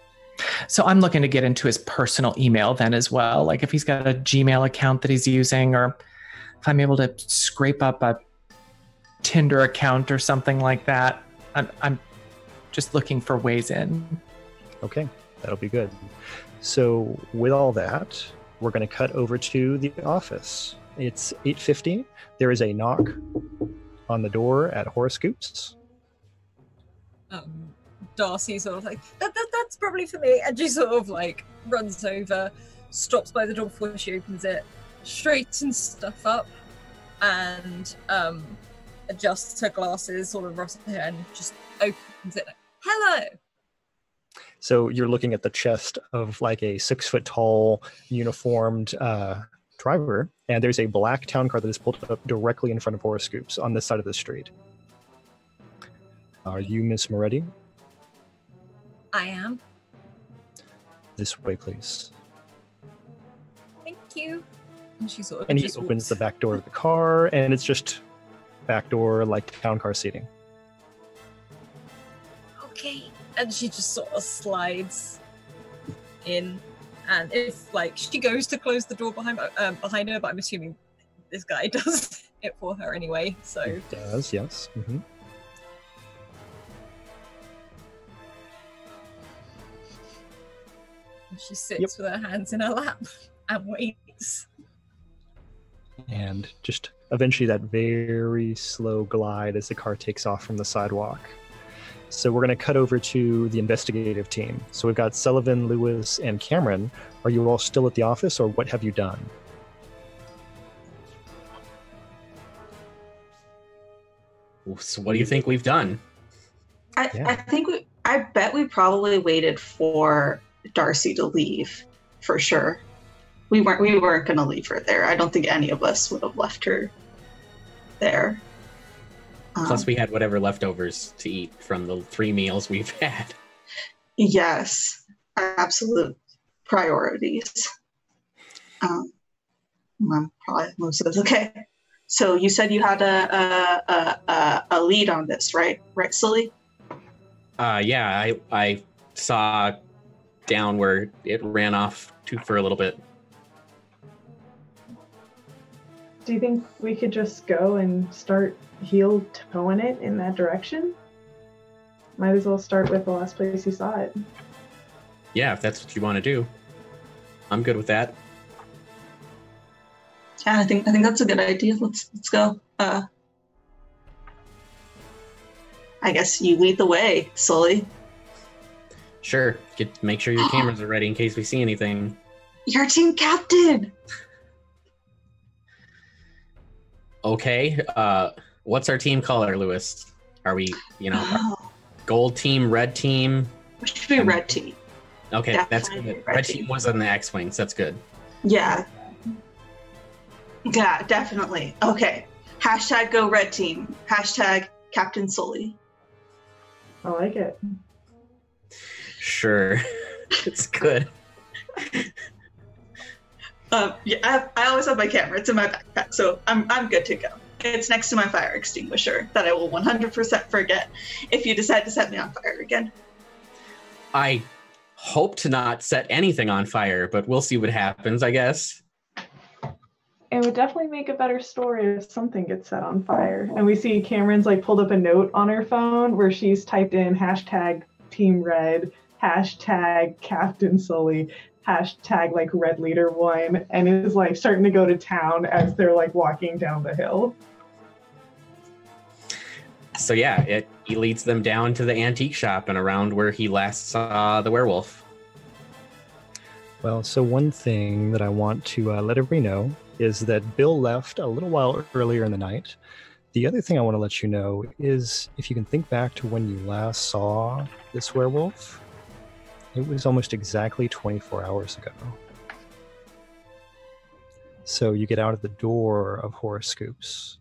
So I'm looking to get into his personal email then as well. Like if he's got a Gmail account that he's using, or if I'm able to scrape up a Tinder account or something like that. I'm just looking for ways in. Okay. That'll be good. So with all that, we're going to cut over to the office. It's 8:50. There is a knock on the door at Horoscoops. Darcy sort of like, that's probably for me. And she sort of like runs over, stops by the door before she opens it, straightens stuff up, and adjusts her glasses, sort of rubs her hair, and just opens it. Hello. So you're looking at the chest of like a 6 foot tall uniformed driver, and there's a black town car that is pulled up directly in front of Horoscoops on this side of the street. Are you Miss Moretti? I am. This way, please. Thank you. And she sort of and he opens the back door of the car, and it's just back door like town car seating. Okay. And she just sort of slides in, and if like she goes to close the door behind her, but I'm assuming this guy does it for her anyway. So it does, yes. Mm-hmm. And she sits with her hands in her lap and waits. And just eventually that very slow glide as the car takes off from the sidewalk. So we're going to cut over to the investigative team. So we've got Sullivan, Lewis, and Cameron. Are you all still at the office, or what have you done? So what do you think we've done? I bet we probably waited for Darcy to leave, for sure. We weren't going to leave her there. I don't think any of us would have left her there. Plus, we had whatever leftovers to eat from the 3 meals we've had. Yes, absolute priorities. Probably most of this. Okay, so you said you had a lead on this, right? Right, Sully? Yeah, I saw down where it ran off for a little bit. Do you think we could just go and start heel toeing it in that direction? Might as well start with the last place you saw it. Yeah, if that's what you want to do. I'm good with that. Yeah, I think that's a good idea. Let's go. I guess you lead the way, Sully. Sure. Make sure your cameras are ready in case we see anything. You're team captain! Okay. What's our team color, Lewis? Are we, gold team, red team? We should be red team. Okay, Definitely that's good. Red team was on the X-Wings. That's good. Yeah. Yeah, definitely. Okay. Hashtag go red team. Hashtag Captain Sully. I like it. Sure. It's good. Yeah, I always have my camera. It's in my backpack, so I'm good to go. It's next to my fire extinguisher that I will 100% forget if you decide to set me on fire again. I hope to not set anything on fire, but we'll see what happens, I guess. It would definitely make a better story if something gets set on fire. And we see Cameron's like pulled up a note on her phone where she's typed in hashtag Team Red, hashtag Captain Sully, hashtag like Red Leader 1, and is like starting to go to town as they're like walking down the hill. So yeah, he leads them down to the antique shop and around where he last saw the werewolf. Well, so one thing that I want to let everybody know is that Bill left a little while earlier in the night. The other thing I want to let you know is if you can think back to when you last saw this werewolf, it was almost exactly 24 hours ago. So you get out of the door of Horoscoops,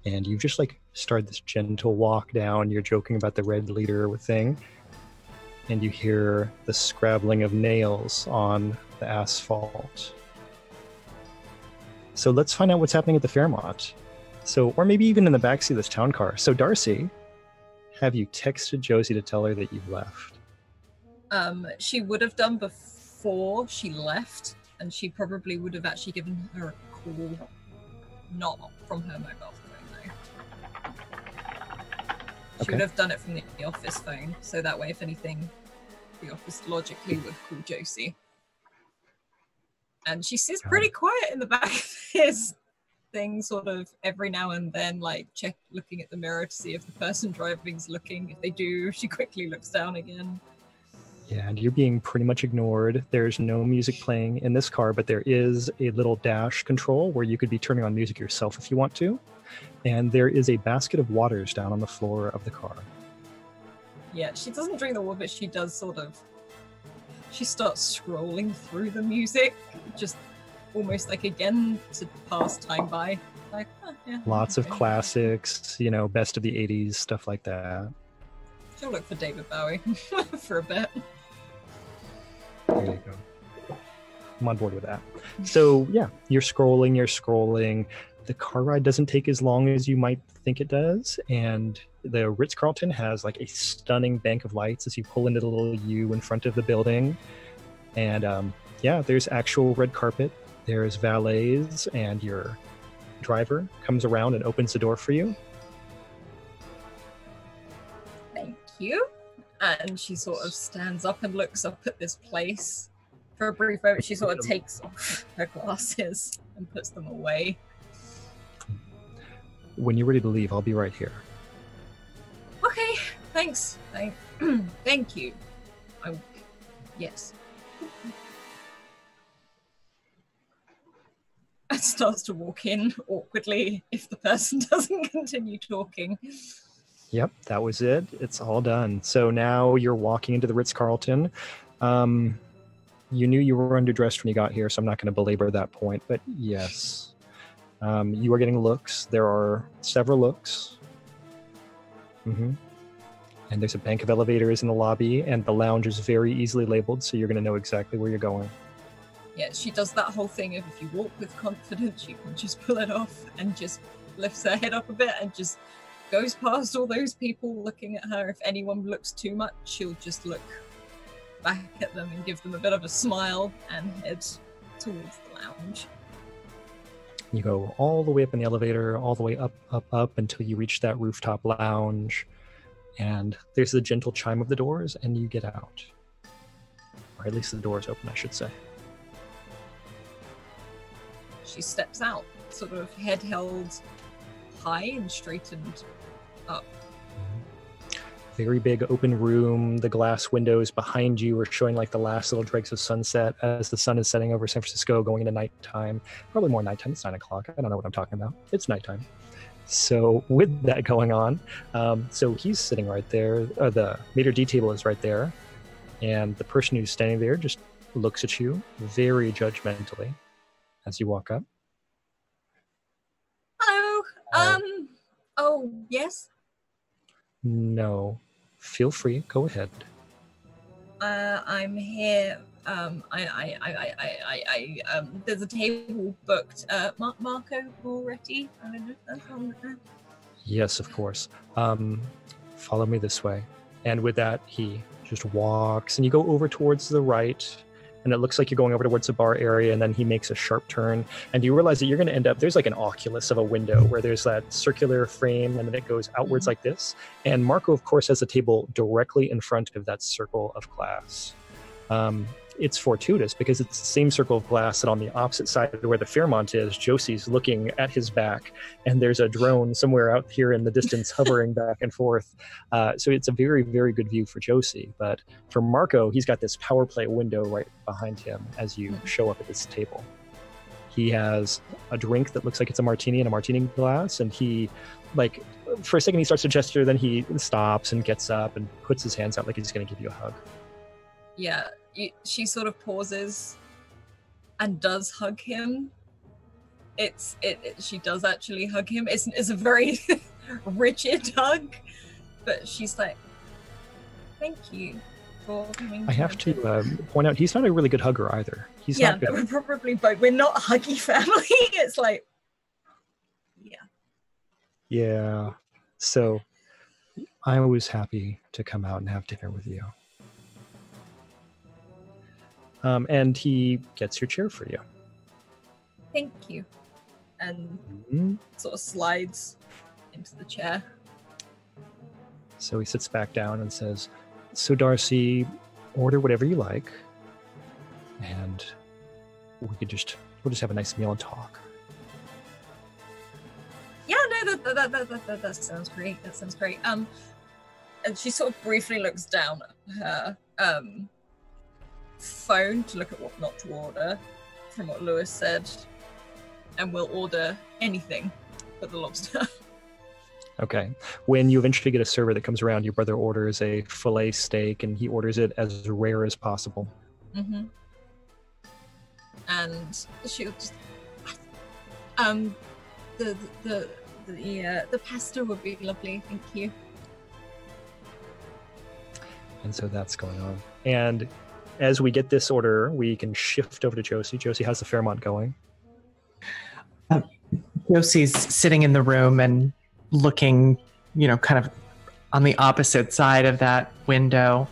And you just like start this gentle walk down. You're joking about the red leader thing. And you hear the scrabbling of nails on the asphalt. So let's find out what's happening at the Fairmont. So, or maybe even in the backseat of this town car. So Darcy, have you texted Josie to tell her that you've left? She would have done before she left, and she probably would have actually given her a call, not from her mobile phone though. She would have done it from the office phone, so that way, if anything, the office logically would call Josie. And she sits pretty quiet in the back of his thing, sort of every now and then, like looking at the mirror to see if the person driving's looking. If they do, she quickly looks down again. Yeah, and you're being pretty much ignored. There's no music playing in this car, but there is a little dash control where you could be turning on music yourself if you want to. And there is a basket of waters down on the floor of the car. Yeah, she doesn't drink the water, but she does she starts scrolling through the music, just almost like again to pass time by. Like, yeah. Lots of classics, best of the 80s, stuff like that. She'll look for David Bowie for a bit. There you go. I'm on board with that. So yeah, you're scrolling. The car ride doesn't take as long as you might think it does. And the Ritz-Carlton has like a stunning bank of lights as you pull into the little U in front of the building. And there's actual red carpet. There's valets, and your driver comes around and opens the door for you. Thank you. And she sort of stands up and looks up at this place. For a brief moment, she sort of takes off her glasses and puts them away. When you're ready to leave, I'll be right here. Okay, thanks. Thank you. Yes. And starts to walk in awkwardly if the person doesn't continue talking. Yep, that was it. It's all done. So now you're walking into the Ritz-Carlton. You knew you were underdressed when you got here, so I'm not going to belabor that point. But yes, you are getting looks. There are several looks. And there's a bank of elevators in the lobby, and the lounge is very easily labeled, so you're going to know exactly where you're going. Yeah, she does that whole thing of if you walk with confidence, you can just pull it off, and just lifts her head up a bit and just goes past all those people looking at her. If anyone looks too much, she'll just look back at them and give them a bit of a smile and head towards the lounge. You go all the way up in the elevator, all the way up until you reach that rooftop lounge. And there's the gentle chime of the doors, and you get out. Or at least the doors open, I should say. She steps out, sort of head held high and straightened up. Very big open room. The glass windows behind you are showing like the last little dregs of sunset as the sun is setting over San Francisco, going into nighttime. Probably more nighttime. It's 9 o'clock. I don't know what I'm talking about. It's nighttime. So with that going on, so he's sitting right there. The maitre d' table is right there. And the person who's standing there just looks at you very judgmentally as you walk up. Hello. Oh, yes? No. Feel free. Go ahead. I'm here. There's a table booked. Marco Moretti. I don't know if that's on there. Yes, of course. Follow me this way. And with that, he just walks, and you go over towards the right, and it looks like you're going over towards the bar area, and then he makes a sharp turn, and you realize that you're going to end up, there's like an oculus of a window where there's that circular frame, and then it goes outwards like this. And Marco, of course, has the table directly in front of that circle of glass. It's fortuitous because it's the same circle of glass that on the opposite side of where the Fairmont is, Josie's looking at his back, and there's a drone somewhere out here in the distance hovering back and forth. So it's a very, very good view for Josie. But for Marco, he's got this power play window right behind him as you show up at this table. He has a drink that looks like it's a martini in a martini glass, and he, like, for a second he starts to gesture, then he stops and gets up and puts his hands out like he's going to give you a hug. Yeah, she sort of pauses and does hug him, she does actually hug him. It's a very rigid hug, but she's like, thank you for coming. I have to point out, he's not a really good hugger either. He's not good. We're probably both. We're not a huggy family. It's like, yeah. So I'm always happy to come out and have dinner with you. And he gets your chair for you. thank you, and sort of slides into the chair. So he sits back down and says, so Darcy, order whatever you like, and we'll just have a nice meal and talk. Yeah, no, that sounds great. That sounds great. And she sort of briefly looks down at her phone to look at what not to order from what Lewis said, and will order anything but the lobster. Okay. When you eventually get a server that comes around, your brother orders a fillet steak, and he orders it as rare as possible. Mm-hmm. And she'll just the pasta would be lovely, thank you. And so that's going on. And as we get this order, we can shift over to Josie. Josie, how's the Fairmont going? Josie's sitting in the room and looking, kind of on the opposite side of that window.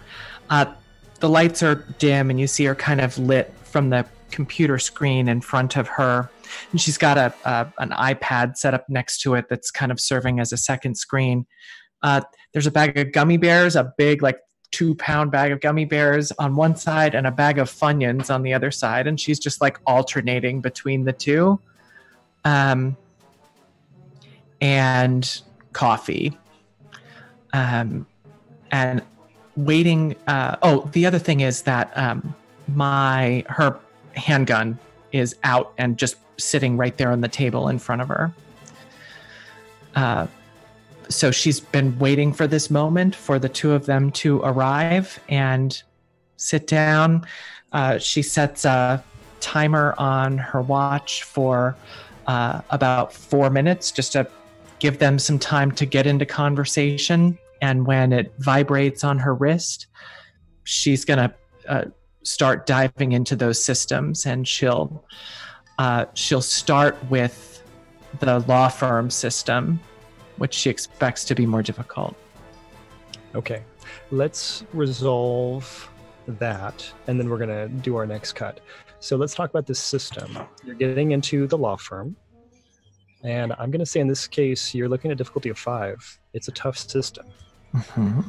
The lights are dim, and you see her kind of lit from the computer screen in front of her. And she's got an iPad set up next to it that's kind of serving as a second screen. There's a bag of gummy bears, a big, 2-pound bag of gummy bears on one side and a bag of Funyuns on the other side. And she's just alternating between the two. And coffee. And waiting. The other thing is that her handgun is out and just sitting right there on the table in front of her. So she's been waiting for this moment for the two of them to arrive and sit down. She sets a timer on her watch for about 4 minutes just to give them some time to get into conversation. And when it vibrates on her wrist, she's going to start diving into those systems, and she'll start with the law firm system, which she expects to be more difficult. Okay, let's resolve that, and then we're going to do our next cut. So let's talk about this system. You're getting into the law firm, and I'm going to say in this case, you're looking at a difficulty of 5. It's a tough system. Mm-hmm.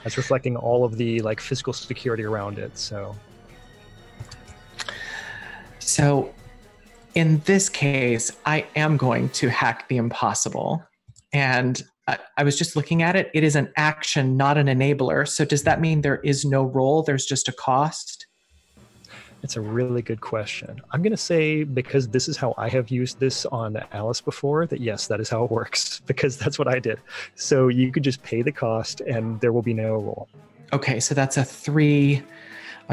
That's reflecting all of the physical security around it. So in this case, I am going to hack the impossible. And I was just looking at it. It is an action, not an enabler. So does that mean there is no role? There's just a cost? It's a really good question. I'm going to say, because this is how I have used this on Alice before, that yes, that is how it works, because that's what I did. So you could just pay the cost and there will be no role. Okay, so that's a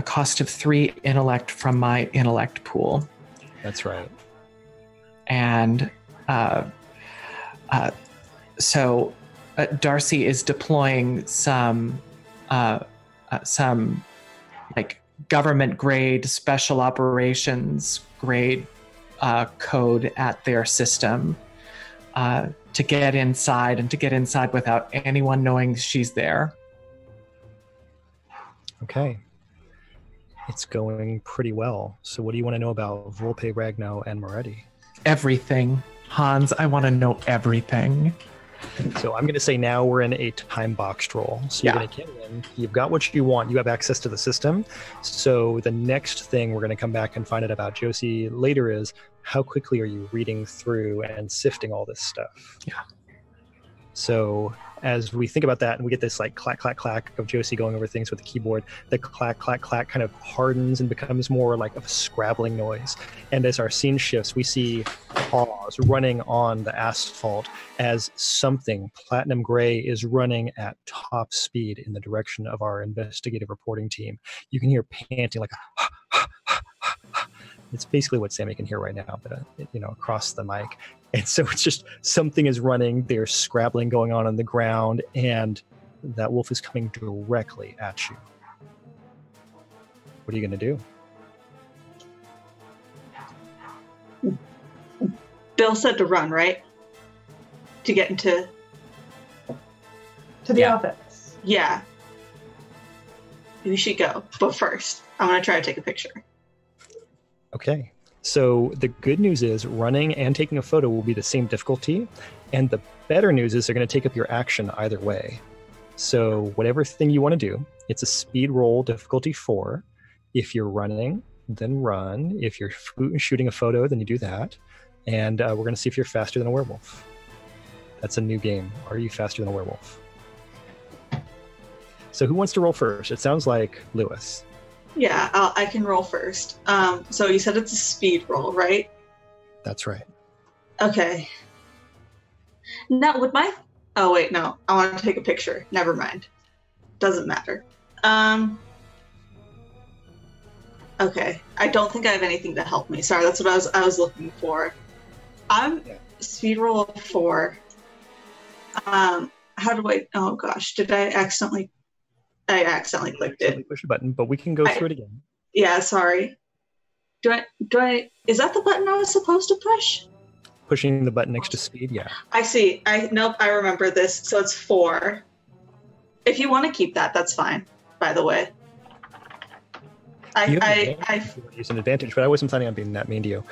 cost of 3 intellect from my intellect pool. That's right. And so Darcy is deploying some government grade, special operations grade code at their system to get inside without anyone knowing she's there. Okay. It's going pretty well. So what do you want to know about Volpe, Ragnow, and Moretti? Everything. Hans, I want to know everything. So I'm going to say now we're in a time boxed roll. So you're going to get in. You've got what you want. You have access to the system. So the next thing we're going to come back and find out about Josie later is how quickly are you reading through and sifting all this stuff? Yeah. So as we think about that and we get this clack, clack, clack of Josie going over things with the keyboard, the clack, clack, clack kind of hardens and becomes more of a scrabbling noise. And as our scene shifts, we see paws running on the asphalt as something platinum gray is running at top speed in the direction of our investigative reporting team. You can hear panting It's basically what Sammy can hear right now, but across the mic. And so it's just something is running. There's scrabbling going on the ground, and that wolf is coming directly at you. What are you going to do? Bill said to run, right? To get into... To the office. Yeah. We should go. But first, I'm going to try to take a picture. Okay. So the good news is running and taking a photo will be the same difficulty. And the better news is they're going to take up your action either way. So whatever thing you want to do, it's a speed roll difficulty 4. If you're running, then run. If you're shooting a photo, then you do that. And we're going to see if you're faster than a werewolf. That's a new game. Are you faster than a werewolf? So who wants to roll first? It sounds like Lewis. Yeah, I can roll first. So you said it's a speed roll, right? That's right. Okay. Now, would my... Oh, wait, no. I want to take a picture. Never mind. Doesn't matter. Okay. I don't think I have anything to help me. Sorry, that's what I was looking for. I'm speed roll 4. How do I... Oh, gosh. Did I accidentally... I accidentally clicked it. Push a button, but we can go through it again. Yeah, sorry. Do I? Is that the button I was supposed to push? Pushing the button next to speed, yeah. I see. Nope, I remember this. So it's 4. If you want to keep that, that's fine. By the way. I use an advantage, but I wasn't planning on being that mean to you.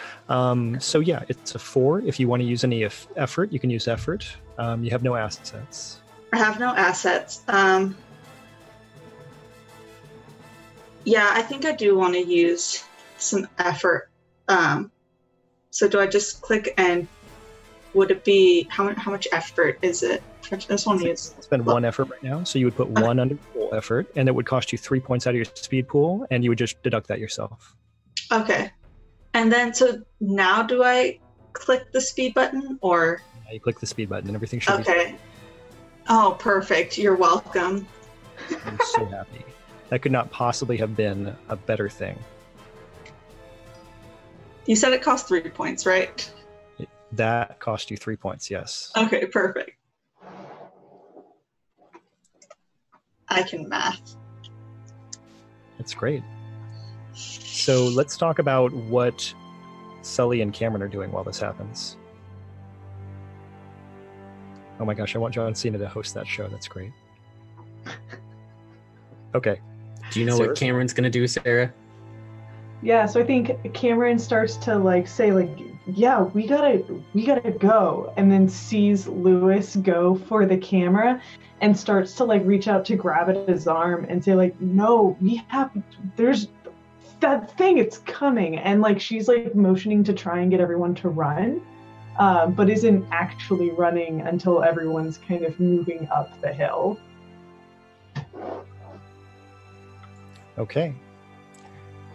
So yeah, it's a 4. If you want to use any effort, you can use effort. You have no assets. I have no assets. Yeah, I think I do want to use some effort. So do I just click and would it be how much effort is it? I just want to use spend 1 effort right now. So you would put 1 under full effort, and it would cost you 3 points out of your speed pool, and you would just deduct that yourself. Okay. And then so now do I click the speed button or? Yeah, you click the speed button and everything should be. Okay. Oh, perfect. You're welcome. I'm so happy. That could not possibly have been a better thing. You said it cost 3 points, right? That cost you 3 points, yes. Okay, perfect. I can math. That's great. So let's talk about what Sully and Cameron are doing while this happens. Oh my gosh, I want John Cena to host that show. That's great. Okay. Do you know Sarah? what Cameron's gonna do, Sarah? Yeah, so I think Cameron starts to say yeah, we gotta go, and then sees Lewis go for the camera and starts to reach out to grab at his arm and say no, there's that thing, it's coming, and she's motioning to try and get everyone to run, but isn't actually running until everyone's kind of moving up the hill. Okay.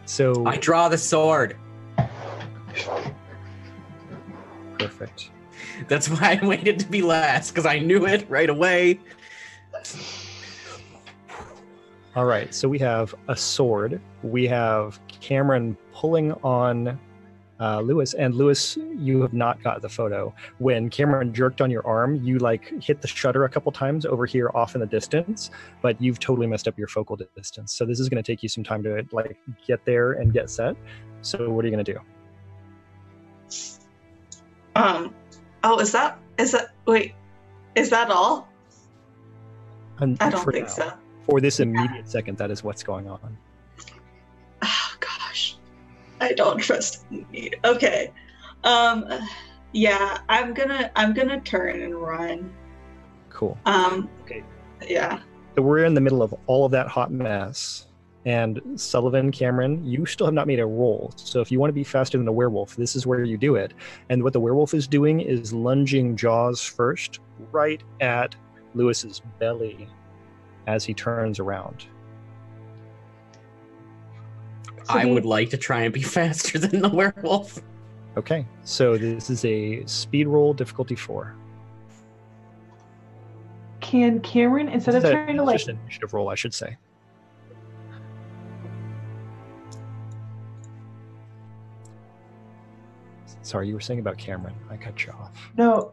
So I draw the sword. Perfect. That's why I waited to be last, because I knew it right away. All right, so we have a sword. We have Cameron pulling on Lewis, and Lewis, you have not got the photo. When Cameron jerked on your arm, you hit the shutter a couple times over here off in the distance, but you've totally messed up your focal distance. So this is going to take you some time to get there and get set. So what are you going to do? Wait, is that all? I don't think now, so. For this immediate second, that is what's going on. Oh gosh, I don't trust me. Okay, yeah, I'm gonna turn and run. Cool. Okay. Yeah. So we're in the middle of all of that hot mess, and Sullivan, Cameron, you still have not made a roll. So if you want to be faster than a werewolf, this is where you do it. And what the werewolf is doing is lunging jaws first, right at Lewis's belly as he turns around. I would like to try and be faster than the werewolf. Okay, so this is a speed roll difficulty 4. Can Cameron, instead of trying to just an initiative roll, I should say. Sorry, you were saying about Cameron. I cut you off. No,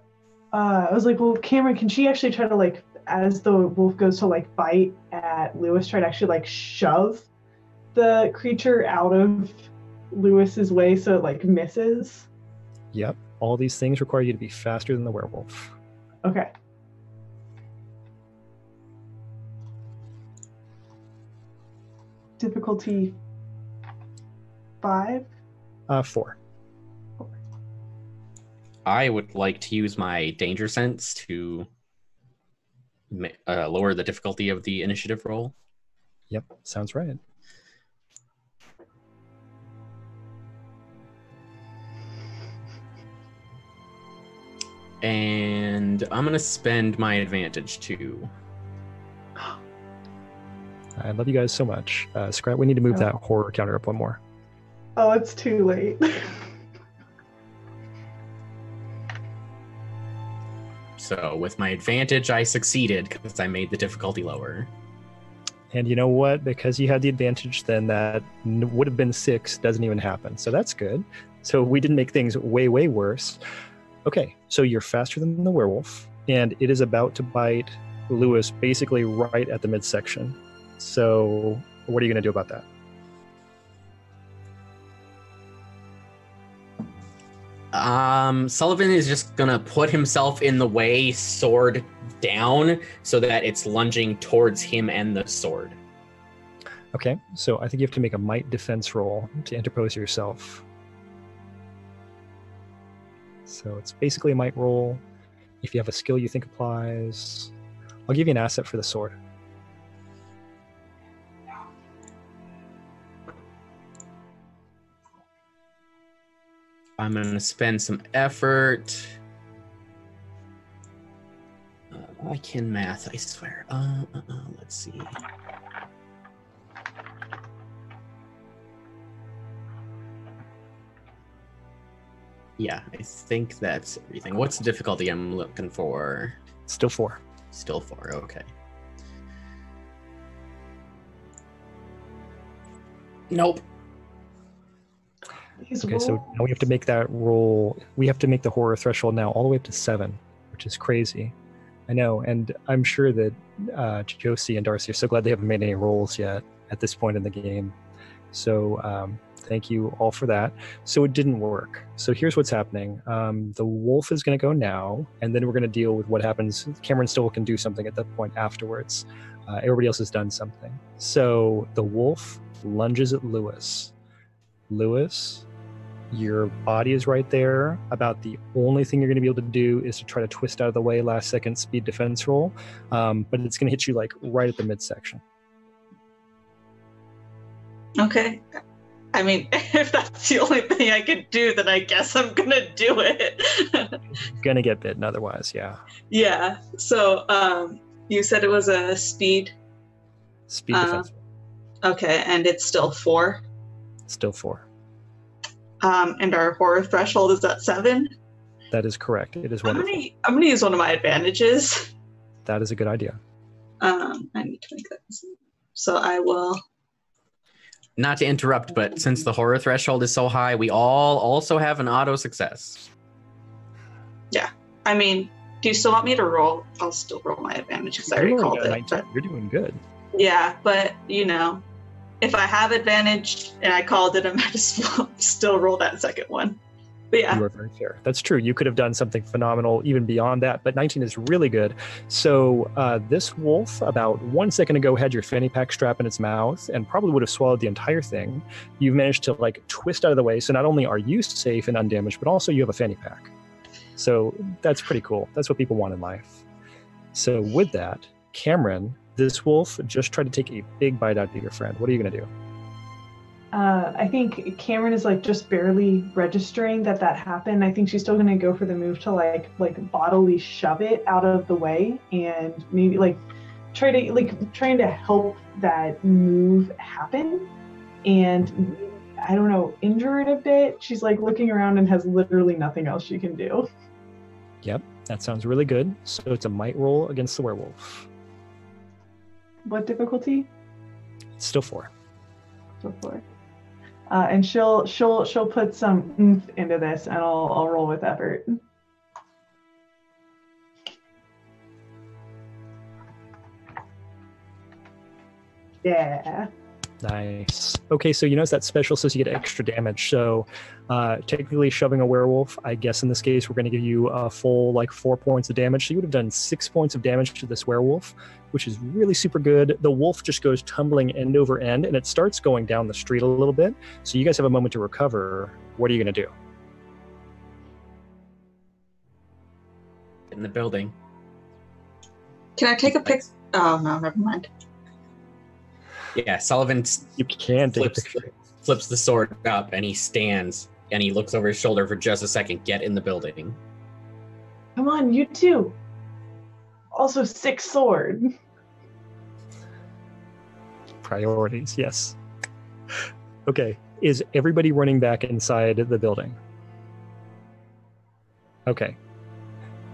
I was like, well, Cameron, can she actually try to like, as the wolf goes to like bite at Lewis, try to actually like shove the creature out of Lewis's way so it like misses? Yep. All these things require you to be faster than the werewolf. Okay. Difficulty 5? 4. I would like to use my danger sense to lower the difficulty of the initiative roll. Yep, sounds right. And I'm going to spend my advantage too. I love you guys so much. Scrat, we need to move that horror counter up one more. Oh, it's too late. So with my advantage, I succeeded because I made the difficulty lower. And you know what? Because you had the advantage, then that would have been 6 doesn't even happen. So that's good. So we didn't make things way, way worse. Okay, so you're faster than the werewolf, and it is about to bite Lewis basically right at the midsection. So what are you going to do about that? Sullivan is just gonna put himself in the way, sword down, so that it's lunging towards him and the sword. Okay, so I think you have to make a might defense roll to interpose yourself. So it's basically a might roll. If you have a skill you think applies, I'll give you an asset for the sword. I'm going to spend some effort. I can math, I swear. Let's see. Yeah, I think that's everything. What's the difficulty I'm looking for? Still 4. Still 4, okay. Nope. Okay, so now we have to make that roll. We have to make the horror threshold now all the way up to 7, which is crazy. I know, and I'm sure that Josie and Darcy are so glad they haven't made any rolls yet at this point in the game. So thank you all for that. So it didn't work. So here's what's happening. The wolf is going to go now, and then we're going to deal with what happens. Cameron still can do something at that point afterwards. Everybody else has done something. So the wolf lunges at Lewis. Lewis, your body is right there. About the only thing you're going to be able to do is to try to twist out of the way last second speed defense roll. But it's going to hit you like right at the midsection. Okay. I mean, if that's the only thing I could do, then I guess I'm going to do it. Going to get bitten otherwise, yeah. Yeah. So you said it was a speed? Speed defense. Okay, and it's still 4? Still 4. And our horror threshold is at 7? That is correct. It is wonderful. I'm going to use one of my advantages. That is a good idea. I need to make that. So I will. Not to interrupt, but since the horror threshold is so high, we all also have an auto success. Yeah. I mean, do you still want me to roll? I'll still roll my advantage because I already called it. But, you're doing good. yeah, but you know, if I have advantage and I called it, I might as well still roll that second one. But yeah. You are very fair. That's true. You could have done something phenomenal even beyond that, but 19 is really good. So this wolf, about 1 second ago, had your fanny pack strap in its mouth and probably would have swallowed the entire thing. You've managed to like twist out of the way. So not only are you safe and undamaged, but also you have a fanny pack. So that's pretty cool. That's what people want in life. So with that, Cameron, this wolf just tried to take a big bite out of your friend. What are you going to do? I think Cameron is like just barely registering that happened. I think she's still going to go for the move to like bodily shove it out of the way and maybe like trying to help that move happen and I don't know, injure it a bit. She's like looking around and has literally nothing else she can do. Yep, that sounds really good. So it's a might roll against the werewolf. What difficulty? It's still 4. Still 4. and she'll put some oomph into this, and I'll roll with effort. Yeah. Nice. Okay, so you notice that special says you get extra damage. So technically shoving a werewolf, I guess in this case, we're going to give you a full 4 points of damage. So you would have done 6 points of damage to this werewolf, which is really super good. The wolf just goes tumbling end over end, and it starts going down the street a little bit. So you guys have a moment to recover. What are you going to do? In the building. Can I take a pic? Oh, no, never mind. Yeah, Sullivan You can take a picture. flips the sword up, and he stands, and he looks over his shoulder for just a second. Get in the building. Come on, you too. Also, 6 sword. Priorities, yes. Okay, is everybody running back inside the building? Okay.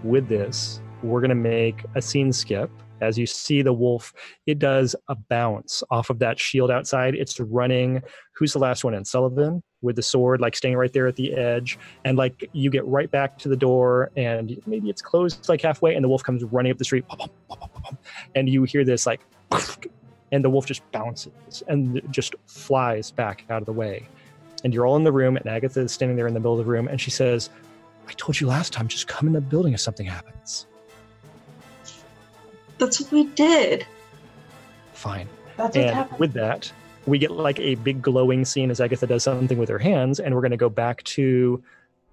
With this, we're going to make a scene skip. As you see the wolf, it does a bounce off of that shield outside. It's running. Who's the last one in? Sullivan with the sword, staying right there at the edge. And you get right back to the door, and maybe it's closed halfway, and the wolf comes running up the street. And you hear this and the wolf just bounces and just flies back out of the way. And you're all in the room, and Agatha is standing there in the middle of the room, and she says, I told you last time, just come in the building if something happens. That's what we did. Fine. That's what's And happening. with that, we get a big glowing scene as Agatha does something with her hands, and we're going to go back to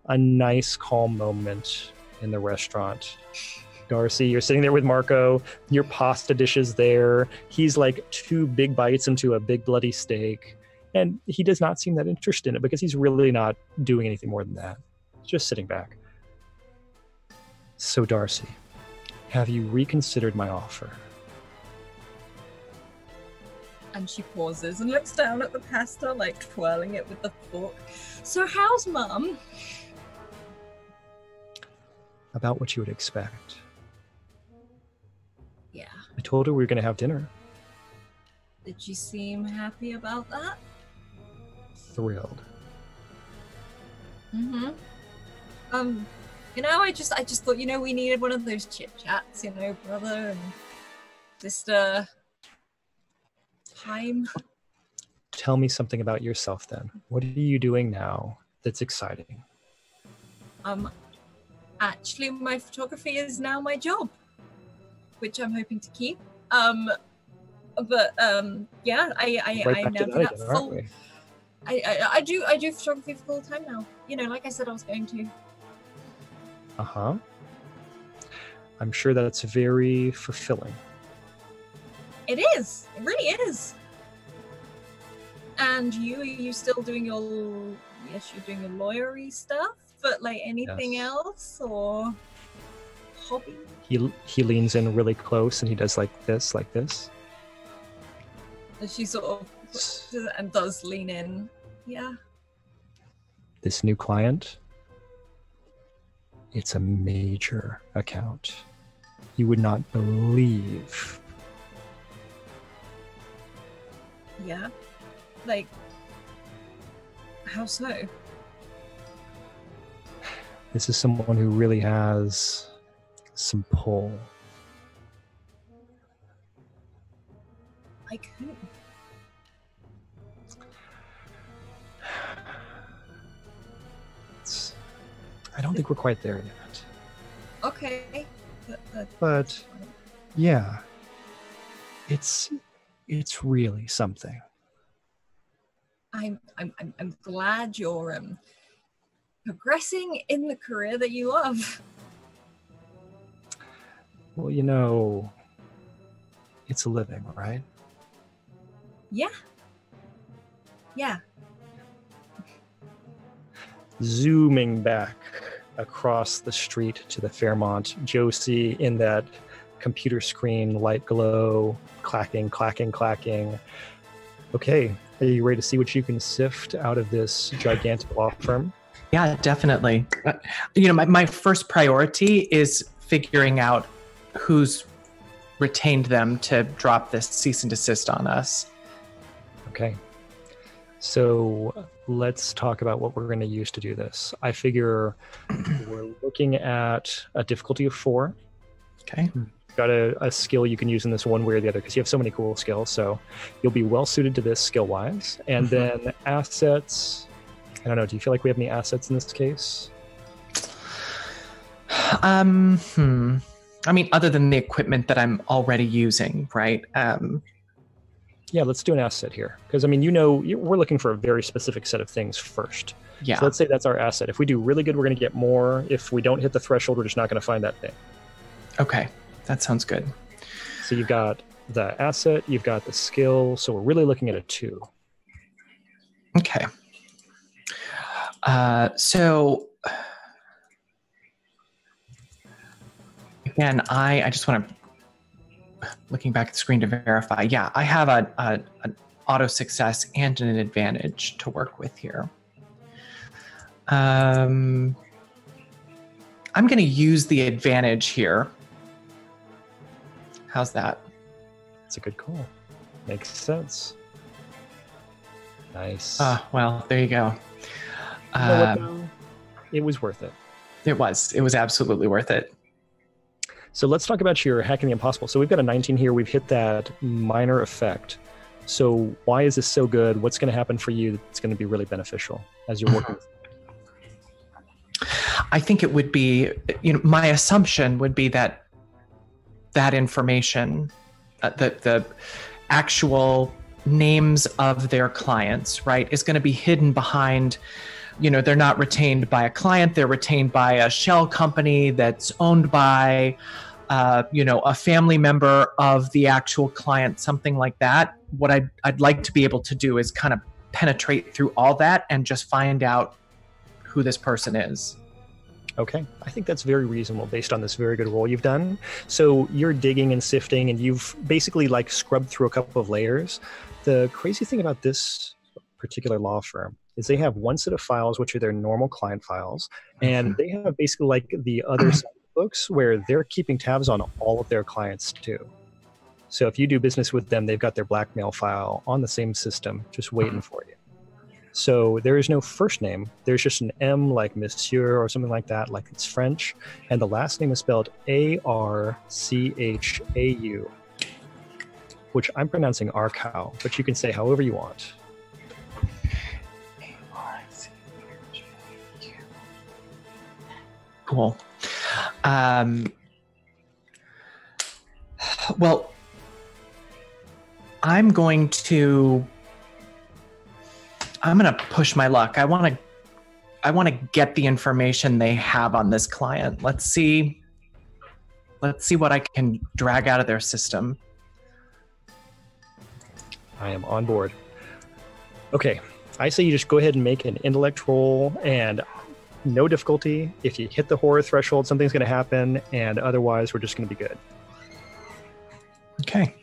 a nice, calm moment in the restaurant. Darcy, you're sitting there with Marco. Your pasta dish is there. He's 2 big bites into a big bloody steak, and he does not seem that interested in it because he's really not doing anything more than that. He's just sitting back. So, Darcy, have you reconsidered my offer? And she pauses and looks down at the pasta, twirling it with the fork. So how's Mum? About what you would expect. Yeah. I told her we were going to have dinner. Did she seem happy about that? Thrilled. Mm-hmm. I just thought, we needed one of those chit chats, brother and sister time. Tell me something about yourself then. What are you doing now that's exciting? Actually, my photography is now my job, which I'm hoping to keep. Yeah, I now do that full. I do photography full time now. Like I said, I was going to. Uh-huh. I'm sure that's very fulfilling. It is. It really is. And are you still doing your... Yes, you're doing your lawyery stuff, but anything else or hobby? He leans in really close and he does this. And she sort of and does lean in. Yeah. This new client, it's a major account. You would not believe. Yeah. How so? This is someone who really has some pull. Like who? I don't think we're quite there yet. Okay. But yeah, it's really something. I'm glad you're progressing in the career that you love. Well, it's a living, right? Yeah. Yeah. Zooming back across the street to the Fairmont, Josie in that computer screen light glow, clacking. Okay, are you ready to see what you can sift out of this gigantic law firm? Yeah, definitely. My first priority is figuring out who's retained them to drop this cease and desist on us. Okay. So let's talk about what we're going to use to do this. I figure we're looking at a difficulty of 4. Okay. Got a skill you can use in this one way or the other because you have so many cool skills. So you'll be well suited to this skill-wise. And then assets, I don't know, do you feel like we have any assets in this case? I mean, other than the equipment that I'm already using, right? Yeah, let's do an asset here. Because, I mean, we're looking for a very specific set of things first. Yeah. So let's say that's our asset. If we do really good, we're going to get more. If we don't hit the threshold, we're just not going to find that thing. Okay, that sounds good. So you've got the asset, you've got the skill. So we're really looking at a 2. Okay. So again, I just want to, looking back at the screen to verify. Yeah, I have an auto success and an advantage to work with here. I'm going to use the advantage here. How's that? It's a good call. Makes sense. Nice. Well, there you go. You know what, though? It was worth it. It was absolutely worth it. So let's talk about your hacking the impossible. So we've got a 19 here. We've hit that minor effect. So why is this so good? What's going to happen for you that's going to be really beneficial as you're working? I think it would be, my assumption would be that information, the actual names of their clients, right, is going to be hidden behind, they're not retained by a client, they're retained by a shell company that's owned by, a family member of the actual client, something like that. What I'd like to be able to do is kind of penetrate through all that and just find out who this person is. Okay, I think that's very reasonable based on this very good roll you've done. So you're digging and sifting and you've basically like scrubbed through a couple of layers. The crazy thing about this particular law firm is they have one set of files, which are their normal client files. And they have basically like the other side of the books where they're keeping tabs on all of their clients too. So if you do business with them, they've got their blackmail file on the same system, just waiting for you. So there is no first name. There's just an M like Monsieur or something like that, like it's French. And the last name is spelled Archau, which I'm pronouncing Archau, but you can say however you want. Cool. Well, I'm going to push my luck. I want to get the information they have on this client. Let's see what I can drag out of their system. I am on board. Okay, I say you just go ahead and make an intellect roll, and no difficulty. If you hit the horror threshold, something's going to happen, and otherwise we're just going to be good. Okay.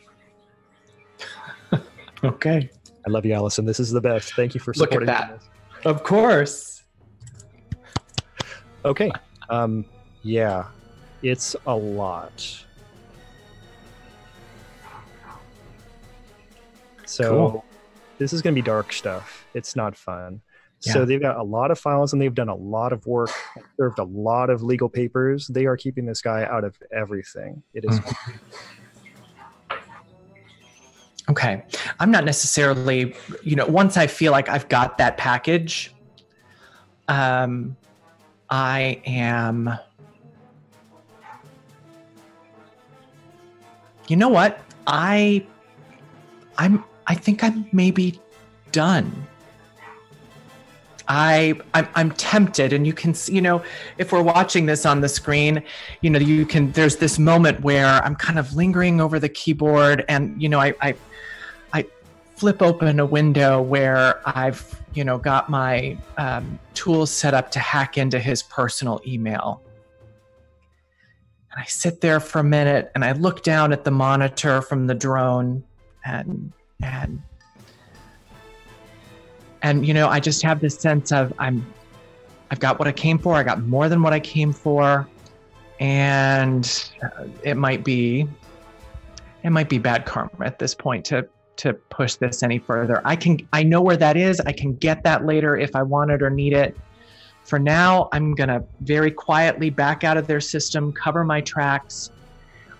Okay. I love you, Allison. This is the best. Thank you for supporting Look at that. This. Of course. Okay. Yeah, it's a lot. So Cool. This is going to be dark stuff. It's not fun. Yeah. So they've got a lot of files and they've done a lot of work, served a lot of legal papers. They are keeping this guy out of everything. It is. Okay. I'm not necessarily, once I feel like I've got that package, I am, you know what? I think I'm maybe done. I'm tempted, and you can see, if we're watching this on the screen, there's this moment where I'm kind of lingering over the keyboard, and I flip open a window where I've got my tools set up to hack into his personal email, and I sit there for a minute and I look down at the monitor from the drone, and I just have this sense of I've got what I came for. I got more than what I came for, and it might be bad karma at this point to to push this any further. I know where that is. I can get that later if I want it or need it. For now, I'm gonna very quietly back out of their system, cover my tracks,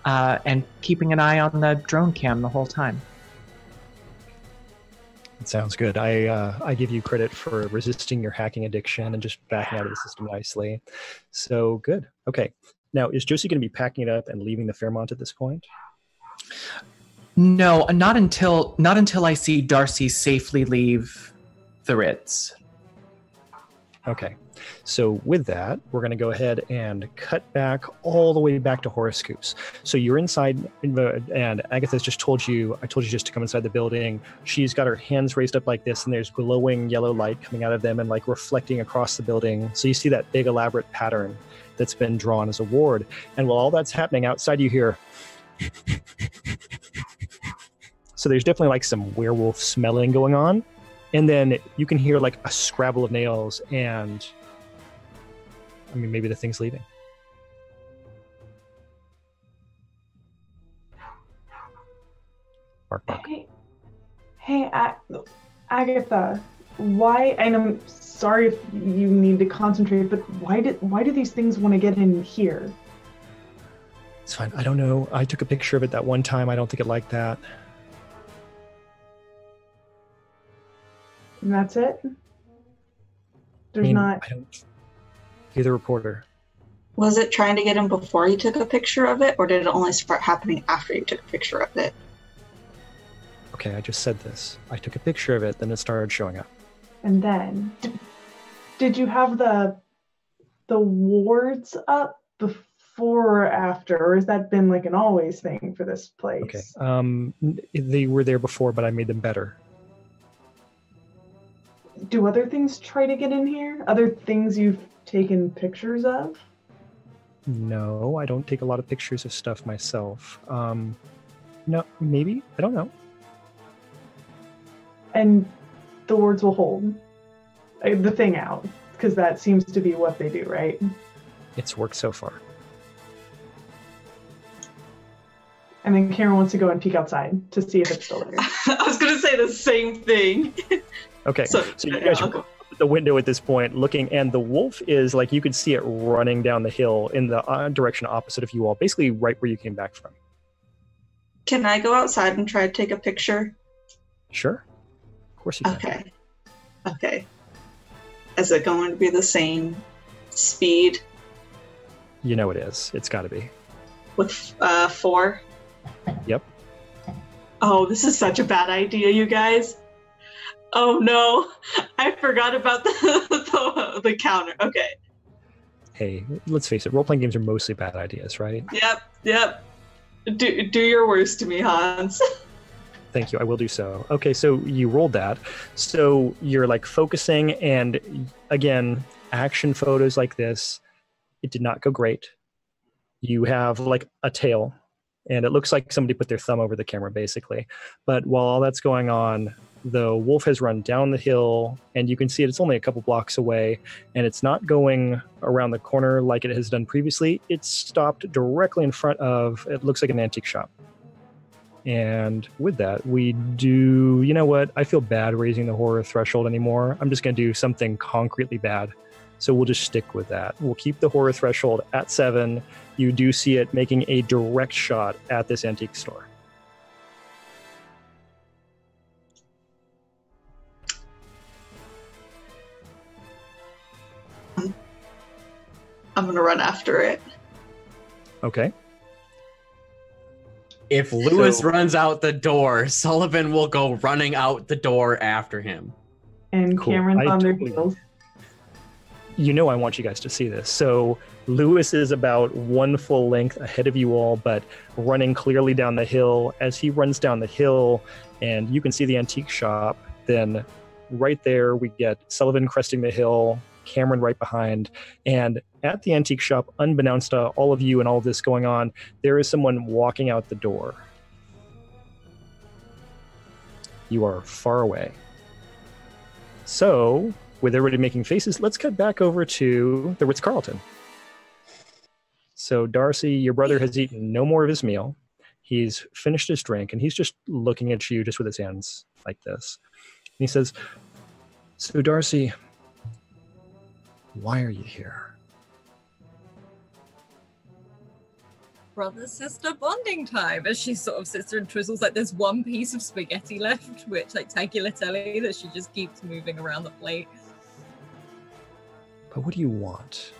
and keeping an eye on the drone cam the whole time. It sounds good. I give you credit for resisting your hacking addiction and just backing out of the system nicely. So good. Okay. Now, is Josie going to be packing it up and leaving the Fairmont at this point? No, not until I see Darcy safely leave the Ritz. Okay. So with that, we're going to go ahead and cut back all the way back to Horoscoops. So you're inside, and Agatha's just told you, I told you just to come inside the building. She's got her hands raised up like this, and there's glowing yellow light coming out of them and like reflecting across the building. So you see that big elaborate pattern that's been drawn as a ward. And while all that's happening outside, you hear... So there's definitely like some werewolf smelling going on. And then you can hear like a scrabble of nails and... I mean, maybe the thing's leaving. Bark, bark. Hey, Agatha, why, and I'm sorry if you need to concentrate, but why do these things want to get in here? It's fine. I don't know. I took a picture of it that one time. I don't think it liked that. And that's it? There's I mean, not... I don't... You're the reporter. Was it trying to get in before you took a picture of it, or did it only start happening after you took a picture of it? Okay, I just said this. I took a picture of it, then it started showing up. And then, did you have the wards up before or after, or has that been like an always thing for this place? Okay, they were there before, but I made them better. Do other things try to get in here? Other things you've taken pictures of? No, I don't take a lot of pictures of stuff myself. No, maybe? I don't know. And the wards will hold the thing out, because that seems to be what they do, right? It's worked so far. And then Karen wants to go and peek outside to see if it's still there. I was going to say the same thing. Okay, so you guys are at the window at this point looking, and the wolf is like, you could see it running down the hill in the direction opposite of you all, basically right where you came back from. Can I go outside and try to take a picture? Sure. Of course you can. Okay. Is it going to be the same speed? You know it is. It's got to be. With 4? Yep. Oh, this is such a bad idea, you guys. Oh no, I forgot about the counter. Okay. Hey, let's face it, role-playing games are mostly bad ideas, right? Yep. Do your worst to me, Hans. Thank you, I will do so. Okay, so you rolled that. So you're like focusing, and again, action photos like this, it did not go great. You have like a tail, and it looks like somebody put their thumb over the camera, basically. But while all that's going on, the wolf has run down the hill, and you can see it's only a couple blocks away, and it's not going around the corner like it has done previously. It's stopped directly in front of, it looks like an antique shop. And with that, we do, you know what? I feel bad raising the horror threshold anymore. I'm just going to do something concretely bad. So we'll just stick with that. We'll keep the horror threshold at 7. You do see it making a direct shot at this antique store. I'm going to run after it. Okay. If Lewis runs out the door, Sullivan will go running out the door after him. And Cool. Cameron's on their heels. You know I want you guys to see this. So Lewis is about 1 full length ahead of you all, but running clearly down the hill. As he runs down the hill, and you can see the antique shop, then right there we get Sullivan cresting the hill, Cameron right behind, and at the antique shop, unbeknownst to all of you and all of this going on, there is someone walking out the door. You are far away. So, with everybody making faces, let's cut back over to the Ritz-Carlton. So, Darcy, your brother has eaten no more of his meal. He's finished his drink, and he's just looking at you just with his hands like this. And he says, "So, Darcy, why are you here?" Brother-sister bonding time, as she sort of sits there and twizzles. Like, there's one piece of spaghetti left, which, like, tagliatelle, that she just keeps moving around the plate. "But what do you want?"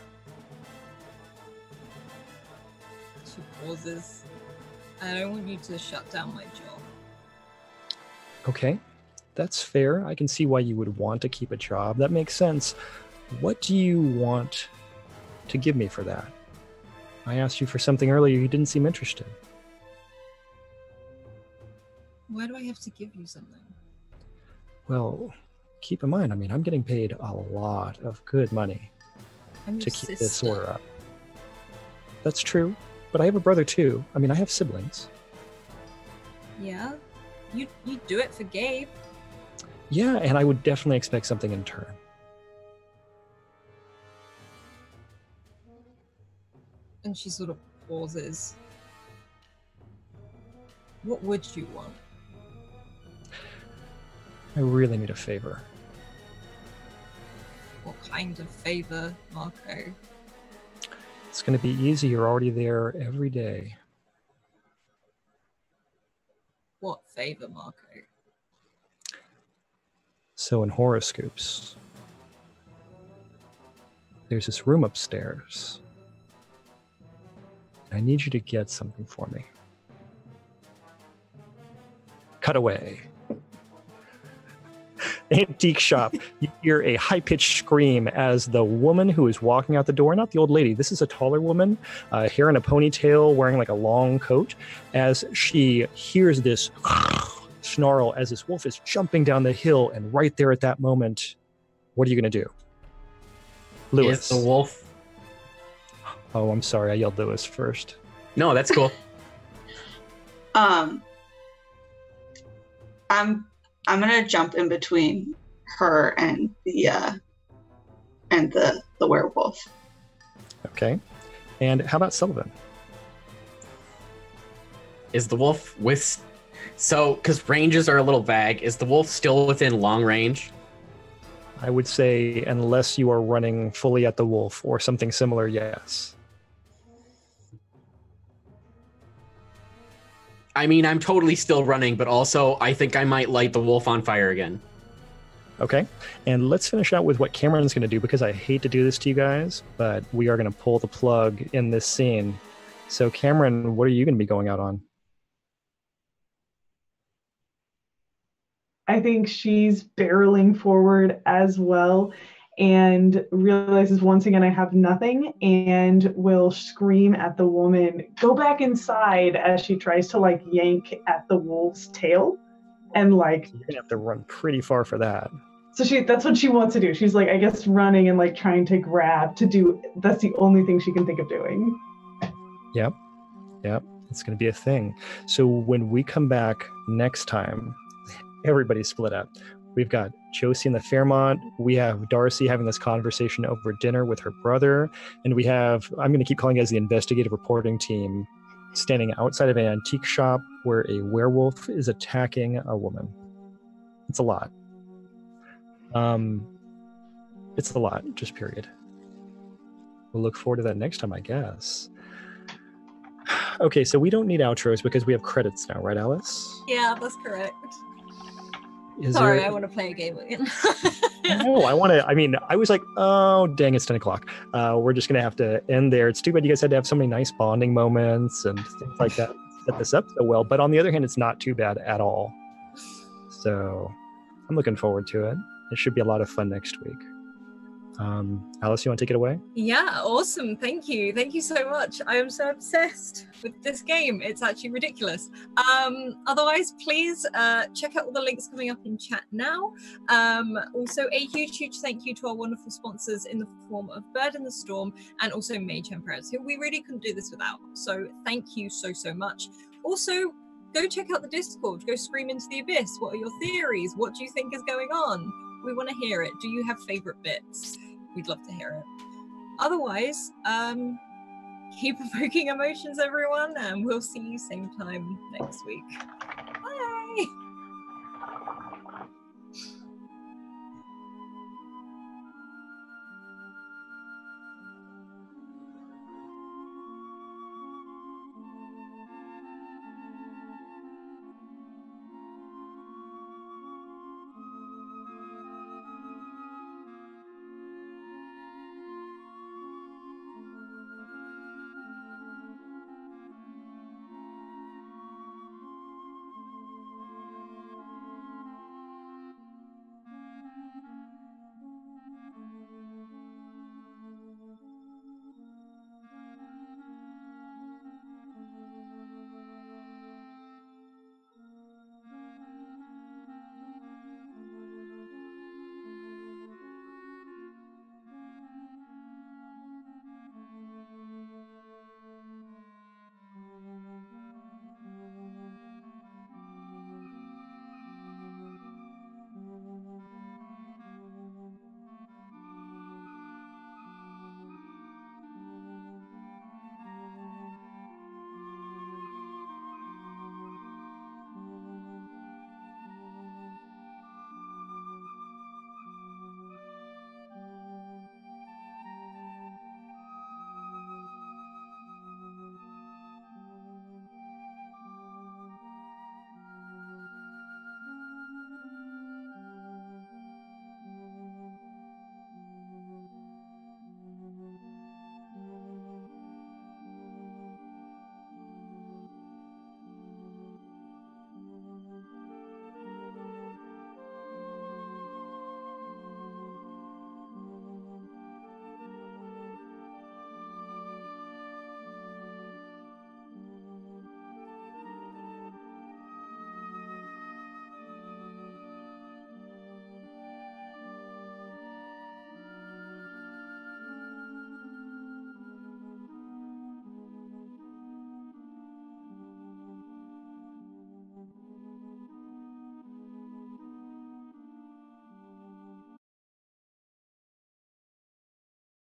She pauses. "I don't want you to shut down my job." "Okay, that's fair. I can see why you would want to keep a job. That makes sense. What do you want to give me for that? I asked you for something earlier. You didn't seem interested." Why do I have to give you something? "Well, keep in mind, I'm getting paid a lot of good money I'm to your keep sister. this order up." "That's true, but I have a brother too. I have siblings." Yeah? You do it for Gabe. "Yeah, and I would definitely expect something in turn." And she sort of pauses. What would you want? "I really need a favor." What kind of favor, Marco? "It's going to be easy. You're already there every day." What favor, Marco? "So in Horoscoops, there's this room upstairs. I need you to get something for me." Cut away. Antique shop. You hear a high-pitched scream as the woman who is walking out the door, not the old lady, this is a taller woman, hair in a ponytail, wearing like a long coat, as she hears this snarl as this wolf is jumping down the hill, and right there at that moment, what are you going to do? Lewis. Is the wolf... Oh, I'm sorry. I yelled Lewis first. No, that's cool. I'm gonna jump in between her and the werewolf. Okay. And how about Sullivan? Is the wolf with... So, because ranges are a little vague, is the wolf still within long range? I would say unless you are running fully at the wolf or something similar, yes. I'm totally still running, but also I think I might light the wolf on fire again. Okay. And let's finish out with what Cameron's going to do, because I hate to do this to you guys, but we are going to pull the plug in this scene. So Cameron, what are you going to be going out on? I think she's barreling forward as well and realizes once again I have nothing, and will scream at the woman, "Go back inside," as she tries to like yank at the wolf's tail. And like, You're going to have to run pretty far for that. so that's what she wants to do. She's like, I guess, running and like trying to grab to do, that's the only thing she can think of doing. Yep. It's going to be a thing. So when we come back next time, everybody's split up. We've got Josie in the Fairmont. We have Darcy having this conversation over dinner with her brother. And we have, I'm going to keep calling it as the investigative reporting team, standing outside of an antique shop where a werewolf is attacking a woman. It's a lot. It's a lot, just period. We'll look forward to that next time, I guess. Okay, so we don't need outros because we have credits now, right, Alice? Yeah, that's correct. Sorry, I want to play a game again. No, I was like, oh, dang, it's 10 o'clock. We're just going to have to end there. It's too bad you guys had to have so many nice bonding moments and things like that. Set this up so well. But on the other hand, it's not too bad at all. So I'm looking forward to it. It should be a lot of fun next week. Alice, you want to take it away? Yeah, awesome. Thank you so much. I am so obsessed with this game. It's actually ridiculous. Otherwise, please check out all the links coming up in chat now. Also, a huge thank you to our wonderful sponsors in the form of Bird in the Storm and also Mage Emperors, who we really couldn't do this without. So thank you so much. Also, go check out the Discord. Go scream into the abyss. What are your theories? What do you think is going on? We want to hear it. Do you have favorite bits? We'd love to hear it. Otherwise, keep evoking emotions, everyone, and we'll see you same time next week. Bye.